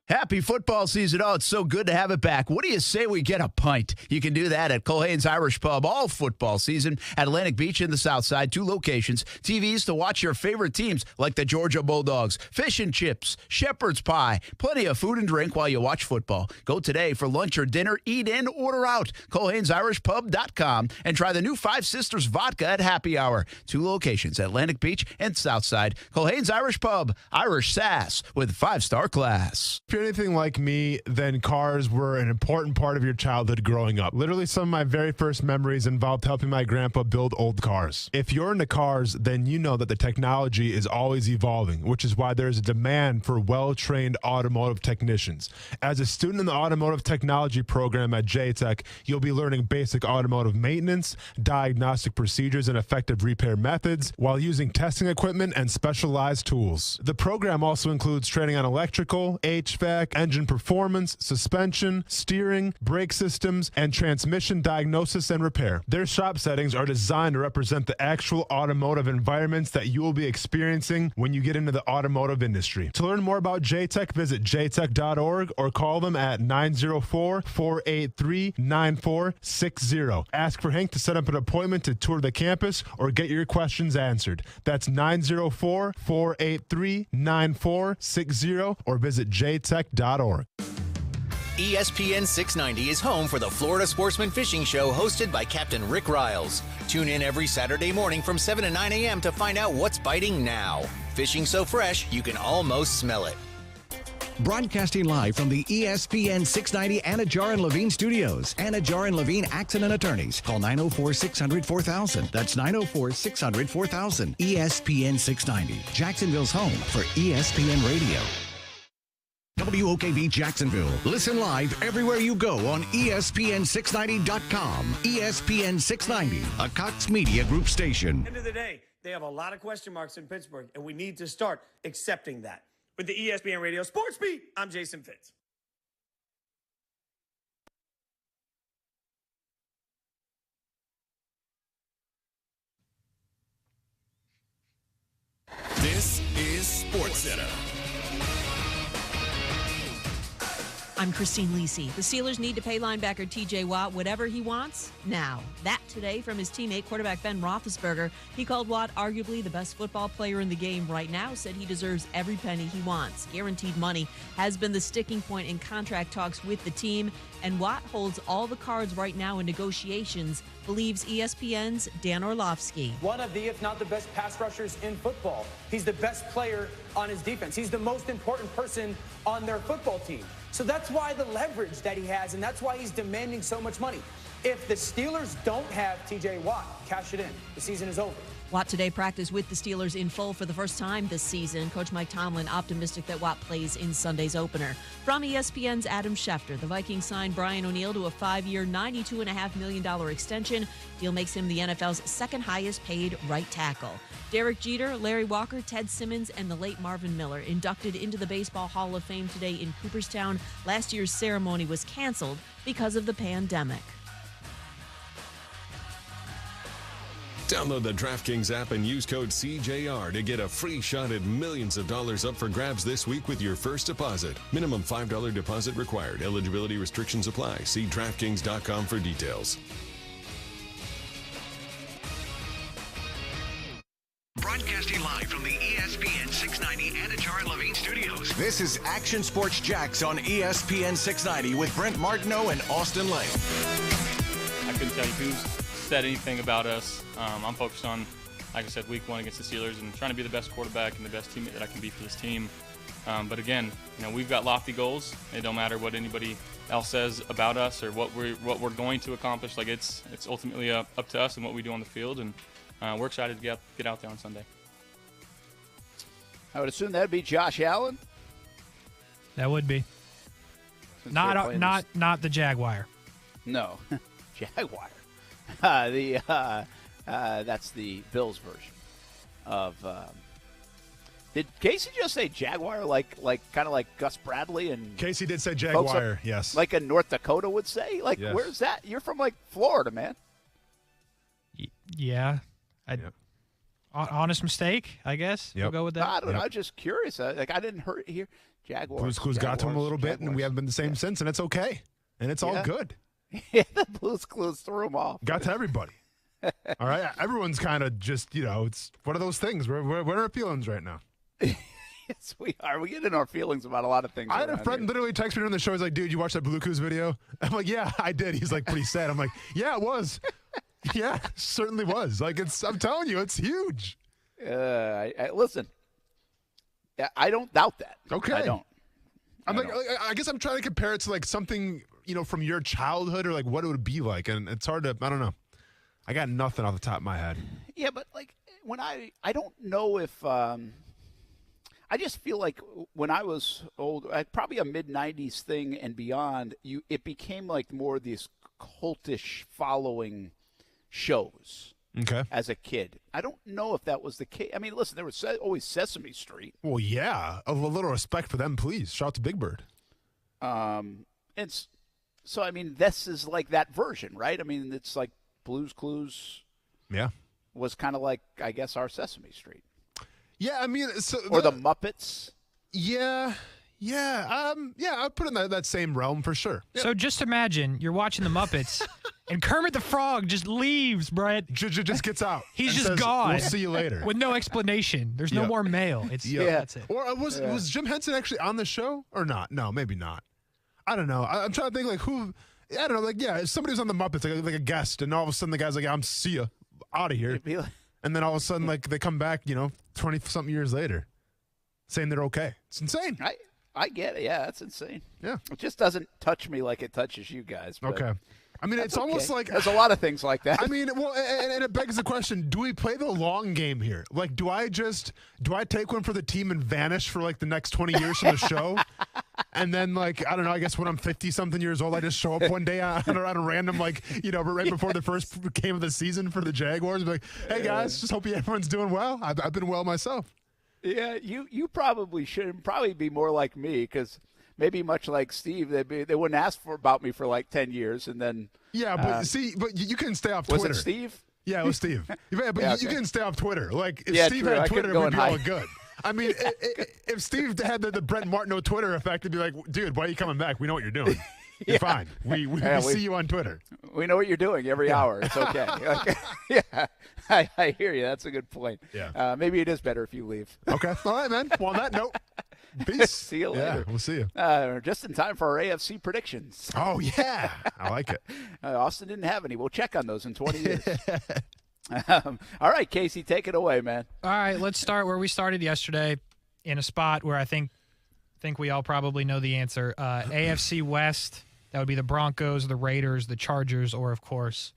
Happy football season. Oh, it's so good to have it back. What do you say we get a pint? You can do that at Culhane's Irish Pub all football season at Atlantic Beach in the South Side. 2 locations. TVs to watch your favorite teams like the Georgia Bulldogs. Fish and chips. Shepherd's pie. Plenty of food and drink while you watch football. Go today for lunch or dinner. Eat in, order out. Culhane'sIrishPub.com and try the new Five Sisters Vodka at happy hour. 2 locations at Atlantic Beach and South Side. Culhane's Irish Pub. Irish sass with 5-star class. If you're anything like me, then cars were an important part of your childhood growing up. Literally, some of my very first memories involved helping my grandpa build old cars. If you're into cars, then you know that the technology is always evolving, which is why there's a demand for well-trained automotive technicians. As a student in the automotive technology program at JTech, you'll be learning basic automotive maintenance, diagnostic procedures, and effective repair methods while using testing equipment and specialized tools. The program also includes training on electrical, HVAC, engine performance, suspension, steering, brake systems, and transmission diagnosis and repair. Their shop settings are designed to represent the actual automotive environments that you will be experiencing when you get into the automotive industry. To learn more about JTech, visit jtech.org or call them at 904-483-9460. Ask for Hank to set up an appointment to tour the campus or get your questions answered. That's 904-483-9460 or visit jtech.org. ESPN 690 is home for the Florida Sportsman Fishing Show hosted by Captain Rick Riles. Tune in every Saturday morning from 7 to 9 a.m. to find out what's biting now. Fishing so fresh, you can almost smell it. Broadcasting live from the ESPN 690 Anajar and Levine studios. Anajar and Levine Accident Attorneys. Call 904-600-4000. That's 904-600-4000. ESPN 690. Jacksonville's home for ESPN Radio. WOKV Jacksonville. Listen live everywhere you go on ESPN690.com. ESPN 690, a Cox Media Group station. End of the day, they have a lot of question marks in Pittsburgh, and we need to start accepting that. With the ESPN Radio Sports Beat, I'm Jason Fitz. This is SportsCenter. I'm Christine Lisi. The Steelers need to pay linebacker T.J. Watt whatever he wants now. That today from his teammate, quarterback Ben Roethlisberger. He called Watt arguably the best football player in the game right now, said he deserves every penny he wants. Guaranteed money has been the sticking point in contract talks with the team, and Watt holds all the cards right now in negotiations, believes ESPN's Dan Orlovsky. One of the, if not the best pass rushers in football. He's the best player on his defense. He's the most important person on their football team. So that's why the leverage that he has, and that's why he's demanding so much money. If the Steelers don't have T.J. Watt, cash it in. The season is over. Watt today practiced with the Steelers in full for the first time this season. Coach Mike Tomlin optimistic that Watt plays in Sunday's opener. From ESPN's Adam Schefter, the Vikings signed Brian O'Neill to a 5-year, $92.5 million extension. Deal makes him the NFL's second highest paid right tackle. Derek Jeter, Larry Walker, Ted Simmons, and the late Marvin Miller inducted into the Baseball Hall of Fame today in Cooperstown. Last year's ceremony was canceled because of the pandemic. Download the DraftKings app and use code CJR to get a free shot at millions of dollars up for grabs this week with your first deposit. Minimum $5 deposit required. Eligibility restrictions apply. See DraftKings.com for details. Broadcasting live from the ESPN 690 Anajar and Levine studios. This is Action Sports Jacks on ESPN 690 with Brent Martineau and Austin Lane. I couldn't tell you who's said anything about us. I'm focused on, like I said, week 1 against the Steelers and trying to be the best quarterback and the best teammate that I can be for this team. But again, we've got lofty goals. It don't matter what anybody else says about us or what we're going to accomplish. Like it's ultimately up to us and what we do on the field, and we're excited to get out there on Sunday. I would assume that'd be Josh Allen. That would be. Not the Jaguar. No, Jaguar. That's the Bills version of. Did Casey just say Jaguar like kind of like Gus Bradley and Casey did say Jaguar, yes. Like a North Dakota would say? Like, yes. Where's that? You're from, like, Florida, man. Yeah. Honest mistake, I guess. Yep. We'll go with that. I don't know. I'm just curious. I didn't hear Jaguars. Blues Clues got to him a little bit, Jaguars. and we haven't been the same since, and it's okay. And it's all good. Yeah, the Blues Clues threw him off. Got to everybody. All right? Everyone's kind of just, it's one of those things. We're in our feelings right now. Yes, we are. We get in our feelings about a lot of things. I had a friend here. literally text me during the show. He's like, dude, you watched that Blue Clues video? I'm like, yeah, I did. He's like, pretty sad. I'm like, yeah, it was. Yeah, certainly was. Like, I'm telling you, it's huge. Listen, I don't doubt that. Okay. I don't. I guess I'm trying to compare it to like something, from your childhood or like what it would be like. And it's hard to, I don't know. I got nothing off the top of my head. Yeah, but like when I don't know if, I just feel like when I was old, probably a mid-'90s thing and beyond, it became like more these cultish following shows. Okay. As a kid. I don't know if that was the case. I mean, listen, there was always Sesame Street. Well, yeah. A little respect for them, please. Shout out to Big Bird. So, I mean, this is like that version, right? I mean, it's like Blues Clues. Yeah. Was kind of like, I guess, our Sesame Street. Yeah, I mean, or the Muppets. Yeah, I'd put it in that same realm for sure. Yeah. So just imagine you're watching the Muppets, and Kermit the Frog just leaves, Brett. Just gets out. He's just says, gone. We'll see you later. With no explanation. There's no more mail. That's it. Or was Jim Henson actually on the show or not? No, maybe not. I don't know. I'm trying to think like who. I don't know. Like if somebody was on the Muppets, like a guest, and all of a sudden the guy's like, "I'm see ya, out of here," and then all of a sudden like they come back, 20-something years later, saying they're okay. It's insane. I get it. Yeah, that's insane. Yeah. It just doesn't touch me like it touches you guys. Okay. I mean, it's almost like there's a lot of things like that. I mean, well, and it begs the question: do we play the long game here? Like, do I take one for the team and vanish for like the next 20 years from the show, and then like I don't know? I guess when I'm 50-something years old, I just show up one day on a random right before the first game of the season for the Jaguars, and be like, hey guys, just hope everyone's doing well. I've been well myself. Yeah, you probably should be more like me because. Maybe much like Steve, they wouldn't ask about me for like 10 years, and then but you couldn't stay off Twitter. Was it Steve? Yeah, it was Steve. But you couldn't stay off Twitter. Like if Steve true. had Twitter, we'd be all good. I mean, if Steve had the Brent Martineau Twitter effect, it'd be like, dude, why are you coming back? We know what you're doing. You're fine. We see you on Twitter. We know what you're doing every hour. It's okay. Yeah, I hear you. That's a good point. Yeah. Maybe it is better if you leave. Okay. All right, man. Well, on that note. Peace. See you later. Yeah, we'll see you. Just in time for our AFC predictions. Oh, yeah. I like it. Austin didn't have any. We'll check on those in 20 years. All right, Casey, take it away, man. All right, let's start where we started yesterday in a spot where I think we all probably know the answer. AFC West, that would be the Broncos, the Raiders, the Chargers, or, of course,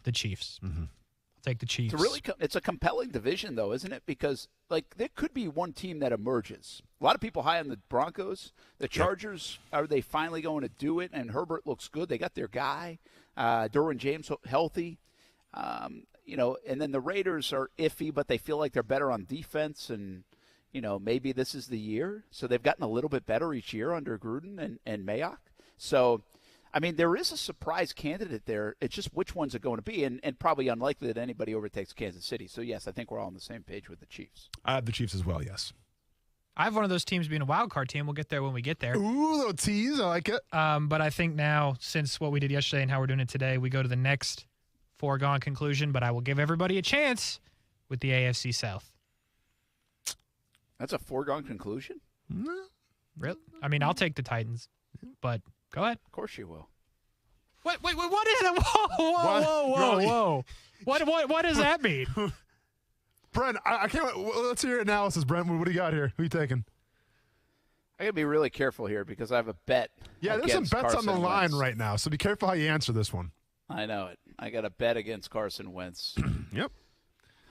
the Chiefs. Mm-hmm. Take the Chiefs. It's a compelling division, though, isn't it? Because there could be one team that emerges. A lot of people high on the Broncos. The Chargers, are they finally going to do it? And Herbert looks good. They got their guy, Derwin James, healthy. And then the Raiders are iffy, but they feel like they're better on defense. And maybe this is the year. So they've gotten a little bit better each year under Gruden and Mayock. So. I mean, there is a surprise candidate there. It's just which one's it going to be, and probably unlikely that anybody overtakes Kansas City. So, yes, I think we're all on the same page with the Chiefs. I have the Chiefs as well, yes. I have one of those teams being a wild card team. We'll get there when we get there. Ooh, little tease. I like it. But I think now, since what we did yesterday and how we're doing it today, we go to the next foregone conclusion, but I will give everybody a chance with the AFC South. That's a foregone conclusion? Really? I mean, I'll take the Titans, but... Go ahead. Of course you will. Wait, what is it? Whoa. What does that mean? Brent, I can't wait. Let's hear your analysis, Brent. What do you got here? Who are you taking? I got to be really careful here because I have a bet. Yeah, there's some bets on the line right now, so be careful how you answer this one. I know it. I got a bet against Carson Wentz. Yep.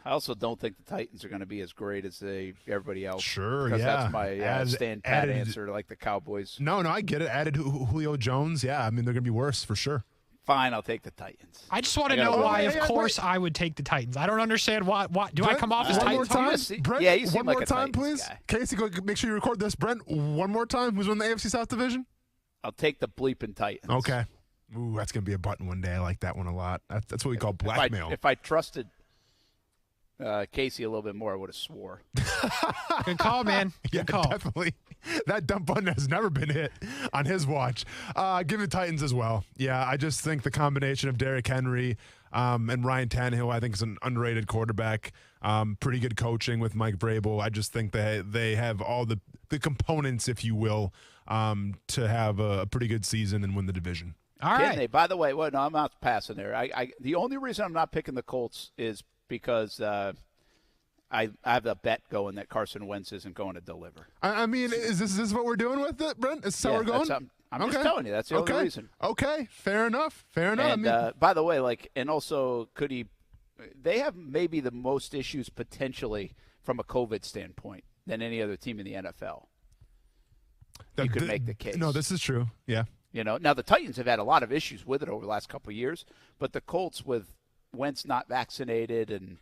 I also don't think the Titans are going to be as great as everybody else. Sure, because yeah. That's my stand pat answer, like the Cowboys. No, I get it. Added Julio Jones. Yeah, I mean, they're going to be worse for sure. Fine, I'll take the Titans. I just want to know why, of course, I would take the Titans. I don't understand why. Do I come off as Titans? One more time, Brent, yeah, you seem one like more a time, Titans please. guy. Casey, go make sure you record this. Brent, one more time. Who's winning the AFC South Division? I'll take the bleeping Titans. Okay. Ooh, that's going to be a button one day. I like that one a lot. That's what we call blackmail. If I trusted Casey a little bit more, I would have swore. Good call, man. Good call. Definitely. That dump button has never been hit on his watch. Give the Titans as well. Yeah, I just think the combination of Derrick Henry and Ryan Tannehill, I think, is an underrated quarterback. Pretty good coaching with Mike Vrabel. I just think they have all the components, if you will, to have a pretty good season and win the division. All right. Can they? By the way, no, I'm not passing there. The only reason I'm not picking the Colts is because I have a bet going that Carson Wentz isn't going to deliver. I mean, is this what we're doing with it, Brent? Is this how we're going? I'm just telling you. That's the only reason. Okay, fair enough. And by the way, and also, could he? They have maybe the most issues potentially from a COVID standpoint than any other team in the NFL. You could make the case. No, this is true. Yeah. Now the Titans have had a lot of issues with it over the last couple of years, but the Colts with Wentz not vaccinated and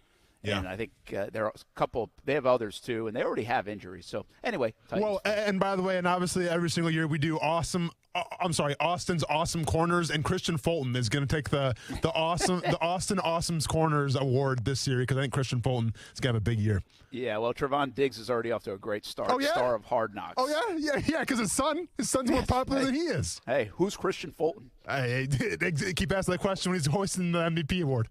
I think there are a couple. They have others too, and they already have injuries. So anyway, Titans. Well, and by the way, and obviously every single year we do Austin's awesome corners, and Christian Fulton is going to take the Austin Awesome's Corners award this year because I think Christian Fulton is going to have a big year. Yeah, well, Trevon Diggs is already off to a great start. Oh, yeah? Star of Hard Knocks. Oh yeah, because his son's more popular than he is. Hey, who's Christian Fulton? Hey, keep asking that question when he's hoisting the MVP award.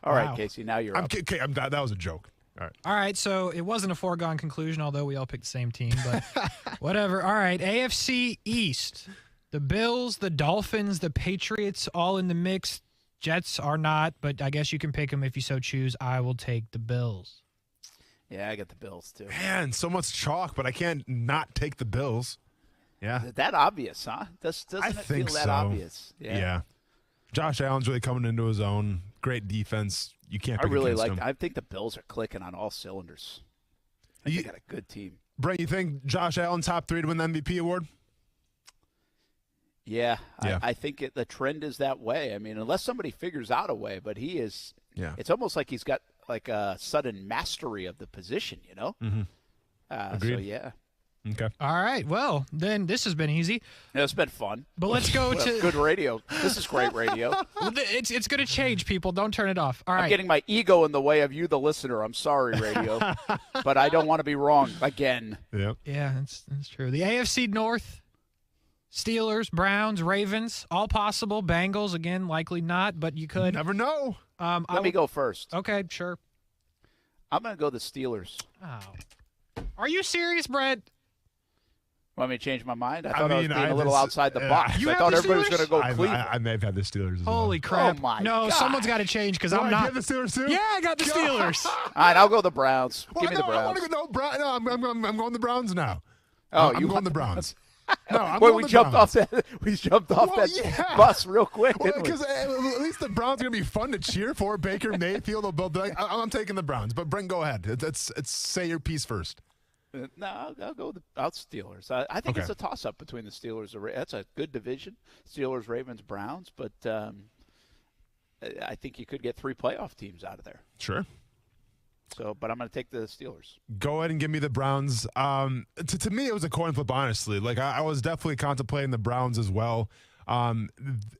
All right, Casey, now you're up. Okay, that was a joke. All right, so it wasn't a foregone conclusion, although we all picked the same team, but whatever. All right, AFC East. The Bills, the Dolphins, the Patriots, all in the mix. Jets are not, but I guess you can pick them if you so choose. I will take the Bills. Yeah, I got the Bills, too. Man, so much chalk, but I can't not take the Bills. Yeah. Is that obvious, huh? Doesn't it feel that obvious? Yeah. Josh Allen's really coming into his own. Great defense. You can't pick against him. I think the Bills are clicking on all cylinders. They got a good team. Brent, you think Josh Allen top 3 to win the MVP award? Yeah. I think the trend is that way. I mean, unless somebody figures out a way, but he is. Yeah. It's almost like he's got like a sudden mastery of the position, Mm-hmm. Agreed. So, yeah. Okay. All right. Well, then this has been easy. Yeah, it's been fun. But let's go to good radio. This is great radio. It's going to change, people. Don't turn it off. All right. I'm getting my ego in the way of you, the listener. I'm sorry, radio, but I don't want to be wrong again. Yep. Yeah, that's true. The AFC North, Steelers, Browns, Ravens, all possible. Bengals, again, likely not, but you could. Never know. Let me go first. Okay, sure. I'm going to go the Steelers. Oh. Are you serious, Brett? Want me to change my mind? I thought I was being a little outside the box. I thought everybody was going to go Cleveland. I may have had the Steelers as well. Holy crap. Oh, my No, gosh. someone's got to change because I'm not. You have the Steelers too? Yeah, I got the Steelers. All right, I'll go the Browns. Well, Give me the Browns. I want to go. No, I'm going the Browns now. Oh, I'm going the Browns. No, I'm Wait, going we the jumped Browns. off that. We jumped off that bus real quick. Because at least the Browns are going to be fun to cheer for. Baker Mayfield will build. I'm taking the Browns, but Brent, go ahead. It's say your piece first. No, I'll go with the Steelers. I think it's a toss-up between the Steelers. That's a good division. Steelers, Ravens, Browns. But I think you could get 3 playoff teams out of there. Sure. So, but I'm going to take the Steelers. Go ahead and give me the Browns. To me, it was a coin flip, honestly. Like, I was definitely contemplating the Browns as well.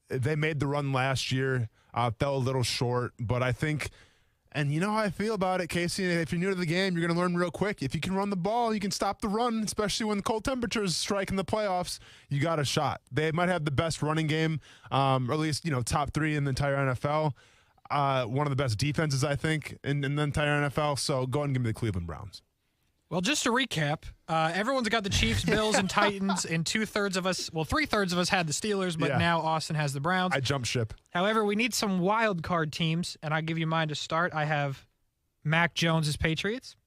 They made the run last year, fell a little short, but I think – and you know how I feel about it, Casey. If you're new to the game, you're going to learn real quick. If you can run the ball, you can stop the run, especially when the cold temperatures strike in the playoffs. You got a shot. They might have the best running game, or at least top 3 in the entire NFL. One of the best defenses, I think, in the entire NFL. So go ahead and give me the Cleveland Browns. Well, just to recap, everyone's got the Chiefs, Bills, and Titans, and 3/3 of us had the Steelers, but now Austin has the Browns. I jumped ship. However, we need some wild card teams, and I'll give you mine to start. I have Mac Jones' Patriots.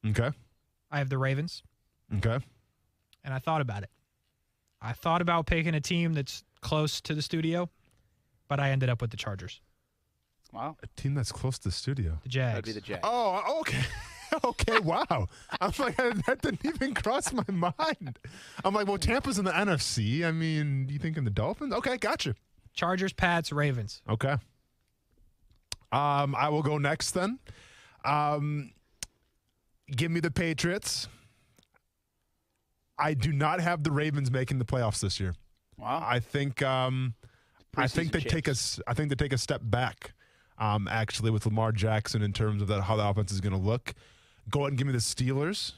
Okay. I have the Ravens. Okay. And I thought about it. I thought about picking a team that's close to the studio, but I ended up with the Chargers. Wow. A team that's close to the studio. The Jags. That'd be the Jags. Oh, okay. Okay, wow. I'm like, that didn't even cross my mind. I'm like, well, Tampa's in the NFC. I mean, you thinking the Dolphins? Okay, gotcha. Chargers, Pats, Ravens. Okay. I will go next then. Give me the Patriots. I do not have the Ravens making the playoffs this year. Wow. I think they take a step back. Actually, with Lamar Jackson in terms of how the offense is going to look. Go ahead and give me the Steelers.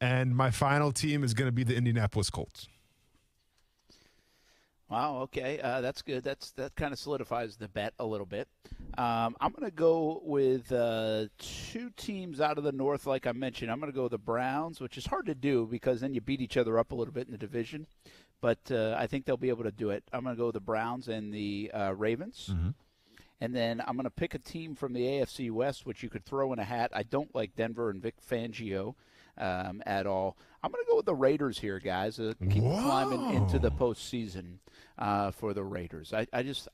And my final team is going to be the Indianapolis Colts. Wow, okay. That's good. That kind of solidifies the bet a little bit. I'm going to go with two teams out of the North, like I mentioned. I'm going to go with the Browns, which is hard to do because then you beat each other up a little bit in the division. But I think they'll be able to do it. I'm going to go with the Browns and the Ravens. Mm-hmm. And then I'm going to pick a team from the AFC West, which you could throw in a hat. I don't like Denver and Vic Fangio at all. I'm going to go with the Raiders here, guys. Keep climbing into the postseason for the Raiders. I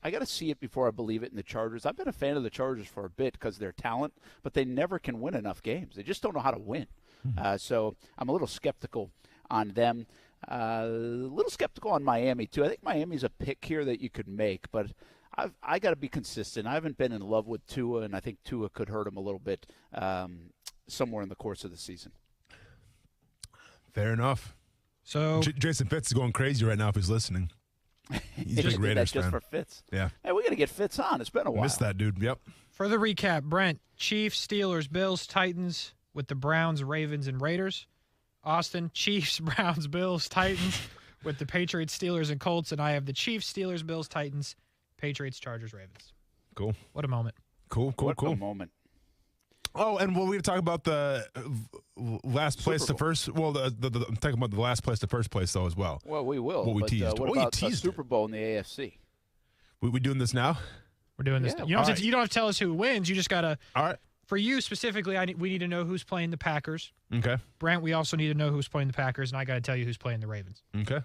got to see it before I believe it in the Chargers. I've been a fan of the Chargers for a bit because of their talent, but they never can win enough games. They just don't know how to win. So I'm a little skeptical on them. A little skeptical on Miami, too. I think Miami's a pick here that you could make, but I got to be consistent. I haven't been in love with Tua, and I think Tua could hurt him a little bit somewhere in the course of the season. Fair enough. So Jason Fitz is going crazy right now if he's listening. He's a big Raiders fan. Just for Fitz. Yeah. Hey, we got to get Fitz on. It's been a while. Missed that, dude. Yep. For the recap, Brent, Chiefs, Steelers, Bills, Titans with the Browns, Ravens, and Raiders. Austin, Chiefs, Browns, Bills, Titans with the Patriots, Steelers, and Colts. And I have the Chiefs, Steelers, Bills, Titans, Patriots, Chargers, Ravens. Cool. What a moment. Cool. What a moment. Oh, and we're going to talk about the last place to first. Well, I'm talking about the last place to first place, though, as well. Well, we will. What we teased. What about the Super Bowl in the AFC? We doing this now? We're doing this. Yeah, you don't have to tell us who wins. You just got to. All right. For you specifically, we need to know who's playing the Packers. Okay. Brent, we also need to know who's playing the Packers, and I got to tell you who's playing the Ravens. Okay.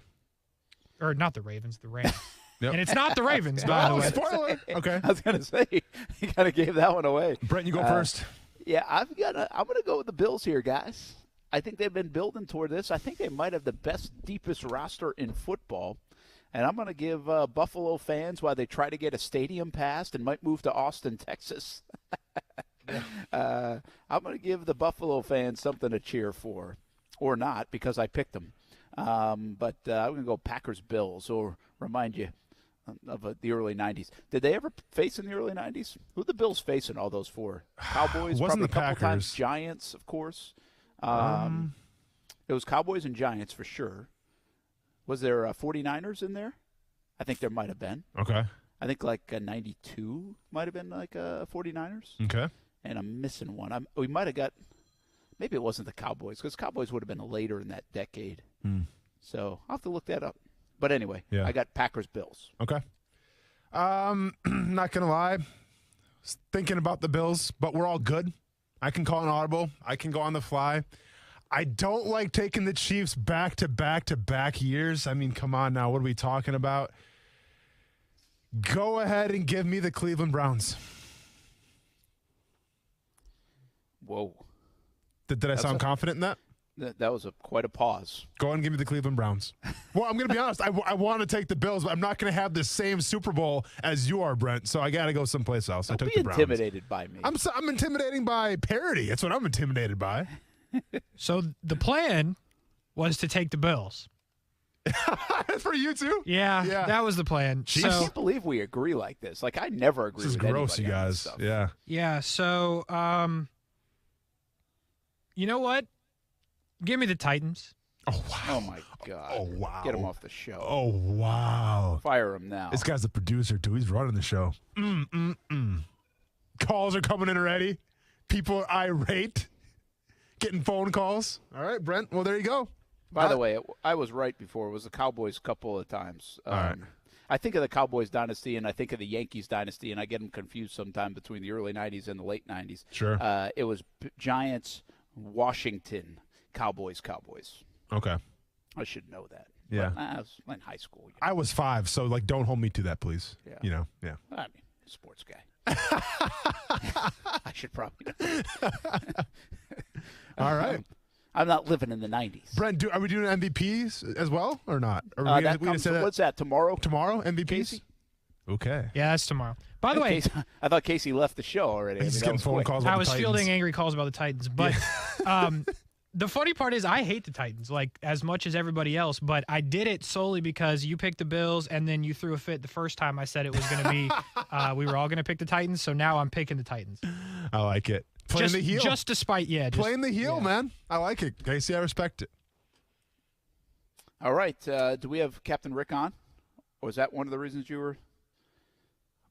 Or not the Ravens, the Rams. Yep. And it's not the Ravens, by the way. Spoiler. Okay. I was going to say, you kind of gave that one away. Brent, you go first. Yeah, I'm going to go with the Bills here, guys. I think they've been building toward this. I think they might have the best, deepest roster in football. And I'm going to give Buffalo fans, while they try to get a stadium passed and might move to Austin, Texas, I'm going to give the Buffalo fans something to cheer for. Or not, because I picked them. But I'm going to go Packers-Bills, or remind you of the early 90s. Did they ever face in the early 90s? Who the Bills facing all those four? Cowboys, wasn't probably the a couple Packers. times. Giants, of course. It was Cowboys and Giants for sure. Was there 49ers in there? I think there might have been. Okay. I think like 92 might have been like 49ers. Okay. And I'm missing one. We might have got – maybe it wasn't the Cowboys, because Cowboys would have been later in that decade. So I'll have to look that up. But anyway, Yeah. I got Packers-Bills. Okay. Not going to lie. Was thinking about the Bills, but we're all good. I can call an audible. I can go on the fly. I don't like taking the Chiefs back-to-back-to-back years. I mean, come on now. What are we talking about? Go ahead and give me the Cleveland Browns. Whoa. Did I sound confident in that? That was quite a pause. Go ahead and give me the Cleveland Browns. Well, I'm going to be honest. I want to take the Bills, but I'm not going to have the same Super Bowl as you are, Brent. So I got to go someplace else. I took the Browns. Intimidated by me. I'm intimidating by parity. That's what I'm intimidated by. So the plan was to take the Bills. For you too? Yeah, that was the plan. I can't believe we agree like this. Like, I never agree This is with gross, you anybody on this guys. stuff. Yeah. Yeah, so you know what? Give me the Titans. Oh, wow. Oh, my God. Oh, wow. Get him off the show. Oh, wow. Fire him now. This guy's the producer, too. He's running the show. Calls are coming in already. People are irate. Getting phone calls. All right, Brent. Well, there you go. By the way, I was right before. It was the Cowboys a couple of times. All right. I think of the Cowboys dynasty, and I think of the Yankees dynasty, and I get them confused sometime between the early 90s and the late 90s. Sure. It was Giants, Washington, Cowboys. Okay. I should know that. Yeah. But, I was in high school. I was 5, so, don't hold me to that, please. Yeah. Yeah. I mean, sports guy. I should probably know. All right. I'm not living in the 90s. Brent, are we doing MVPs as well or not? Are what's that, tomorrow? Tomorrow, MVPs? Casey? Okay. Yeah, that's tomorrow. By the way, Casey, I thought Casey left the show already. He's getting phone calls about I was the Titans. fielding angry calls about the Titans. But the funny part is I hate the Titans, like as much as everybody else, but I did it solely because you picked the Bills and then you threw a fit the first time I said it was going to be we were all going to pick the Titans, so now I'm picking the Titans. I like it. Playing the heel. Just despite, playing the heel, man. I like it. Casey, I respect it. All right. Do we have Captain Rick on? Or was that one of the reasons you were?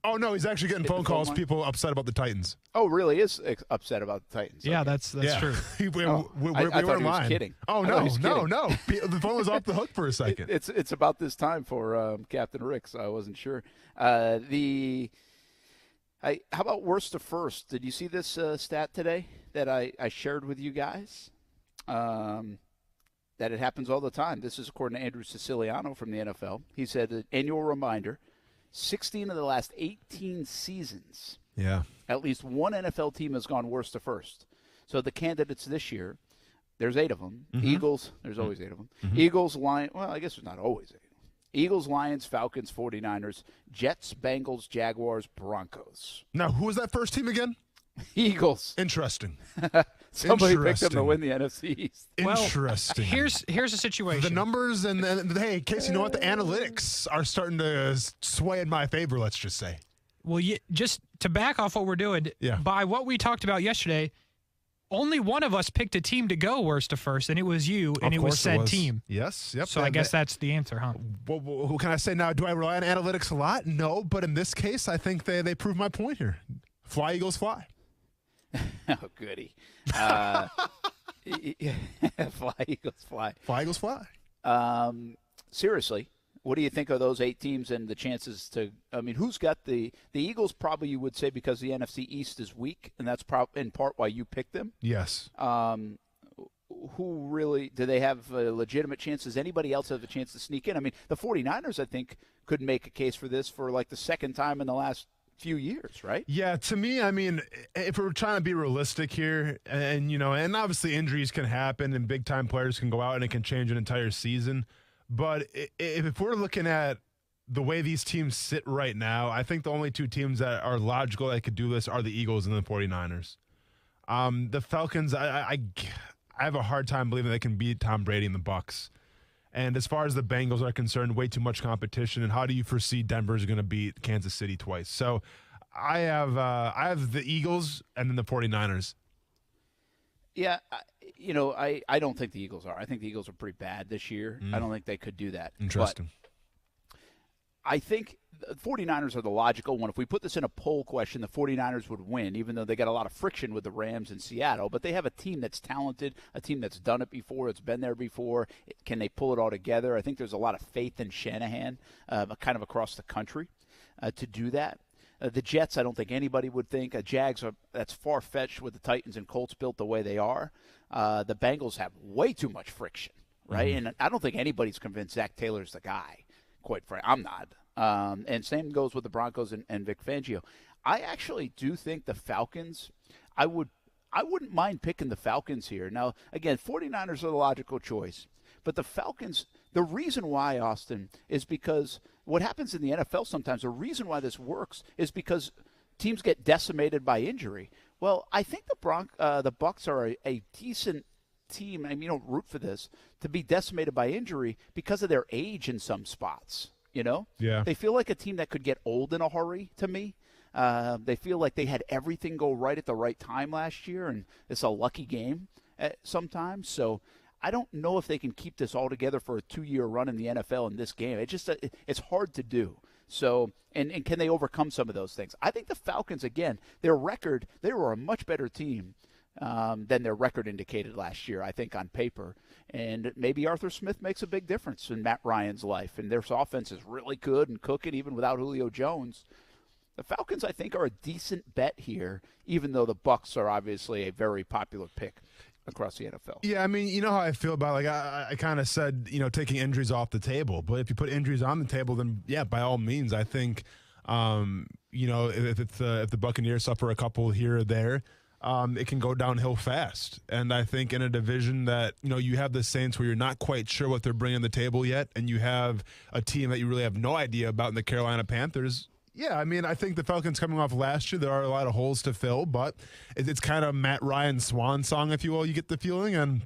Oh, no, he's actually getting phone calls, people upset about the Titans. Oh, really is upset about the Titans. Yeah, that's true. we I thought were he was lying. kidding. Oh, no. The phone was off the hook for a second. It's about this time for Captain Rick, so I wasn't sure. How about worst to first? Did you see this stat today that I shared with you guys? That it happens all the time. This is according to Andrew Siciliano from the NFL. He said, an annual reminder, 16 of the last 18 seasons, at least one NFL team has gone worst to first. So the candidates this year, there's 8 of them. Mm-hmm. Eagles, there's always 8 of them. Mm-hmm. Eagles, Lions, well, I guess there's not always 8. Eagles, Lions, Falcons, 49ers, Jets, Bengals, Jaguars, Broncos. Now, who was that first team again? Eagles. Interesting. Somebody picked them to win the NFC East. Interesting. Here's the situation. The numbers and hey, Casey, you know what? The analytics are starting to sway in my favor, let's just say. Well, just to back off what we're doing, by what we talked about yesterday, only one of us picked a team to go worst to first, and it was you, and it was said team. Yes, yep. So I guess that's the answer, huh? Who can I say now? Do I rely on analytics a lot? No, but in this case, I think they prove my point here. Fly, Eagles, fly. Oh, goody. Fly, Eagles, fly. Fly, Eagles, fly. Seriously, what do you think of those 8 teams and the chances to – I mean, who's got the Eagles probably you would say because the NFC East is weak, and that's in part why you picked them? Yes. Who really – do they have a legitimate chance? Does anybody else have a chance to sneak in? I mean, the 49ers, I think, could make a case for this for like the second time in the last – few years, right? Yeah, to me, I mean, if we're trying to be realistic here, and and obviously injuries can happen and big time players can go out and it can change an entire season, but if we're looking at the way these teams sit right now, I think the only 2 teams that are logical that could do this are the Eagles and the 49ers. The Falcons, I have a hard time believing they can beat Tom Brady and the Bucs. And as far as the Bengals are concerned, way too much competition. And how do you foresee Denver's going to beat Kansas City twice? So I have the Eagles and then the 49ers. Yeah, I don't think the Eagles are. I think the Eagles are pretty bad this year. I don't think they could do that. Interesting. But I think the 49ers are the logical one. If we put this in a poll question, the 49ers would win, even though they got a lot of friction with the Rams in Seattle. But they have a team that's talented, a team that's done it before, it's been there before. Can they pull it all together? I think there's a lot of faith in Shanahan, kind of across the country, to do that. The Jets, I don't think anybody would think. Jags, that's far-fetched with the Titans and Colts built the way they are. The Bengals have way too much friction, right? Mm-hmm. And I don't think anybody's convinced Zach Taylor's the guy, quite frankly. I'm not. And same goes with the Broncos and Vic Fangio. I actually do think the Falcons, I wouldn't mind picking the Falcons here. Now, again, 49ers are the logical choice. But the Falcons, the reason why, Austin, is because what happens in the NFL sometimes, the reason why this works is because teams get decimated by injury. Well, I think the Bucs are a decent team. I mean, you don't root for this, to be decimated by injury because of their age in some spots. Yeah. They feel like a team that could get old in a hurry to me. They feel like they had everything go right at the right time last year, and it's a lucky game sometimes. So I don't know if they can keep this all together for a 2-year run in the NFL in this game. It's hard to do. So, and can they overcome some of those things? I think the Falcons, again, their record, they were a much better team than their record indicated last year, I think, on paper. And maybe Arthur Smith makes a big difference in Matt Ryan's life. And their offense is really good and cooking even without Julio Jones. The Falcons, I think, are a decent bet here, even though the Bucs are obviously a very popular pick across the NFL. Yeah, I mean, you know how I feel about I kind of said, taking injuries off the table. But if you put injuries on the table, then, yeah, by all means, I think, if the Buccaneers suffer a couple here or there, it can go downhill fast. And I think in a division that, you have the Saints where you're not quite sure what they're bringing to the table yet, and you have a team that you really have no idea about in the Carolina Panthers. Yeah, I think the Falcons coming off last year, there are a lot of holes to fill, but it's kind of Matt Ryan's swan song, if you will, you get the feeling. And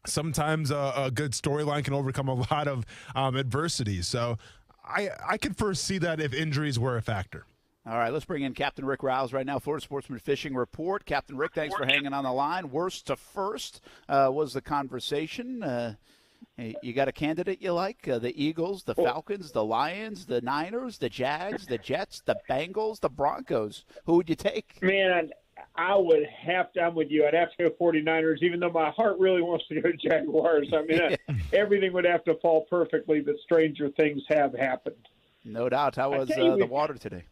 sometimes a good storyline can overcome a lot of adversity. So I could foresee that if injuries were a factor. All right, let's bring in Captain Rick Riles right now, Florida Sportsman Fishing Report. Captain Rick, thanks for hanging on the line. Worst to first was the conversation. You got a candidate you like? The Eagles, the Falcons, the Lions, the Niners, the Jags, the Jets, the Bengals, the Broncos. Who would you take? Man, I would have to. I'm with you. I'd have to go 49ers, even though my heart really wants to go Jaguars. Everything would have to fall perfectly, but stranger things have happened. No doubt. How was the water today?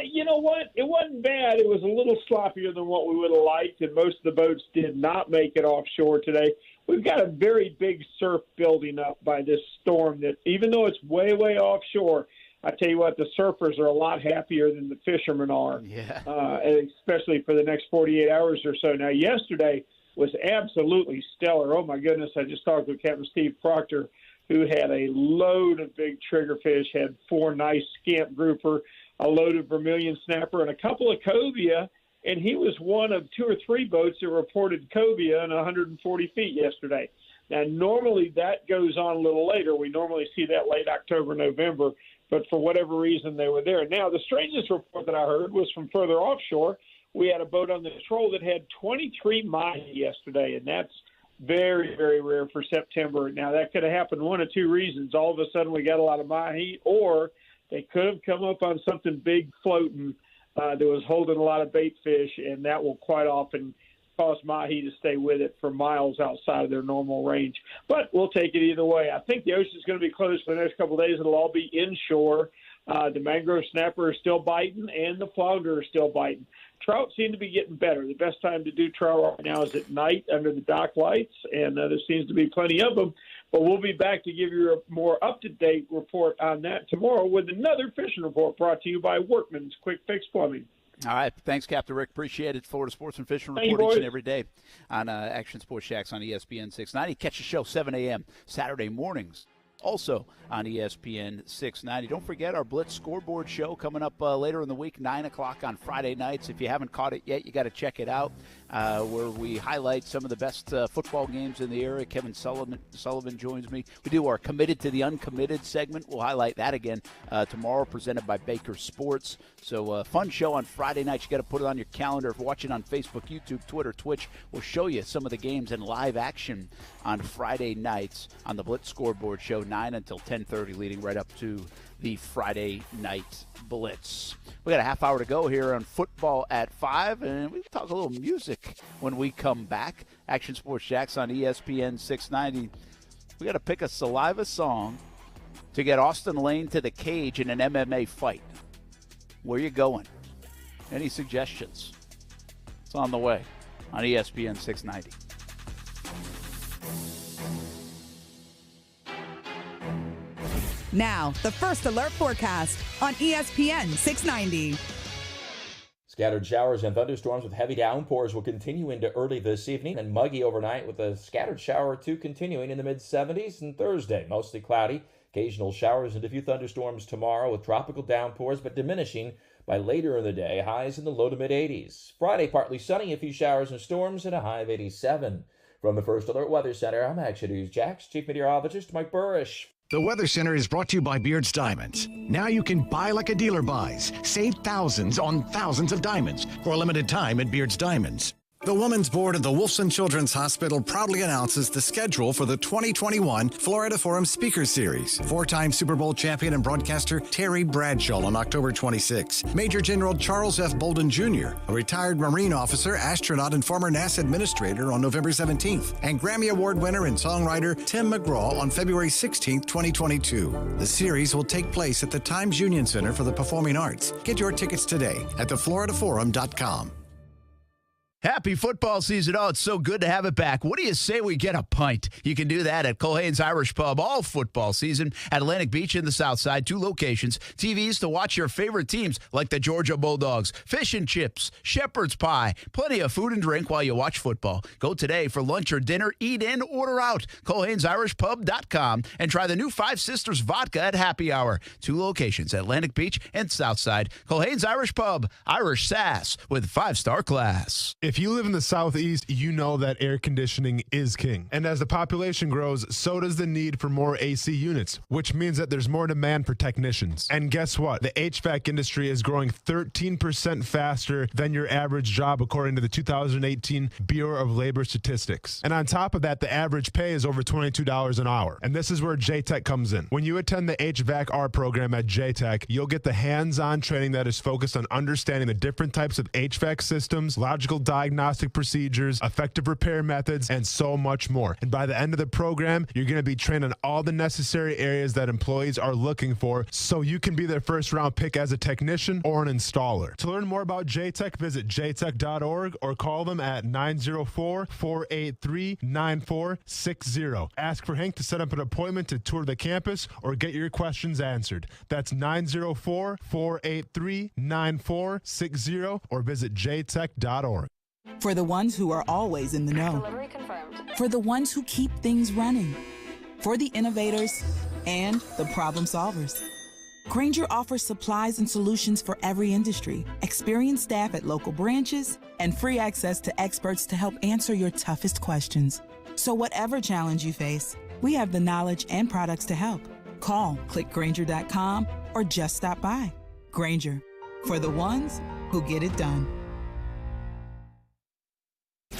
You know what? It wasn't bad. It was a little sloppier than what we would have liked, and most of the boats did not make it offshore today. We've got a very big surf building up by this storm that, even though it's way, way offshore, I tell you what, the surfers are a lot happier than the fishermen are, especially for the next 48 hours or so. Now, yesterday was absolutely stellar. Oh, my goodness. I just talked with Captain Steve Proctor, who had a load of big triggerfish, had 4 nice scamp grouper, a load of vermilion snapper, and a couple of cobia, and he was one of 2 or 3 boats that reported cobia in 140 feet yesterday. Now, normally that goes on a little later. We normally see that late October, November, but for whatever reason they were there. Now, the strangest report that I heard was from further offshore. We had a boat on the Troll that had 23 mahi yesterday, and that's very, very rare for September. Now, that could have happened one of 2 reasons. All of a sudden we got a lot of mahi, or they could have come up on something big floating that was holding a lot of bait fish, and that will quite often cause mahi to stay with it for miles outside of their normal range. But we'll take it either way. I think the ocean's going to be closed for the next couple of days. It'll all be inshore. The mangrove snapper is still biting, and the flounder is still biting. Trout seem to be getting better. The best time to do trout right now is at night under the dock lights, and there seems to be plenty of them. But we'll be back to give you a more up-to-date report on that tomorrow with another fishing report brought to you by Workman's Quick Fix Plumbing. All right. Thanks, Captain Rick. Appreciate it. Florida Sportsman Fishing Report each and every day on Action Sports Shacks on ESPN 690. Catch the show 7 a.m. Saturday mornings. Also on ESPN 690. Don't forget our Blitz Scoreboard show coming up later in the week, 9 o'clock on Friday nights. If you haven't caught it yet, you got to check it out, where we highlight some of the best football games in the area. Kevin Sullivan joins me. We do our Committed to the Uncommitted segment. We'll highlight that again tomorrow, presented by Baker Sports. So fun show on Friday night. You got to put it on your calendar. If you're watching on Facebook, YouTube, Twitter, Twitch, we'll show you some of the games in live action on Friday nights on the Blitz Scoreboard show, 9 until 10:30, leading right up to the Friday night Blitz. We got a half hour to go here on football at 5, and we'll talk a little music when we come back. Action Sports Shacks on ESPN 690. We got to pick a Saliva song to get Austin Lane to the cage in an MMA fight. Where you going? Any suggestions? It's on the way on ESPN 690. Now, the First Alert forecast on ESPN 690. Scattered showers and thunderstorms with heavy downpours will continue into early this evening, and muggy overnight with a scattered shower or 2 continuing in the mid-70s. And Thursday, mostly cloudy, occasional showers and a few thunderstorms tomorrow with tropical downpours, but diminishing by later in the day, highs in the low to mid-80s. Friday, partly sunny, a few showers and storms, and a high of 87. From the First Alert Weather Center, I'm Action News Jax Chief Meteorologist Mike Burrish. The Weather Center is brought to you by Beard's Diamonds. Now you can buy like a dealer buys. Save thousands on thousands of diamonds for a limited time at Beard's Diamonds. The Women's Board of the Wolfson Children's Hospital proudly announces the schedule for the 2021 Florida Forum Speaker Series. 4-time Super Bowl champion and broadcaster Terry Bradshaw on October 26. Major General Charles F. Bolden Jr., a retired Marine officer, astronaut, and former NASA administrator on November 17th. And Grammy Award winner and songwriter Tim McGraw on February 16th, 2022. The series will take place at the Times Union Center for the Performing Arts. Get your tickets today at thefloridaforum.com. Happy football season. Oh, it's so good to have it back. What do you say we get a pint? You can do that at Culhane's Irish Pub all football season at Atlantic Beach in the South Side. 2 locations. TVs to watch your favorite teams like the Georgia Bulldogs. Fish and chips, shepherd's pie. Plenty of food and drink while you watch football. Go today for lunch or dinner. Eat in, order out. Culhane'sIrishPub.com and try the new Five Sisters vodka at happy hour. 2 locations, Atlantic Beach and South Side. Culhane's Irish Pub. Irish sass with 5-star class. If you live in the Southeast, you know that air conditioning is king. And as the population grows, so does the need for more AC units, which means that there's more demand for technicians. And guess what? The HVAC industry is growing 13% faster than your average job, according to the 2018 Bureau of Labor Statistics. And on top of that, the average pay is over $22 an hour. And this is where JTech comes in. When you attend the HVAC-R program at JTech, you'll get the hands-on training that is focused on understanding the different types of HVAC systems, logical diagnostic procedures, effective repair methods, and so much more. And by the end of the program, you're going to be trained on all the necessary areas that employees are looking for so you can be their first-round pick as a technician or an installer. To learn more about JTech, visit jtech.org or call them at 904-483-9460. Ask for Hank to set up an appointment to tour the campus or get your questions answered. That's 904-483-9460 or visit jtech.org. For the ones who are always in the know. Delivery confirmed. For the ones who keep things running. For the innovators and the problem solvers. Grainger offers supplies and solutions for every industry, experienced staff at local branches, and free access to experts to help answer your toughest questions. So whatever challenge you face, we have the knowledge and products to help. Call, click Grainger.com, or just stop by. Grainger, for the ones who get it done.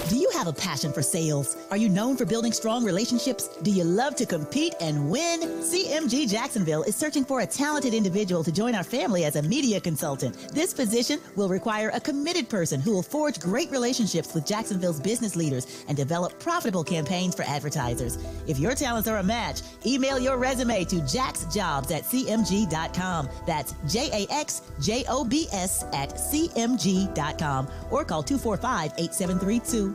Do you have a passion for sales? Are you known for building strong relationships? Do you love to compete and win? CMG Jacksonville is searching for a talented individual to join our family as a media consultant. This position will require a committed person who will forge great relationships with Jacksonville's business leaders and develop profitable campaigns for advertisers. If your talents are a match, email your resume to jaxjobs@cmg.com. That's JAXJOBS@cmg.com or call 245-8732.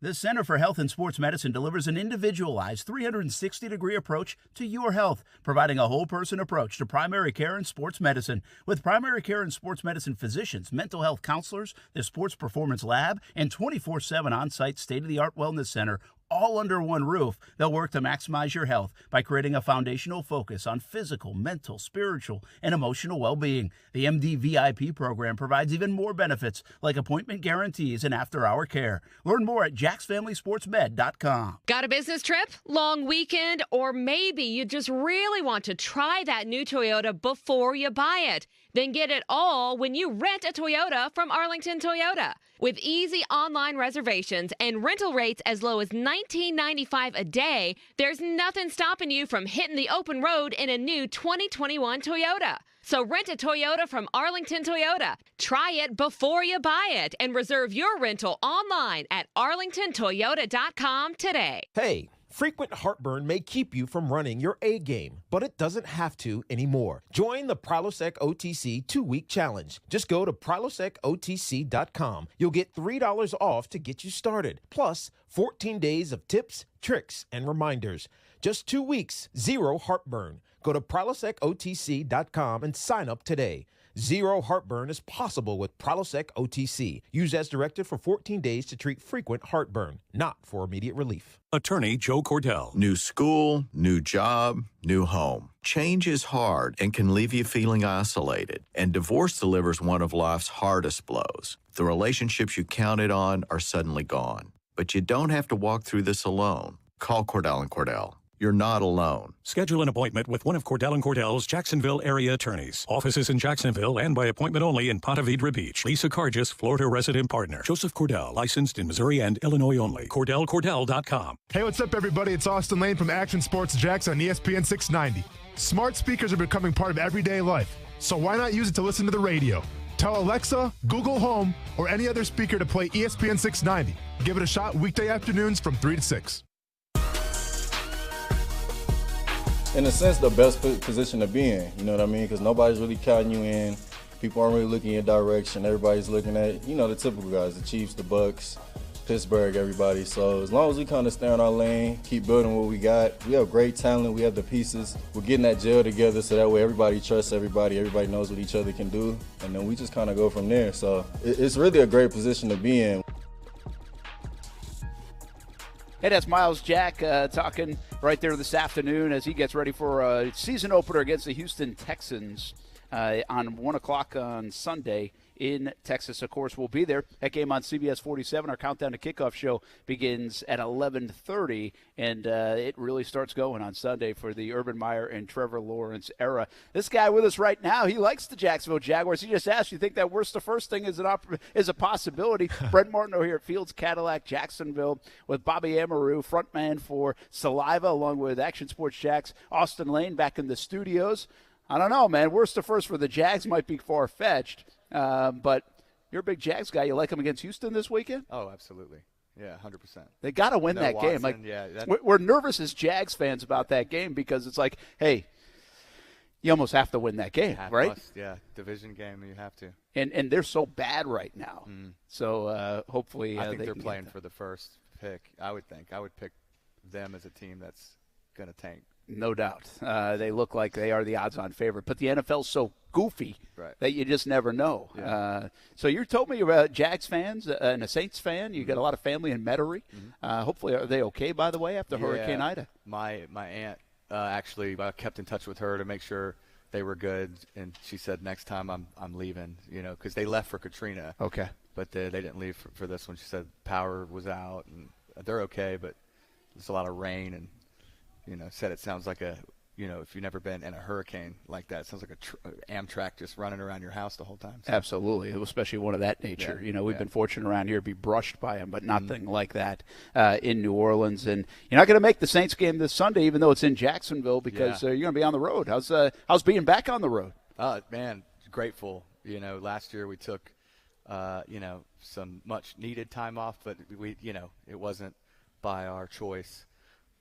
The Center for Health and Sports Medicine delivers an individualized 360-degree approach to your health, providing a whole-person approach to primary care and sports medicine. With primary care and sports medicine physicians, mental health counselors, the sports performance lab, and 24/7 on-site state-of-the-art wellness center, all under one roof, they'll work to maximize your health by creating a foundational focus on physical, mental, spiritual, and emotional well-being. The MD VIP program provides even more benefits like appointment guarantees and after-hour care. Learn more at jacksfamilysportsmed.com. Got a business trip, long weekend, or maybe you just really want to try that new Toyota before you buy it? Then get it all when you rent a Toyota from Arlington Toyota. With easy online reservations and rental rates as low as $19.95 a day, there's nothing stopping you from hitting the open road in a new 2021 Toyota. So rent a Toyota from Arlington Toyota. Try it before you buy it and reserve your rental online at arlingtontoyota.com today. Hey, frequent heartburn may keep you from running your A game, but it doesn't have to anymore. Join the Prilosec OTC 2-week challenge. Just go to prilosecotc.com. You'll get $3 off to get you started, plus 14 days of tips, tricks, and reminders. Just 2 weeks, zero heartburn. Go to prilosecotc.com and sign up today. Zero heartburn is possible with Prilosec OTC. Use as directed for 14 days to treat frequent heartburn, not for immediate relief. Attorney Joe Cordell. New school, new job, new home. Change is hard and can leave you feeling isolated. And divorce delivers one of life's hardest blows. The relationships you counted on are suddenly gone. But you don't have to walk through this alone. Call Cordell & Cordell. You're not alone. Schedule an appointment with one of Cordell & Cordell's Jacksonville area attorneys. Offices in Jacksonville and by appointment only in Ponte Vedra Beach. Lisa Cargis, Florida resident partner. Joseph Cordell, licensed in Missouri and Illinois only. CordellCordell.com. Hey, what's up, everybody? It's Austin Lane from Action Sports Jacks on ESPN 690. Smart speakers are becoming part of everyday life, so why not use it to listen to the radio? Tell Alexa, Google Home, or any other speaker to play ESPN 690. Give it a shot weekday afternoons from 3 to 6. In a sense, the best position to be in, you know what I mean? Because nobody's really counting you in. People aren't really looking in your direction. Everybody's looking at, the typical guys, the Chiefs, the Bucks, Pittsburgh, everybody. So as long as we kind of stay in our lane, keep building what we got, we have great talent, we have the pieces. We're getting that gel together so that way everybody trusts everybody knows what each other can do, and then we just kind of go from there. So it's really a great position to be in. Hey, that's Miles Jack talking right there this afternoon as he gets ready for a season opener against the Houston Texans on 1 o'clock on Sunday in Texas. Of course, we'll be there. That game on CBS 47. Our Countdown to Kickoff show begins at 11:30, and it really starts going on Sunday for the Urban Meyer and Trevor Lawrence era. This guy with us right now, he likes the Jacksonville Jaguars. He just asked, you think that worst to first thing is a possibility? Brent Martineau here at Fields Cadillac, Jacksonville, with Bobby Amaru, frontman for Saliva, along with Action Sports Jax, Austin Lane back in the studios. I don't know, man. Worst to first for the Jags might be far-fetched. But you're a big Jags guy. You like them against Houston this weekend? Oh, absolutely. Yeah, 100%. They got to win that Watson, game. Yeah, we're nervous as Jags fans about that game because it's like, hey, you almost have to win that game, right? Yeah, division game, you have to. And they're so bad right now. So hopefully I think they they're can playing get for the first pick. I would pick them as a team that's going to tank. No doubt. They look like they are the odds-on favorite. But the NFL's so goofy that you just never know. Yeah. So you told me you're a Jags fans and a Saints fan. You got a lot of family in Metairie. Hopefully, are they okay, by the way, after Hurricane Ida? My aunt, actually, I kept in touch with her to make sure they were good. And she said, next time I'm leaving, because they left for Katrina. Okay. But they didn't leave for this one. She said power was out, and they're okay, but there's a lot of rain and said it sounds like if you've never been in a hurricane like that, it sounds like a Amtrak just running around your house the whole time. So. Absolutely, especially one of that nature. Yeah. We've been fortunate around here to be brushed by them, but nothing like that in New Orleans. And you're not going to make the Saints game this Sunday, even though it's in Jacksonville, because you're going to be on the road. How's being back on the road? Man, grateful. Last year we took, some much-needed time off, but it wasn't by our choice.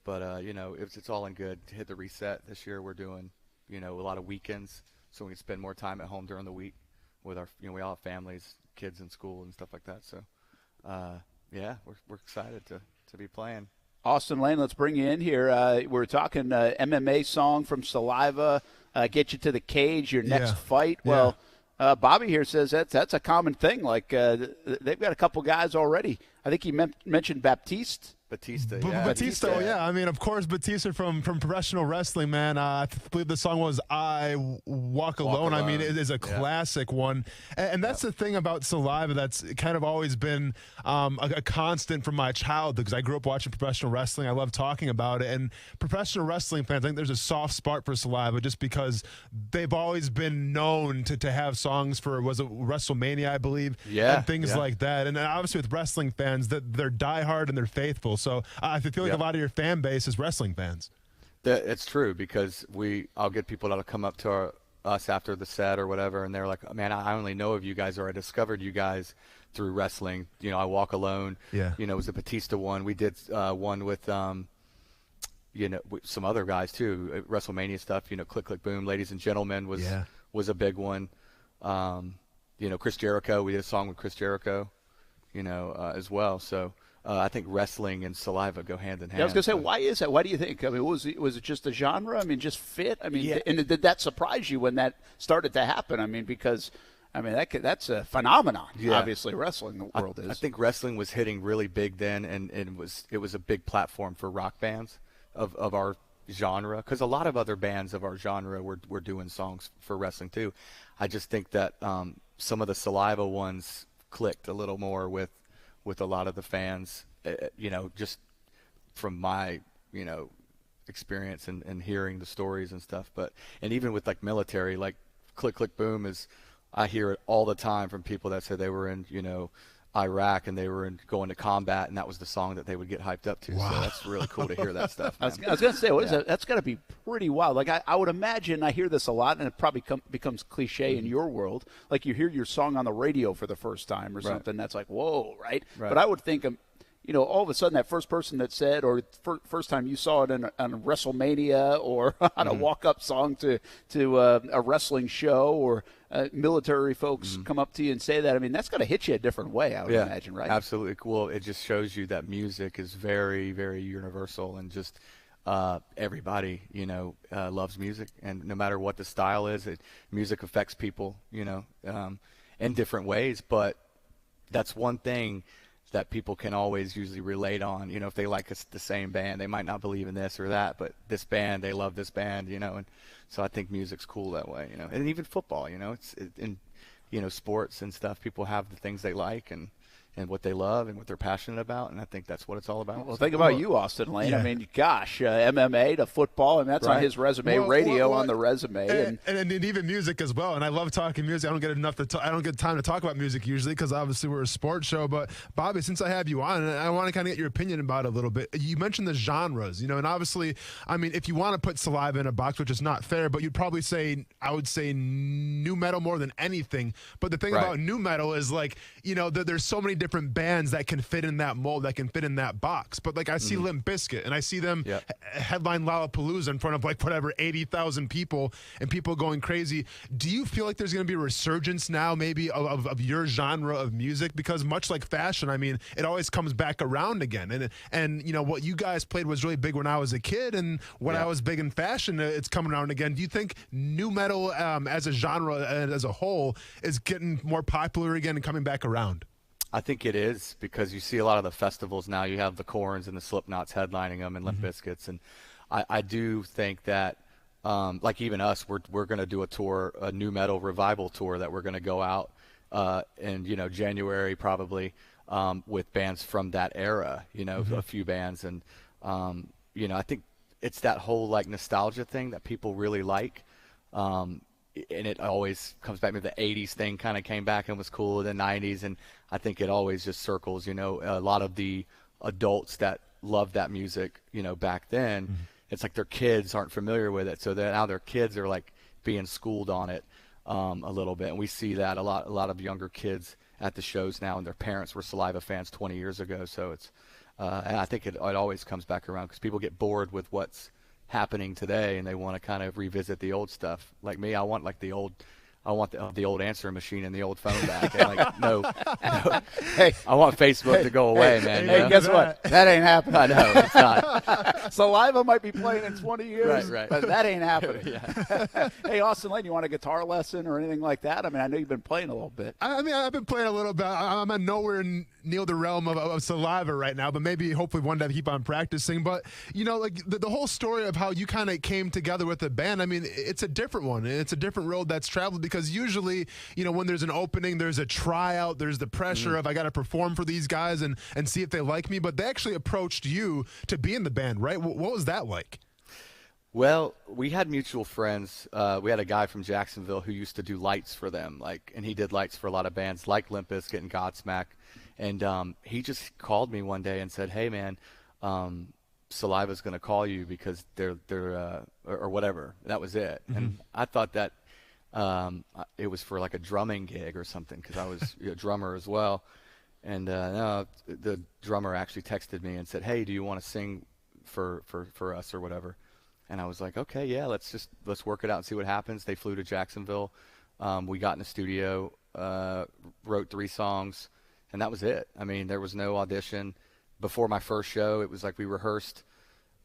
But, it's all in good to hit the reset. This year we're doing, a lot of weekends so we can spend more time at home during the week with our, we all have families, kids in school and stuff like that. So, we're excited to be playing. Austin Lane, let's bring you in here. We're talking MMA song from Saliva, Get You to the Cage, your next fight. Yeah. Well, Bobby here says that's a common thing. Like they've got a couple guys already. I think he mentioned Batista. Batista, yeah. I mean, of course, Batista from professional wrestling, man. I believe the song was I Walk Alone. I mean, it is a classic one. And that's the thing about Saliva that's kind of always been a constant from my childhood because I grew up watching professional wrestling. I love talking about it. And professional wrestling fans, I think there's a soft spot for Saliva just because they've always been known to have songs for, was it WrestleMania, I believe? Yeah. And things like that. And obviously with wrestling fans, they're diehard and they're faithful. So I feel like a lot of your fan base is wrestling fans. It's true because I'll get people that'll come up to us after the set or whatever, and they're like, man, I only know of you guys, or I discovered you guys through wrestling. I Walk Alone. Yeah. It was the Batista one. We did one with some other guys too, WrestleMania stuff. Click Click Boom, Ladies and Gentlemen was a big one. Chris Jericho. We did a song with Chris Jericho. As well. So. I think wrestling and Saliva go hand in hand. Yeah, I was going to say, why is that? Why do you think? I mean, was it just a genre? I mean, just fit? I mean, and did that surprise you when that started to happen? I mean, because, that's a phenomenon, obviously, wrestling the world is. I think wrestling was hitting really big then, and it was a big platform for rock bands of our genre, because a lot of other bands of our genre were doing songs for wrestling too. I just think that some of the Saliva ones clicked a little more with a lot of the fans, just from my, experience and hearing the stories and stuff. And even with like military, like Click Click Boom I hear it all the time from people that say they were in, Iraq and they were going to combat, and that was the song that they would get hyped up to. Wow. So that's really cool to hear that stuff. I was going to say, what is that? That's got to be pretty wild. Like I would imagine, I hear this a lot, and it probably becomes cliche in your world. Like you hear your song on the radio for the first time or something. That's like, whoa, right? But I would think, all of a sudden that first person that said, or first time you saw it on WrestleMania or on a walk-up song to a wrestling show, or military folks come up to you and say that, I mean, that's going to hit you a different way, I would imagine, right? Absolutely. Well, it just shows you that music is very, very universal, and just everybody, loves music, and no matter what the style is, music affects people, in different ways. But that's one thing that people can always usually relate on. If they like the same band, they might not believe in this or that, but this band, they love this band, and so I think music's cool that way, and even football, it's in, sports and stuff, people have the things they like and what they love and what they're passionate about, and I think that's what it's all about. Well, think about you, Austin Lane. Yeah. I mean, gosh, MMA to football, and that's right on his resume. Radio on the resume, and even music as well. And I love talking music. I don't get time to talk about music usually because obviously we're a sports show. But Bobby, since I have you on, I want to kind of get your opinion about it a little bit. You mentioned the genres, and obviously, I mean, if you want to put Saliva in a box, which is not fair, but you'd probably say, I would say, nu metal more than anything. But the thing about nu metal is, like, there's so many different bands that can fit in that mold, that can fit in that box. But like I see Limp Bizkit, and I see them headline Lollapalooza in front of 80,000 people, and people going crazy. Do you feel like there's going to be a resurgence now maybe of your genre of music? Because much like fashion, I mean, it always comes back around again. And what you guys played was really big when I was a kid, and when I was big in fashion, it's coming around again. Do you think nu metal as a genre and as a whole is getting more popular again and coming back around? I think it is, because you see a lot of the festivals now. You have the Korns and the Slipknots headlining them, and Limp Bizkits, and I do think that, like even us, we're going to do a tour, a nu metal revival tour that we're going to go out in January probably, with bands from that era, a few bands, and I think it's that whole like nostalgia thing that people really like. And it always comes back. Maybe the 80s thing kind of came back and was cool, the 90s, and I think it always just circles, a lot of the adults that loved that music, back then, it's like their kids aren't familiar with it, so now their kids are like being schooled on it a little bit, and we see that a lot of younger kids at the shows now, and their parents were Saliva fans 20 years ago, so it's and I think it always comes back around because people get bored with what's happening today, and they want to kind of revisit the old stuff. Like me, I want like the old answering machine and the old phone back. And like, no. Hey, I want Facebook to go away, man. Hey, guess what? That ain't happening. I know, it's not. Saliva might be playing in 20 years, right. but that ain't happening. Hey, Austin Lane, you want a guitar lesson or anything like that? I mean, I know you've been playing a little bit. I mean, I've been playing a little bit. I'm nowhere near the realm of Saliva right now, but maybe hopefully one day I keep on practicing. But, like the whole story of how you kind of came together with the band, I mean, it's a different one. It's a different road that's traveled, because usually, when there's an opening, there's a tryout, there's the pressure of I got to perform for these guys and see if they like me. But they actually approached you to be in the band, right? What was that like? Well, we had mutual friends. We had a guy from Jacksonville who used to do lights for them, and he did lights for a lot of bands like Limp Bizkit and Godsmack. And he just called me one day and said, "Hey, man, Saliva's going to call you because they're or whatever." That was it. And I thought that it was for like a drumming gig or something, because I was a drummer as well. And no, the drummer actually texted me and said, "Hey, do you want to sing for us or whatever?" And I was like, "Okay, yeah, let's work it out and see what happens." They flew to Jacksonville. We got in the studio, wrote 3 songs, and that was it. I mean, there was no audition. Before my first show, it was like we rehearsed,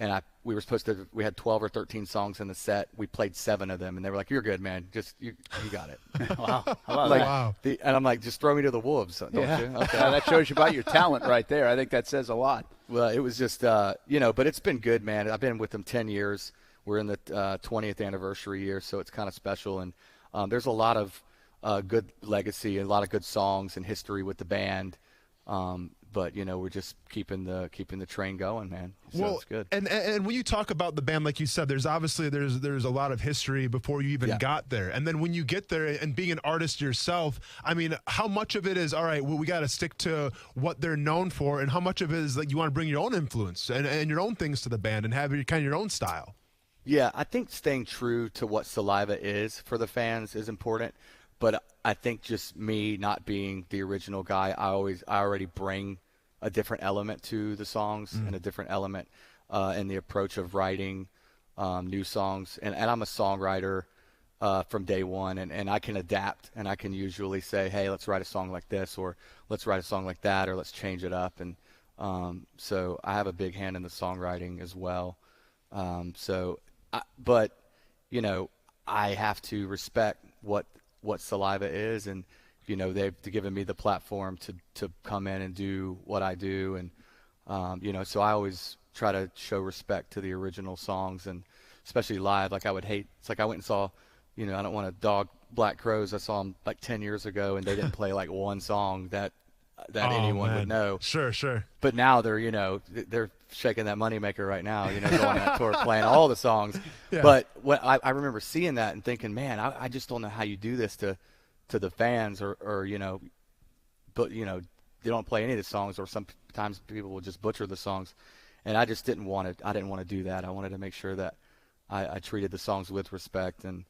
and we had 12 or 13 songs in the set. We played 7 of them, and they were like, "You're good, man. Just you got it." Wow. Wow. And I'm like, "Just throw me to the wolves, don't you?" Okay. That shows you about your talent right there. I think that says a lot. Well, it was just, but it's been good, man. I've been with them 10 years. We're in the 20th anniversary year, so it's kind of special. And there's a lot of good legacy, a lot of good songs and history with the band. But we're just keeping the train going, man. So it's good. And when you talk about the band, like you said, there's a lot of history before you even got there. And then when you get there and being an artist yourself, I mean, how much of it is, all right, well, we got to stick to what they're known for, and how much of it is like you want to bring your own influence and your own things to the band and have your own style? Yeah, I think staying true to what Saliva is for the fans is important. But I think just me not being the original guy, I already bring a different element to the songs and a different element in the approach of writing new songs. And I'm a songwriter from day one, and I can adapt, and I can usually say, hey, let's write a song like this, or let's write a song like that, or let's change it up. And so I have a big hand in the songwriting as well. But you know, I have to respect what Saliva is, and you know, they've given me the platform to come in and do what I do, and you know, so I always try to show respect to the original songs, and especially live. Like I would hate, it's like I went and saw, you know, I don't want to dog Black Crowes. I saw them like 10 years ago, and they didn't play like one song that anyone would know. Sure. But now they're, you know, they're shaking that moneymaker right now, you know, going on that tour, playing all the songs. Yeah. But what I remember seeing that and thinking, man, I just don't know how you do this to the fans, or you know, but you know, they don't play any of the songs, or sometimes people will just butcher the songs, and I just didn't want to. I didn't want to do that. I wanted to make sure that I treated the songs with respect, and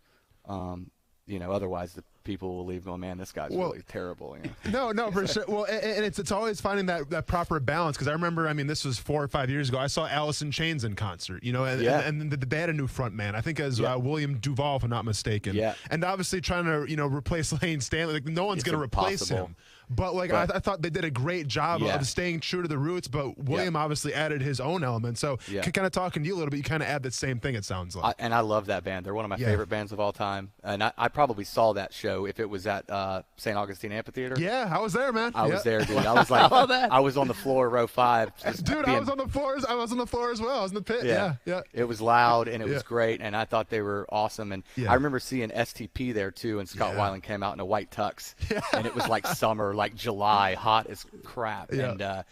you know, otherwise the people will leave going, man, this guy's really terrible. You know? No, for sure. Well, and it's always finding that proper balance, because I remember, I mean, this was 4 or 5 years ago, I saw Alice in Chains in concert, you know, and they had a new front man, I think as William Duvall, if I'm not mistaken. Yeah. And obviously trying to, you know, replace Lane Stanley, like no one's going to replace him. But like I thought they did a great job of staying true to the roots, but William obviously added his own element. So kind of talking to you a little bit, you kind of add that same thing, it sounds like. And I love that band. They're one of my favorite bands of all time. And I probably saw that show if it was at St. Augustine Amphitheater. Yeah, I was there, man. I was there, dude. I was like, I was on the floor, row 5. Dude, I was on the floor as well. I was in the pit. Yeah. It was loud, and it was great, and I thought they were awesome. And I remember seeing STP there, too, and Scott Weiland came out in a white tux. And it was like summer, like July, hot as crap. And I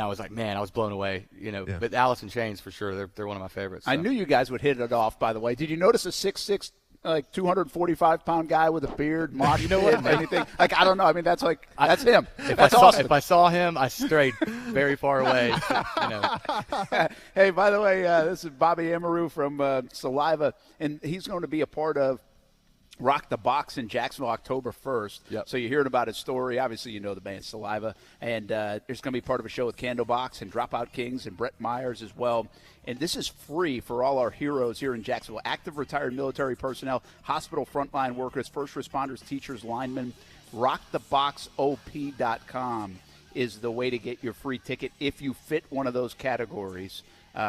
was like, man, I was blown away, you know. But Alice in Chains, for sure, they're one of my favorites. So. I knew you guys would hit it off, by the way. Did you notice a 6'6", like 245-pound guy with a beard, you know what? Anything? Like, I don't know. I mean, that's him. If I saw him, I strayed very far away. You know. Hey, by the way, this is Bobby Amaru from Saliva, and he's going to be a part of Rock the Box in Jacksonville October 1st. Yep. So you're hearing about his story. Obviously, you know the band Saliva. And there's going to be part of a show with Candlebox and Dropout Kings and Brett Myers as well. And this is free for all our heroes here in Jacksonville. Active retired military personnel, hospital frontline workers, first responders, teachers, linemen. RockTheBoxOP.com is the way to get your free ticket if you fit one of those categories.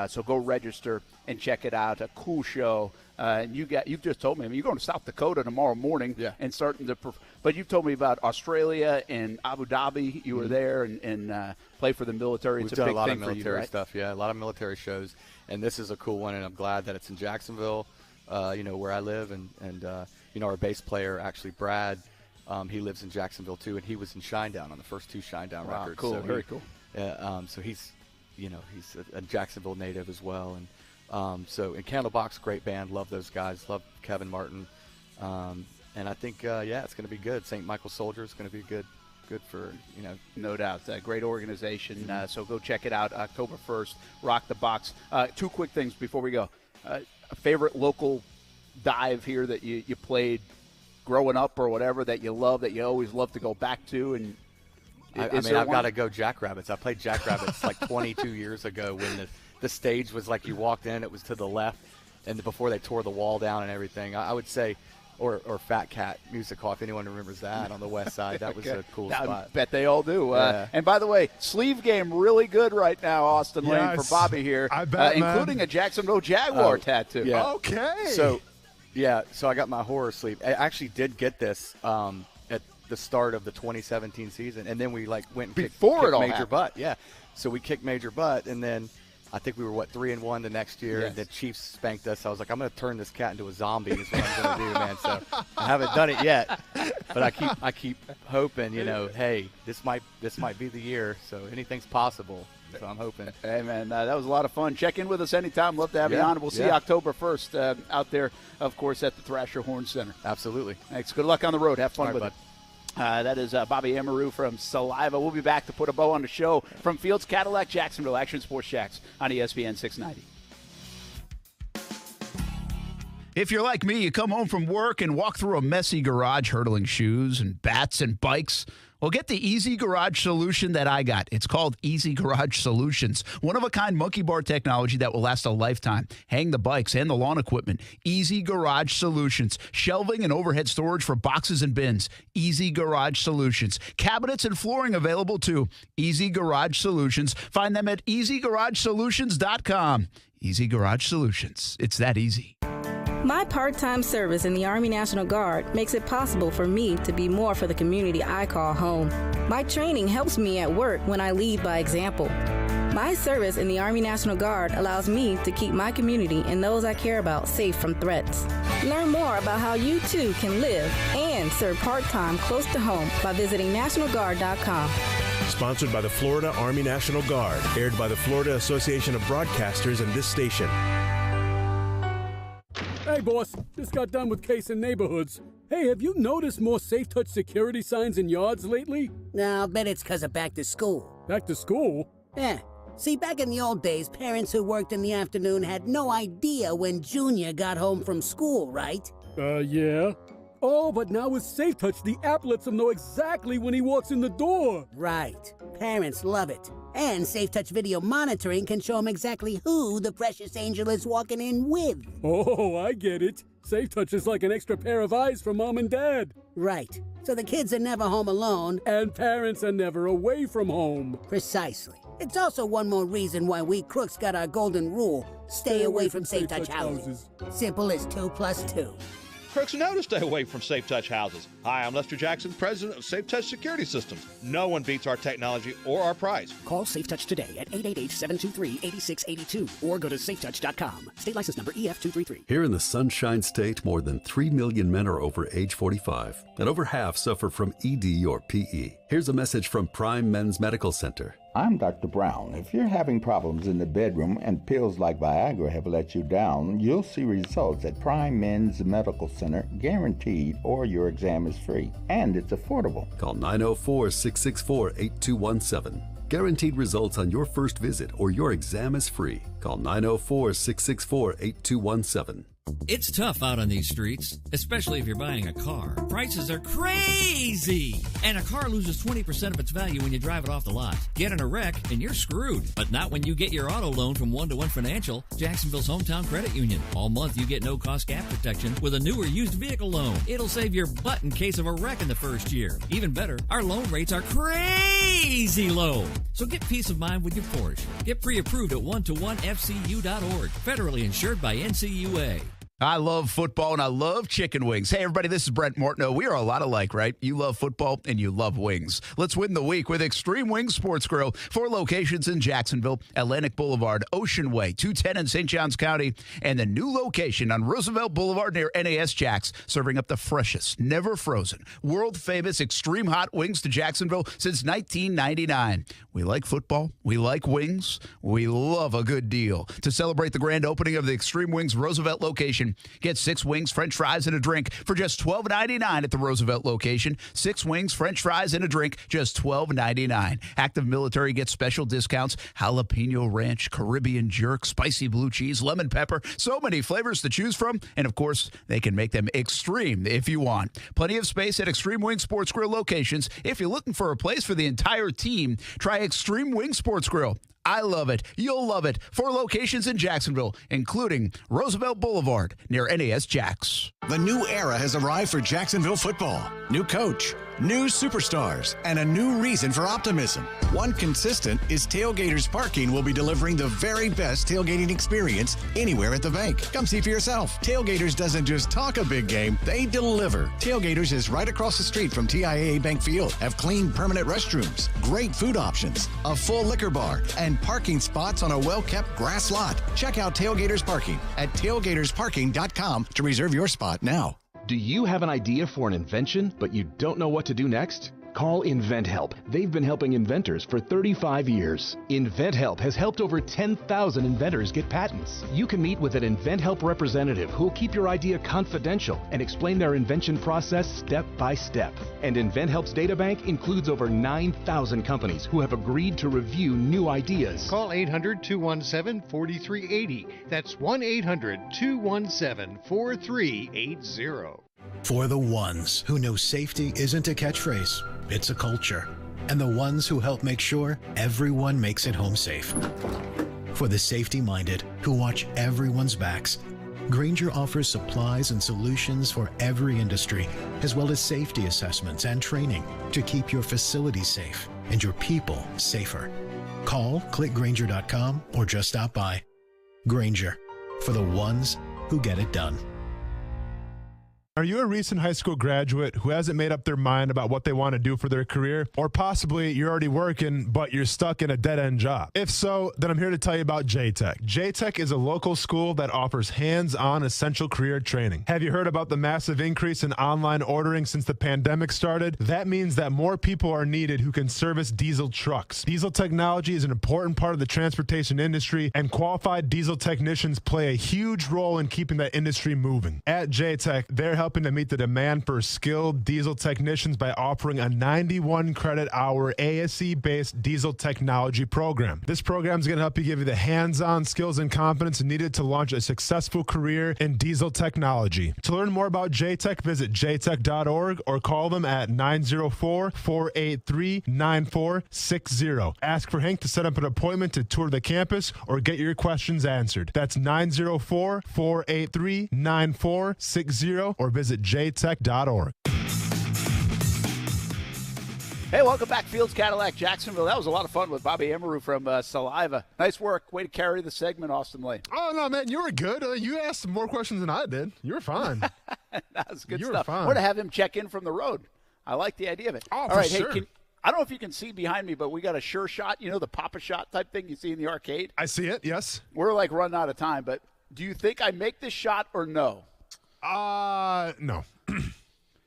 So go register and check it out. A cool show. And you've just told me, I mean, you're going to South Dakota tomorrow morning and starting to but you've told me about Australia and Abu Dhabi. You were there and play for the military. We've it's done a big lot thing of military for you, right? stuff, a lot of military shows. And this is a cool one, and I'm glad that it's in Jacksonville, you know, where I live. And you know, our bass player, actually, Brad, he lives in Jacksonville, too, and he was in Shinedown on the first 2 Shinedown records. Cool, so very cool. So he's, you know, he's a Jacksonville native as well. And so in Candlebox, great band. Love those guys. Love Kevin Martin. And I think, it's going to be good. St. Michael Soldier is going to be good for, you know. No doubt. Great organization. So go check it out October 1st. Rock the Box. 2 quick things before we go. A favorite local dive here that you played growing up or whatever that you love, that you always love to go back to? And I've got to go Jackrabbits. I played Jackrabbits like 22 years ago when the stage was like you walked in, it was to the left, and before they tore the wall down and everything. I would say, or Fat Cat Music Hall, if anyone remembers that on the west side. That was a cool spot. I bet they all do. And by the way, sleeve game really good right now, Austin Lane, for Bobby here. I bet, including a Jacksonville Jaguar tattoo. Yeah. Okay. So I got my horror sleeve. I actually did get this at the start of the 2017 season, and then we went and kicked major butt. Yeah. So we kicked major butt, and then I think we were 3-1 the next year. Yes. The Chiefs spanked us. I was like, I'm going to turn this cat into a zombie. Is what I'm going to do, man. So I haven't done it yet, but I keep hoping. You know, hey, this might be the year. So anything's possible. So I'm hoping. Hey, man, that was a lot of fun. Check in with us anytime. Love to have you on. We'll see you October 1st out there, of course, at the Thrasher Horn Center. Absolutely. Thanks. Good luck on the road. Have fun with bud. it. That is Bobby Amaru from Saliva. We'll be back to put a bow on the show from Fields Cadillac, Jacksonville, Action Sports Shacks on ESPN 690. If you're like me, you come home from work and walk through a messy garage hurtling shoes and bats and bikes. Well, get the Easy Garage solution that I got. It's called Easy Garage Solutions. One-of-a-kind monkey bar technology that will last a lifetime. Hang the bikes and the lawn equipment. Easy Garage Solutions. Shelving and overhead storage for boxes and bins. Easy Garage Solutions. Cabinets and flooring available too. Easy Garage Solutions. Find them at easygaragesolutions.com. Easy Garage Solutions. It's that easy. My part-time service in the Army National Guard makes it possible for me to be more for the community I call home. My training helps me at work when I lead by example. My service in the Army National Guard allows me to keep my community and those I care about safe from threats. Learn more about how you too can live and serve part-time close to home by visiting NationalGuard.com. Sponsored by the Florida Army National Guard. Aired by the Florida Association of Broadcasters and this station. Hey, boss, just got done with Case in Neighborhoods. Hey, have you noticed more Safe Touch security signs in yards lately? No, I'll bet it's because of back to school. Back to school? Yeah. See, back in the old days, parents who worked in the afternoon had no idea when Junior got home from school, right? Yeah. Oh, but now with Safe Touch, the app lets him know exactly when he walks in the door. Right. Parents love it. And Safe Touch video monitoring can show him exactly who the precious angel is walking in with. Oh, I get it. Safe Touch is like an extra pair of eyes for mom and dad. Right. So the kids are never home alone. And parents are never away from home. Precisely. It's also one more reason why we crooks got our golden rule. Stay away from Safe Touch houses. Simple as 2 + 2. Crooks know to stay away from Safe Touch houses. Hi, I'm Lester Jackson, president of Safe Touch Security Systems. No one beats our technology or our price. Call Safe Touch today at 888-723-8682 or go to safetouch.com. State license number EF233. Here in the Sunshine State, more than 3 million men are over age 45, and over half suffer from ED or PE. Here's a message from Prime Men's Medical Center. I'm Dr. Brown. If you're having problems in the bedroom and pills like Viagra have let you down, you'll see results at Prime Men's Medical Center, guaranteed, or your exam is free. And it's affordable. Call 904-664-8217. Guaranteed results on your first visit or your exam is free. Call 904-664-8217. It's tough out on these streets, especially if you're buying a car. Prices are crazy! And a car loses 20% of its value when you drive it off the lot. Get in a wreck and you're screwed. But not when you get your auto loan from 1-to-1 Financial, Jacksonville's hometown credit union. All month you get no-cost gap protection with a newer used vehicle loan. It'll save your butt in case of a wreck in the first year. Even better, our loan rates are crazy low. So get peace of mind with your Porsche. Get pre-approved at 1to1fcu.org. Federally insured by NCUA. I love football and I love chicken wings. Hey, everybody, this is Brent Martindale. We are a lot alike, right? You love football and you love wings. Let's win the week with Extreme Wings Sports Grill. 4 locations in Jacksonville, Atlantic Boulevard, Ocean Way, 210 in St. Johns County, and the new location on Roosevelt Boulevard near NAS Jacks, serving up the freshest, never frozen, world-famous extreme hot wings to Jacksonville since 1999. We like football. We like wings. We love a good deal. To celebrate the grand opening of the Extreme Wings Roosevelt location, get 6 wings, French fries, and a drink for just $12.99 at the Roosevelt location. 6 wings, French fries, and a drink, just $12.99. Active military gets special discounts: jalapeno ranch, Caribbean jerk, spicy blue cheese, lemon pepper. So many flavors to choose from. And, of course, they can make them extreme if you want. Plenty of space at Extreme Wing Sports Grill locations. If you're looking for a place for the entire team, try Extreme Wing Sports Grill. I love it. You'll love it. 4 locations in Jacksonville, including Roosevelt Boulevard near NAS Jacks. The new era has arrived for Jacksonville football. New coach, new superstars, and a new reason for optimism. One consistent is Tailgaters Parking will be delivering the very best tailgating experience anywhere at the bank. Come see for yourself. Tailgaters doesn't just talk a big game, they deliver. Tailgaters is right across the street from TIAA Bank Field. Have clean, permanent restrooms, great food options, a full liquor bar, and parking spots on a well-kept grass lot. Check out Tailgaters Parking at tailgatersparking.com to reserve your spot now. Do you have an idea for an invention, but you don't know what to do next? Call InventHelp. They've been helping inventors for 35 years. InventHelp has helped over 10,000 inventors get patents. You can meet with an InventHelp representative who will keep your idea confidential and explain their invention process step by step. And InventHelp's databank includes over 9,000 companies who have agreed to review new ideas. Call 800-217-4380. That's 1-800-217-4380. For the ones who know safety isn't a catchphrase, it's a culture. And the ones who help make sure everyone makes it home safe. For the safety-minded who watch everyone's backs, Grainger offers supplies and solutions for every industry, as well as safety assessments and training to keep your facilities safe and your people safer. Call, click Grainger.com, or just stop by. Grainger, for the ones who get it done. Are you a recent high school graduate who hasn't made up their mind about what they want to do for their career? Or possibly you're already working, but you're stuck in a dead-end job? If so, then I'm here to tell you about JTech. JTech is a local school that offers hands-on essential career training. Have you heard about the massive increase in online ordering since the pandemic started? That means that more people are needed who can service diesel trucks. Diesel technology is an important part of the transportation industry, and qualified diesel technicians play a huge role in keeping that industry moving. At JTech, they're helping to meet the demand for skilled diesel technicians by offering a 91 credit hour ASE-based diesel technology program. This program is going to help you give you the hands-on skills and confidence needed to launch a successful career in diesel technology. To learn more about JTech, visit jtech.org or call them at 904-483-9460. Ask for Hank to set up an appointment to tour the campus or get your questions answered. That's 904-483-9460 or visit jtech.org. Hey, welcome back, Fields Cadillac, Jacksonville. That was a lot of fun with Bobby Emery from Saliva. Nice work. Way to carry the segment, Austin Lane. Oh, no, man, you were good. You asked more questions than I did. You were fine. That was good you stuff. Were fine. I want to have him check in from the road. I like the idea of it. Oh, all for right, sure. Hey, I don't know if you can see behind me, but we got a sure shot, you know, the Papa shot type thing you see in the arcade? I see it, yes. We're like running out of time, but do you think I make this shot or no? No.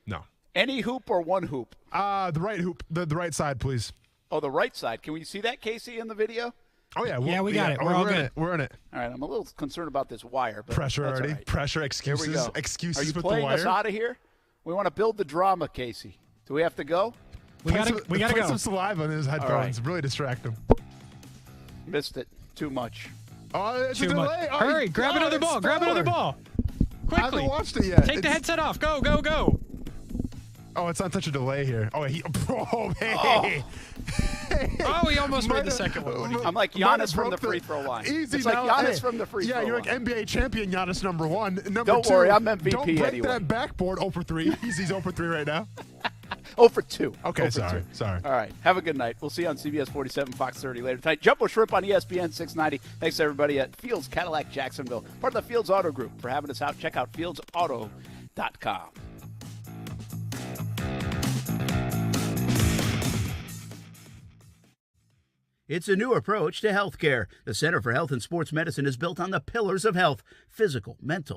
No. Any hoop or one hoop? The right hoop. The right side, please. Oh, the right side. Can we see that, Casey, in the video? Oh, yeah. Yeah, we got it. We're all good. In it. We're in it. All right, I'm a little concerned about this wire. But pressure that's already. All right. Pressure, excuses. Here we go. Excuses Are you with playing the wire? us out of here? We want to build the drama, Casey. Do we have to go? We got to go. Play some Saliva in his headphones. Right. Really distract him. Missed it. Too much. Oh, it's Too a delay. much. Oh, Hurry, grab another ball. Grab another ball. Quickly. I haven't watched it yet. Take the headset off. Go, go, go. Oh, it's not such a delay here. Oh, hey. Oh, he almost made the second one. I'm like Giannis from the free throw line. Easy it's now. like Giannis Hey, from the free throw line. Yeah, you're line. like NBA champion Giannis number one. Number Don't two, worry, I'm MVP don't break anyway. that backboard 0 for 3. He's 0 for 3 right now. 0 for 2. Okay, 0 for 2. sorry. All right, have a good night. We'll see you on CBS 47, Fox 30 later tonight. Jumbo Shrimp on ESPN 690. Thanks, everybody at Fields Cadillac Jacksonville, part of the Fields Auto Group, for having us out. Check out fieldsauto.com. It's a new approach to healthcare. The Center for Health and Sports Medicine is built on the pillars of health: physical, mental,